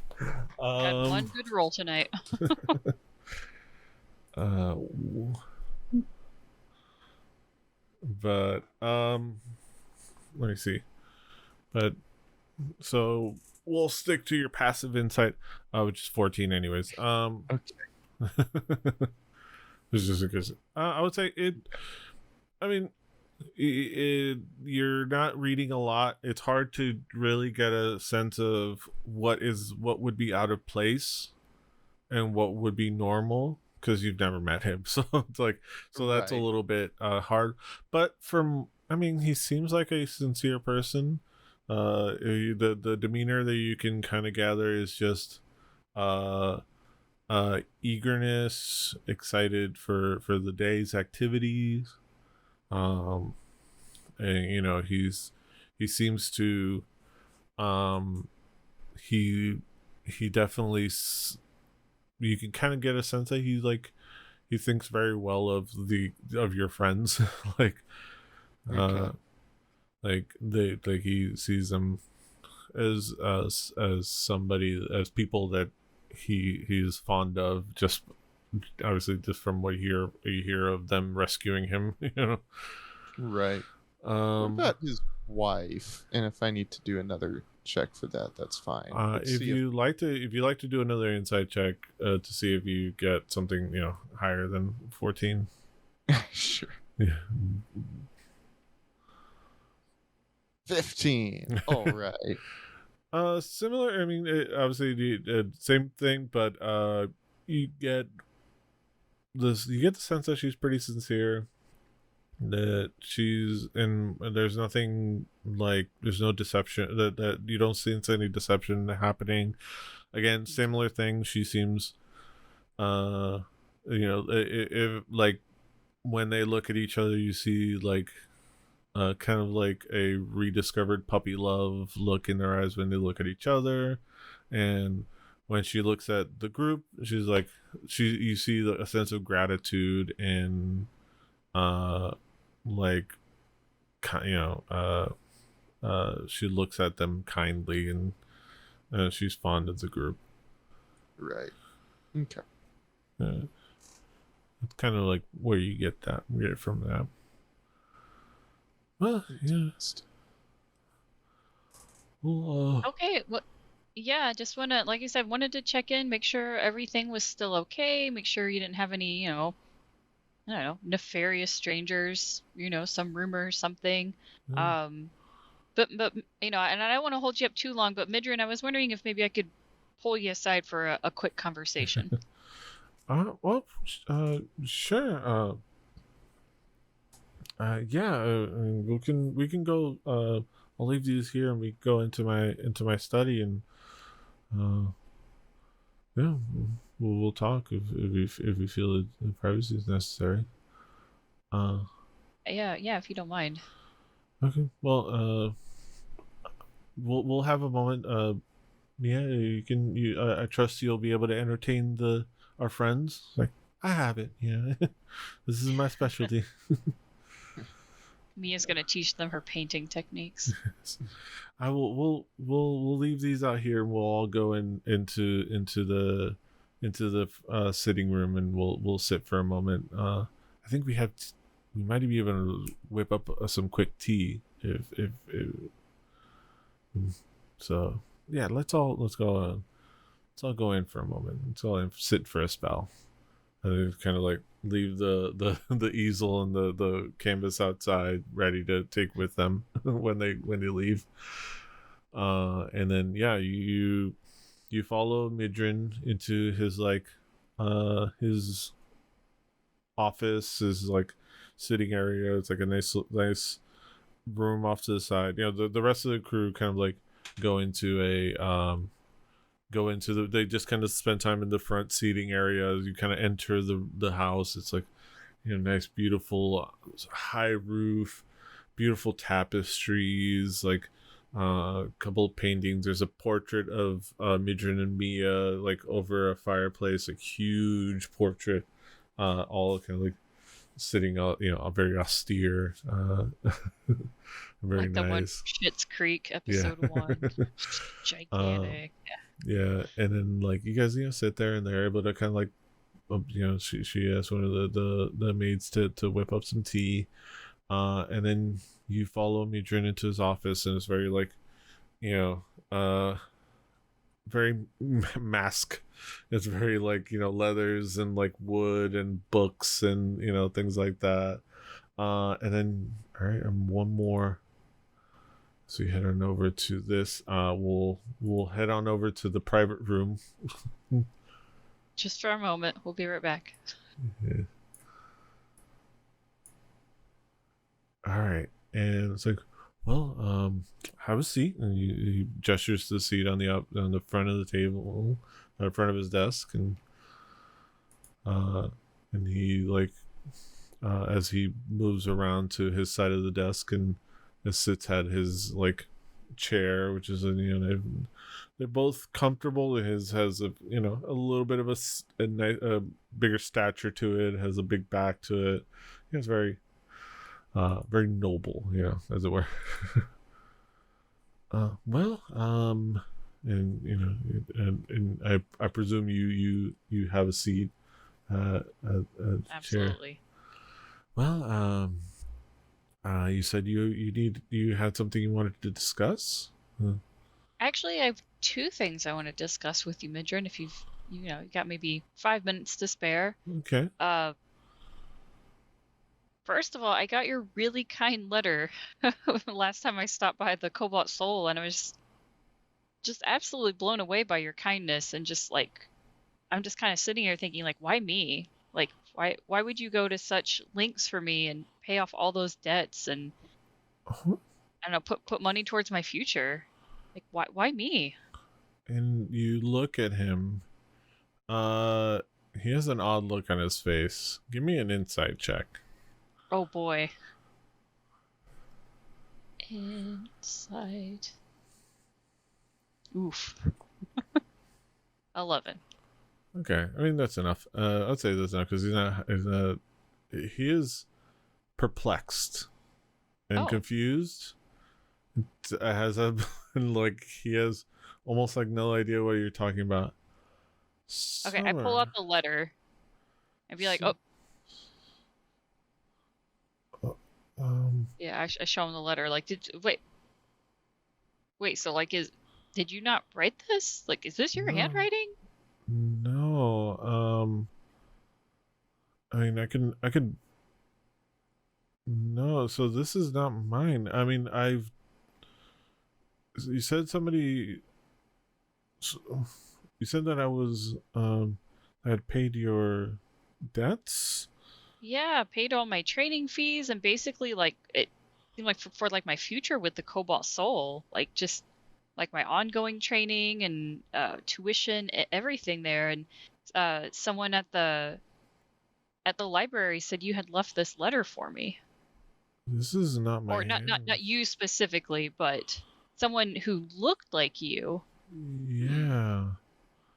Got one good roll tonight. But let me see. But so we'll stick to your passive insight, which is 14 anyways. Okay. It's just because I would say it. I mean, you're not reading a lot. It's hard to really get a sense of what would be out of place and what would be normal, because you've never met him. So it's that's a little bit hard. But he seems like a sincere person. The demeanor that you can kind of gather is just eagerness, excited for the day's activities. And he seems to he definitely you can kind of get a sense that he thinks very well of your friends. He sees them as somebody, as people that he is fond of, just obviously just from what you hear of them rescuing him. Right. What about his wife? And if I need to do another check for that, that's fine. If you like to do another insight check to see if you get something higher than 14. Sure. Yeah. 15. All right. Similar. I mean, obviously the same thing, but you get this. You get the sense that she's pretty sincere. That she's and there's nothing like there's no deception. That you don't sense any deception happening. Again, similar thing. She seems, if like when they look at each other, you see like. Kind of like a rediscovered puppy love look in their eyes when they look at each other, and when she looks at the group, she's like, you see a sense of gratitude and, like, she looks at them kindly and she's fond of the group. Right. Okay. It's kind of like where you get it from that. Well, yeah. Well, Okay, well, yeah, just like you said, wanted to check in, make sure everything was still okay, make sure you didn't have any, I don't know, nefarious strangers, some rumor, something. But and I don't want to hold you up too long, but Midrin, I was wondering if maybe I could pull you aside for a quick conversation. Sure. We can go. I'll leave these here, and we go into my study, and we'll talk if we feel the privacy is necessary. Yeah, if you don't mind. Okay. Well, we'll have a moment. Yeah, you can. I trust you'll be able to entertain our friends. Like I have it. Yeah, this is my specialty. Mia's gonna teach them her painting techniques. I will. We'll leave these out here, and we'll all go into the sitting room, and we'll sit for a moment. I think we might be able to whip up some quick tea if so. Yeah, let's all go in for a moment. Let's all sit for a spell. And kind of like leave the easel and the canvas outside ready to take with them when they leave. And then you follow Midrin into his his office, his like sitting area. It's like a nice room off to the side. The rest of the crew kind of like go into they just kind of spend time in the front seating area. As you kind of enter the house, it's like nice beautiful high roof, beautiful tapestries, like a couple of paintings. There's a portrait of Midrin and Mia like over a fireplace, like huge portrait, all kind of like sitting out, very austere, very like the nice. one Schitt's Creek episode 1. Gigantic. Yeah, and then like you guys sit there and they're able to kind of like she asked one of the maids to whip up some tea, and then you follow Midrin into his office, and it's very like very mask. It's very like leathers and like wood and books and things like that, and then all right, and one more. So you head on over to this. We'll head on over to the private room. Just for a moment. We'll be right back. Yeah. All right, and it's like, well, have a seat. And he gestures to the seat on the front of the table, in front of his desk, and he like as he moves around to his side of the desk and sits at his like chair, which is they're both comfortable. His has a little bit of a bigger stature to it, has a big back to it. It's very very noble, as it were. And I presume you have a seat at Absolutely. Chair. Well, you said you had something you wanted to discuss? Actually, I have two things I want to discuss with you, Midrin. If you got maybe 5 minutes to spare. Okay. First of all, I got your really kind letter last time I stopped by the Cobalt Soul, and I was just absolutely blown away by your kindness, and just like, I'm just kind of sitting here thinking, like, why me? Like, why would you go to such lengths for me and pay off all those debts and Uh-huh. I don't know, put money towards my future? Like, why me? And you look at him. He has an odd look on his face. Give me an insight check. Oh boy. Insight. Oof. 11. Okay, I mean that's enough. I'd say that's enough because he is perplexed and Oh. confused. Like he has almost like no idea what you're talking about. Okay, I pull out the letter and be like, oh. Yeah, I show him the letter. Like, wait. So, like, did you not write this? Like, is this your No. handwriting? No. I mean, I could. No, so this is not mine. I mean, you said somebody. You said that I had paid your debts. Yeah, paid all my training fees and basically like it seemed like for like my future with the Cobalt Soul, like just like my ongoing training and tuition, everything there. And someone at the library said you had left this letter for me, This is not my or not you specifically, but someone who looked like you. Yeah.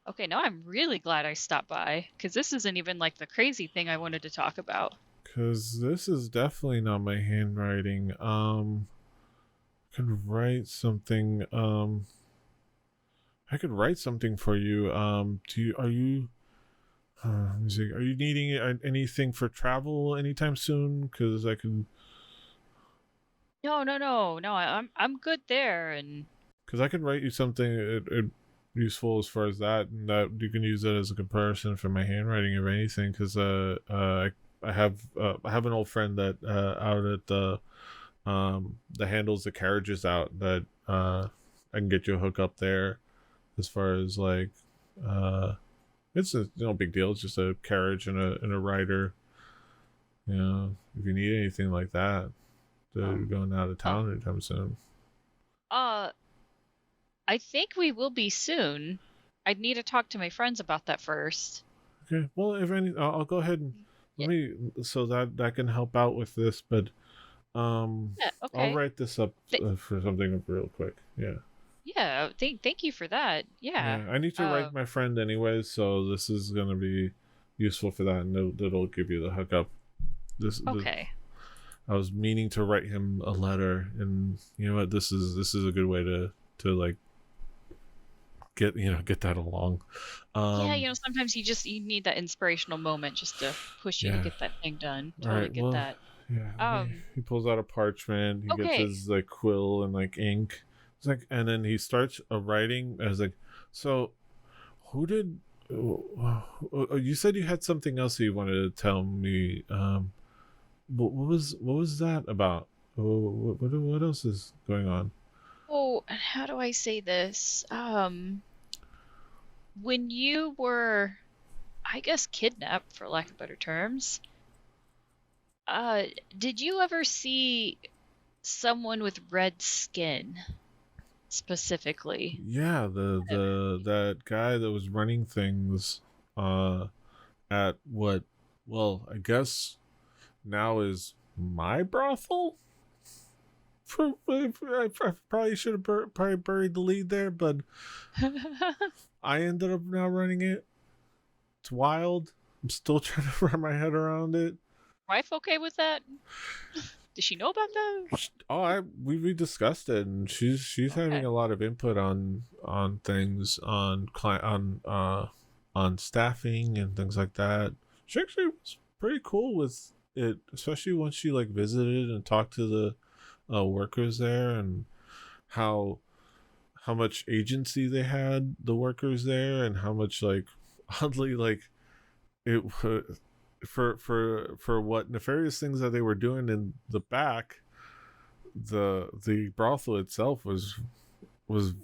Okay, now I'm really glad I stopped by, because this isn't even like the crazy thing I wanted to talk about. Because this is definitely not my handwriting. I could write something. I could write something for you. Are you let me see. Are you needing anything for travel anytime soon? Because I can. No. I'm good there, and Because I could write you something useful as far as that, and that you can use it as a comparison for my handwriting of anything. Because I have an old friend that out at the handles the carriages out that I can get you a hook up there. As far as like it's no big deal. It's just a carriage and a rider. You know, if you need anything like that, going out of town anytime soon. I think we will be soon. I'd need to talk to my friends about that first. Okay. Well, if any, I'll go ahead and let me so that can help out with this. But Yeah, okay. I'll write this up for something real quick. Yeah. Yeah, thank you for that. Yeah. I need to write my friend anyways, so this is gonna be useful for that, and that'll give you the hookup. Okay. I was meaning to write him a letter, and you know what? This is a good way to like get that along. Yeah, sometimes you need that inspirational moment just to push you to get that thing done. Totally get that. Yeah. He pulls out a parchment. He gets his like quill and like ink. It's like, and then he starts writing. I was like, so who did? You said you had something else that you wanted to tell me. What was that about? What else is going on? Oh, how do I say this? When you were, I guess, kidnapped, for lack of better terms, did you ever see someone with red skin, specifically? Yeah, that guy that was running things, at what? Well, I guess now is my brothel. I probably should have probably buried the lead there, but I ended up now running it. It's wild. I'm still trying to wrap my head around it. Wife okay with that? Does she know about that? Oh, we discussed it, and she's having a lot of input on things on staffing and things like that. She actually was pretty cool with it, especially once she like visited and talked to the workers there, and how how much agency they had, the workers there, and how much like oddly like it for what nefarious things that they were doing in the back. The brothel itself was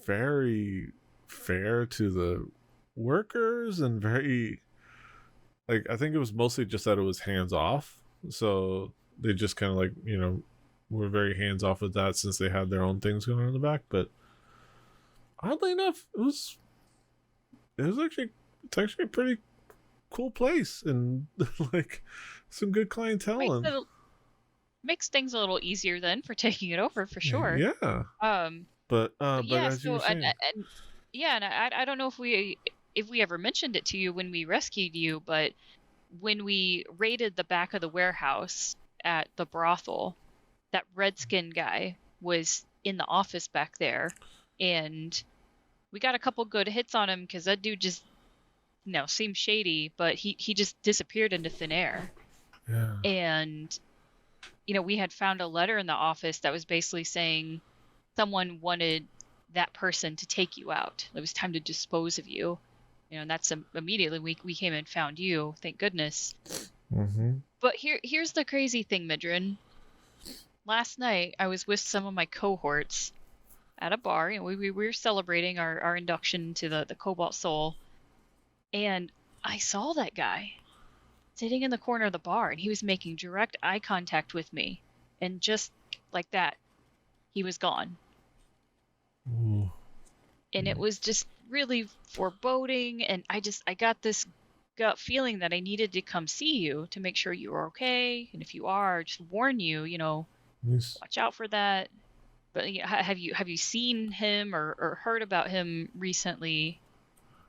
very fair to the workers and very like I think it was mostly just that it was hands off. So they just kind of like, you know, were very hands off with that since they had their own things going on in the back. But oddly enough, it's actually a pretty cool place and like some good clientele and makes things a little easier then for taking it over for sure. Yeah. But yeah, as you were saying, and I don't know if we ever mentioned it to you when we rescued you, but when we raided the back of the warehouse at the brothel, that redskin guy was in the office back there, and we got a couple good hits on him because that dude just, you know, seemed shady, but he just disappeared into thin air. Yeah. And, you know, we had found a letter in the office that was basically saying someone wanted that person to take you out. It was time to dispose of you. You know, and that's immediately we came and found you. Thank goodness. Mm-hmm. But here's the crazy thing, Midrin. Last night, I was with some of my cohorts at a bar. You know, we were celebrating our induction to the Cobalt Soul. And I saw that guy sitting in the corner of the bar, and he was making direct eye contact with me. And just like that, he was gone. Ooh. And it was just really foreboding. And I got this gut feeling that I needed to come see you to make sure you were okay. And if you are, just warn you, you know, Yes. watch out for that. But you know, have you seen him or heard about him recently?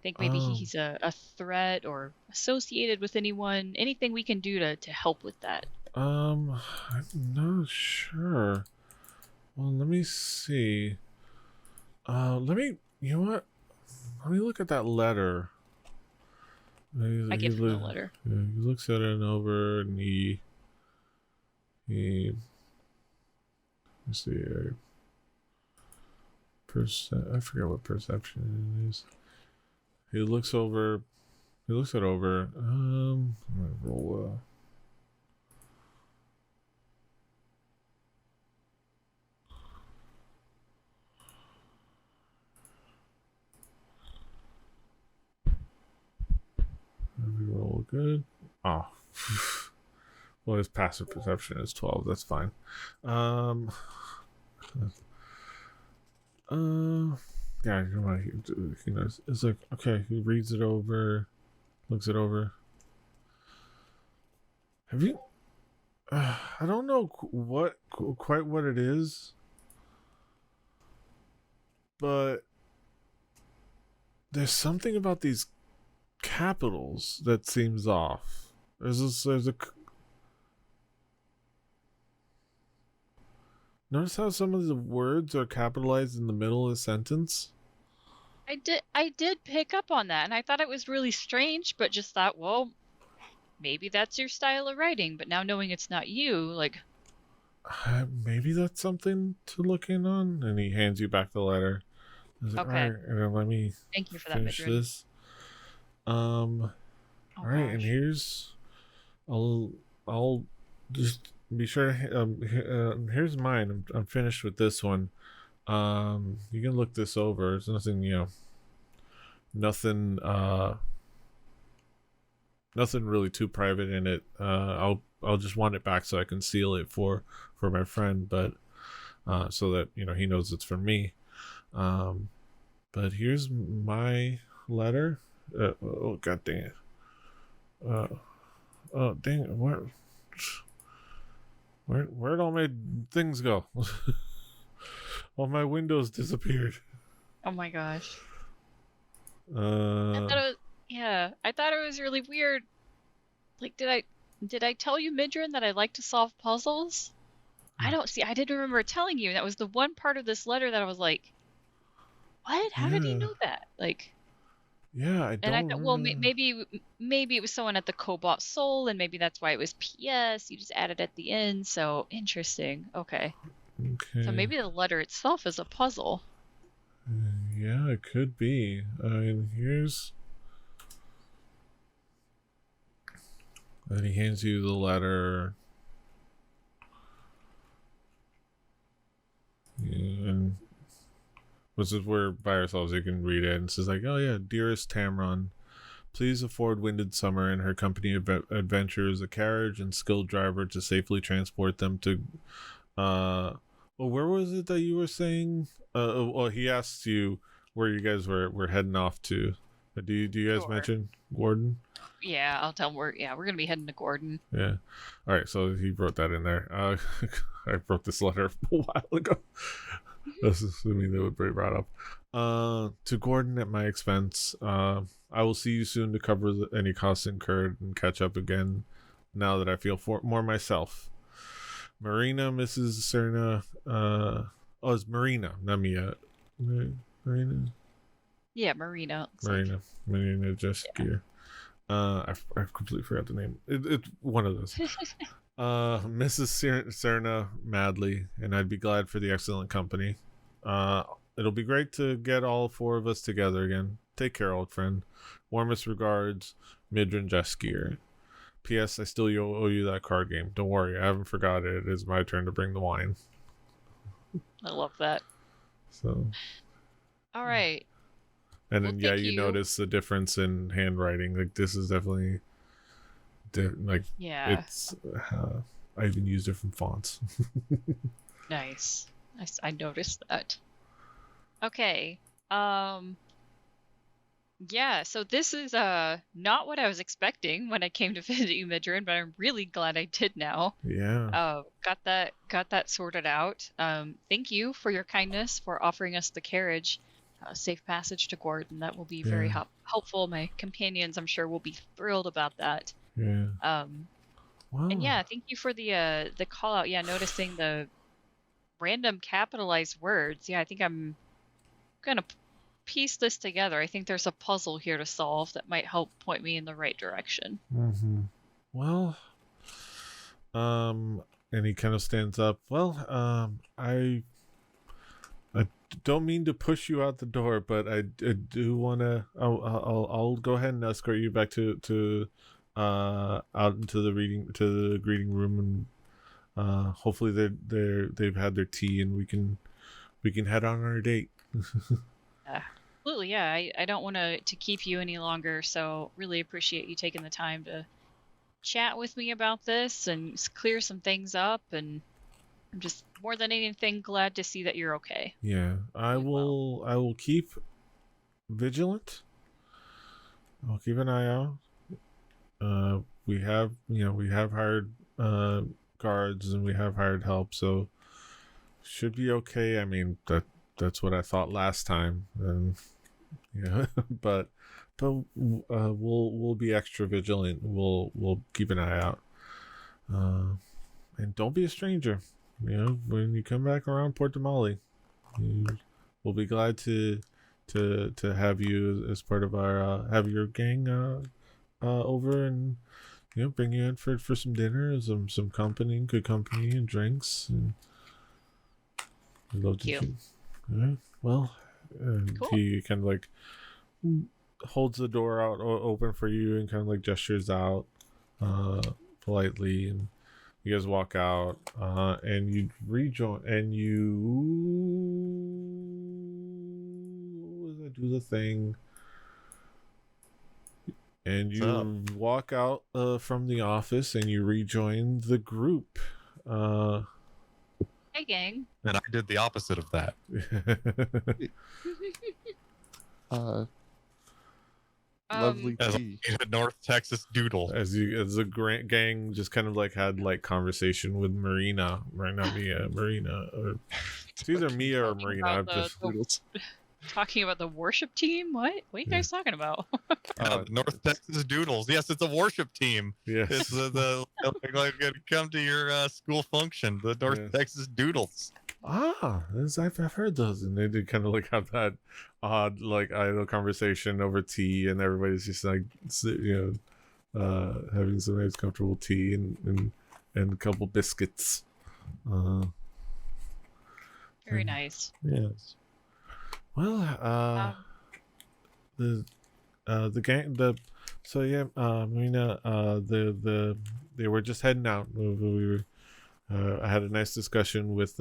Think maybe he's a threat or associated with anyone. Anything we can do to help with that? I'm not sure. Well, let me see. You know what? Let me look at that letter. I give him the letter. Yeah, he looks at it over and he let's see. I forget what perception it is. He looks it over. I'm gonna roll roll good. Oh. Well, his passive perception is 12. That's fine. Yeah, you know, he knows. It's like, okay, he reads it over, looks it over. Have you? I don't know quite what it is, but there's something about these capitals that seems off. There's a. Notice how some of the words are capitalized in the middle of the sentence? I did pick up on that, and I thought it was really strange, but just thought, well, maybe that's your style of writing. But now knowing it's not you, like, maybe that's something to look in on. And he hands you back the letter. Like, okay. All right, and then let me thank you for that, finish Midrin. this. All right, and here's, I'll just be sure. Here's mine. I'm finished with this one. You can look this over. There's nothing, nothing really too private in it. I'll just want it back so I can seal it for my friend, but so that he knows it's from me. But here's my letter. Oh god dang it. Oh dang it. Where'd all my things go? All my windows disappeared. Oh my gosh. I I thought it was really weird. Like, did I tell you, Midrin, that I like to solve puzzles? I didn't remember telling you. That was the one part of this letter that I was like, what? How did he know that? Like, yeah, I don't. and I thought, well, maybe it was someone at the Cobalt Soul, and maybe that's why it was PS. You just added at the end. So interesting. Okay. Okay. So maybe the letter itself is a puzzle. Yeah, it could be. I mean, here's. And he hands you the letter. Yeah, and this is where by ourselves you can read it. And it says like, oh yeah, dearest Tamron, please afford Winded Summer and her company of adventures a carriage and skilled driver to safely transport them to. Well, where was it that you were saying? Well, he asked you where you guys were heading off to. Do you guys Sure. mention Gordon? Yeah, I'll tell him we're gonna be heading to Gordon. Yeah. All right. So he wrote that in there. I wrote this letter a while ago. That's assuming they would be brought up. To Gordon at my expense. I will see you soon to cover any costs incurred and catch up again. Now that I feel more myself. Marina, Mrs. Serna. It's Marina, not Mia. Marina. Yeah, Marina. Marina Jessica. I completely forgot the name. It's one of those. Mrs. Serna madly, and I'd be glad for the excellent company. It'll be great to get all four of us together again. Take care, old friend. Warmest regards, Midran Jeskier. P.S. I still owe you that card game. Don't worry, I haven't forgot it. It is my turn to bring the wine. I love that. So. All right. And then Well, you notice the difference in handwriting. Like this is definitely, yeah. It's. I even use different fonts. Nice. I noticed that. Okay. Yeah, so this is not what I was expecting when I came to visit you, Midran, but I'm really glad I did now. Yeah. Got that sorted out. Thank you for your kindness for offering us the carriage. Safe passage to Gordon. That will be very helpful. My companions, I'm sure, will be thrilled about that. Yeah. Wow. And yeah, thank you for the call out. Yeah, noticing the random capitalized words. Yeah, I think I'm gonna piece this together. I think there's a puzzle here to solve that might help point me in the right direction. Mm-hmm. Well, and he kind of stands up. Well, I don't mean to push you out the door, but I do want to. I'll go ahead and escort you back to out into the greeting room, and hopefully they've had their tea and we can head on our date. Absolutely, yeah. I don't want to keep you any longer, so really appreciate you taking the time to chat with me about this and clear some things up, and I'm just more than anything glad to see that you're okay. Yeah, I will keep vigilant. I'll keep an eye out. We have hired guards and we have hired help, so should be okay. I mean that's what I thought last time, and yeah, but we'll be extra vigilant. We'll keep an eye out, and don't be a stranger. You know, when you come back around Port Damali, we'll be glad to have you as part of our have your gang over, and bring you in for some dinner, some company, good company, and drinks. And we'd love to. All right. Well, Cool. he kind of like holds the door out open for you and kind of like gestures out politely, and you guys walk out, and you rejoin, and you do the thing, and you walk out from the office, and you rejoin the group. Hey, gang. And I did the opposite of that. Lovely As tea. a North Texas doodle. As the gang just kind of like had like conversation with Marina, right? Not Mia, Marina, or it's either Mia or Marina. I'm just Talking about the worship team? What are you guys talking about? North Texas Doodles. Yes, it's a worship team. yes. It's the like come to your school function. The North Texas Doodles. I've heard those, and they did kind of like have that odd like idle conversation over tea, and everybody's just like having some nice comfortable tea and a couple biscuits. Very nice. Yes. Well, the gang, Marina, they were just heading out. I had a nice discussion with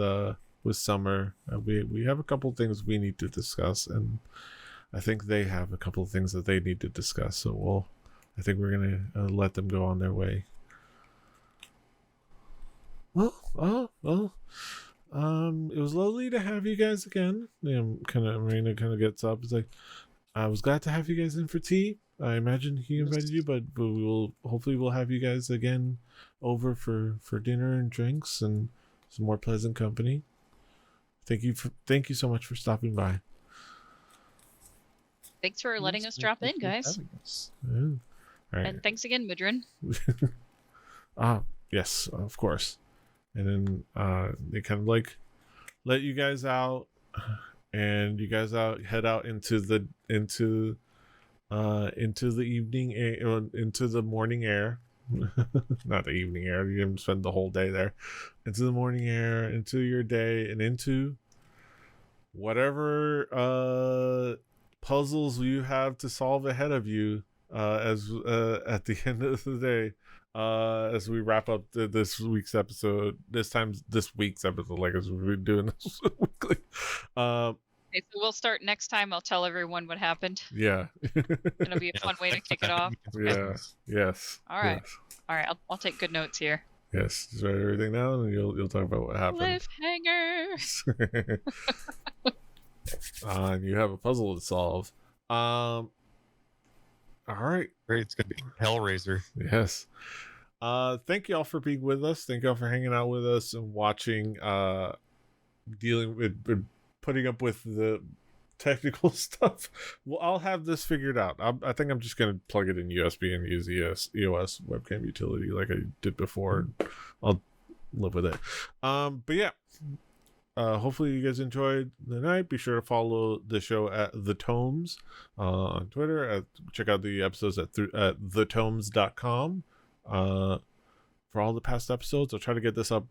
Summer. We have a couple things we need to discuss, and I think they have a couple of things that they need to discuss. So I think we're gonna let them go on their way. Well. It was lovely to have you guys again. Marina kind of gets up. It's like, I was glad to have you guys in for tea. I imagine he invited you, but hopefully we'll have you guys again over for dinner and drinks and some more pleasant company. Thank you so much for stopping by. Thanks for letting us drop in, guys. Yeah. All right. And thanks again, Midrin. Yes, of course. And then they kind of like let you guys out, and you guys head out into the evening air, into the morning air. Not the evening air. You didn't spend the whole day there. Into the morning air, into your day, and into whatever puzzles you have to solve ahead of you. As at the end of the day. As we wrap up this week's episode, this week's episode, like as we've been doing this weekly. Okay, so we'll start next time. I'll tell everyone what happened. Yeah. It'll be a fun way to kick it off. Yeah. Yes. All right. Yes. All right. I'll take good notes here. Yes. Just write everything down, and you'll talk about what happened. Cliffhanger. And you have a puzzle to solve. All right. Great, it's gonna be Hellraiser. Yes. Thank y'all for being with us. Thank y'all for hanging out with us and watching, dealing with putting up with the technical stuff. Well, I'll have this figured out. I think I'm just gonna plug it in USB and use EOS webcam utility like I did before. I'll live with it. But yeah. Hopefully you guys enjoyed the night. Be sure to follow the show at The Tomes on Twitter. Check out the episodes at thetomes.com for all the past episodes. I'll try to get this up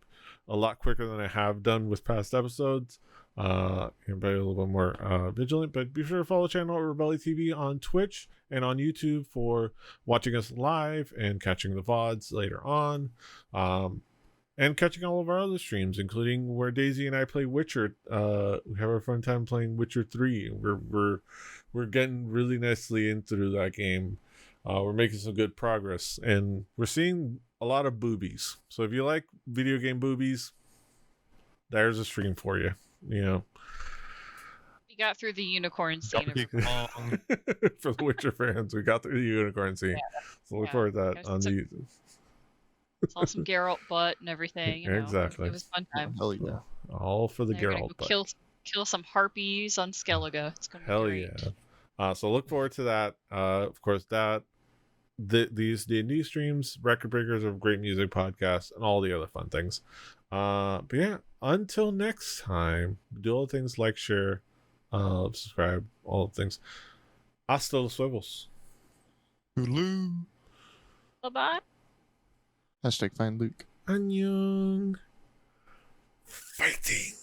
a lot quicker than I have done with past episodes. Everybody a little bit more vigilant, but be sure to follow the channel at Rebelli TV on Twitch and on YouTube for watching us live and catching the VODs later on. And catching all of our other streams, including where Daisy and I play Witcher. We have a fun time playing Witcher 3. We're getting really nicely into that game. We're making some good progress, and we're seeing a lot of boobies. So if you like video game boobies, there's a stream for you. You know, We got through the unicorn scene. for the Witcher fans, we got through the unicorn scene. Yeah. So look forward to that on the. Saw some Geralt butt and everything. You know. Exactly. It was a fun time. Hell yeah. All for the Now you're gonna Geralt. go kill some harpies on Skellige. It's gonna be Hell great. yeah. So look forward to that. Of course, these D&D streams, Record Breakers of Great Music Podcast, and all the other fun things. But yeah, until next time, do all the things like, share, subscribe, all the things. Hasta los huevos. Hulu. Bye-bye. #find Luke. Annyeong. Fighting.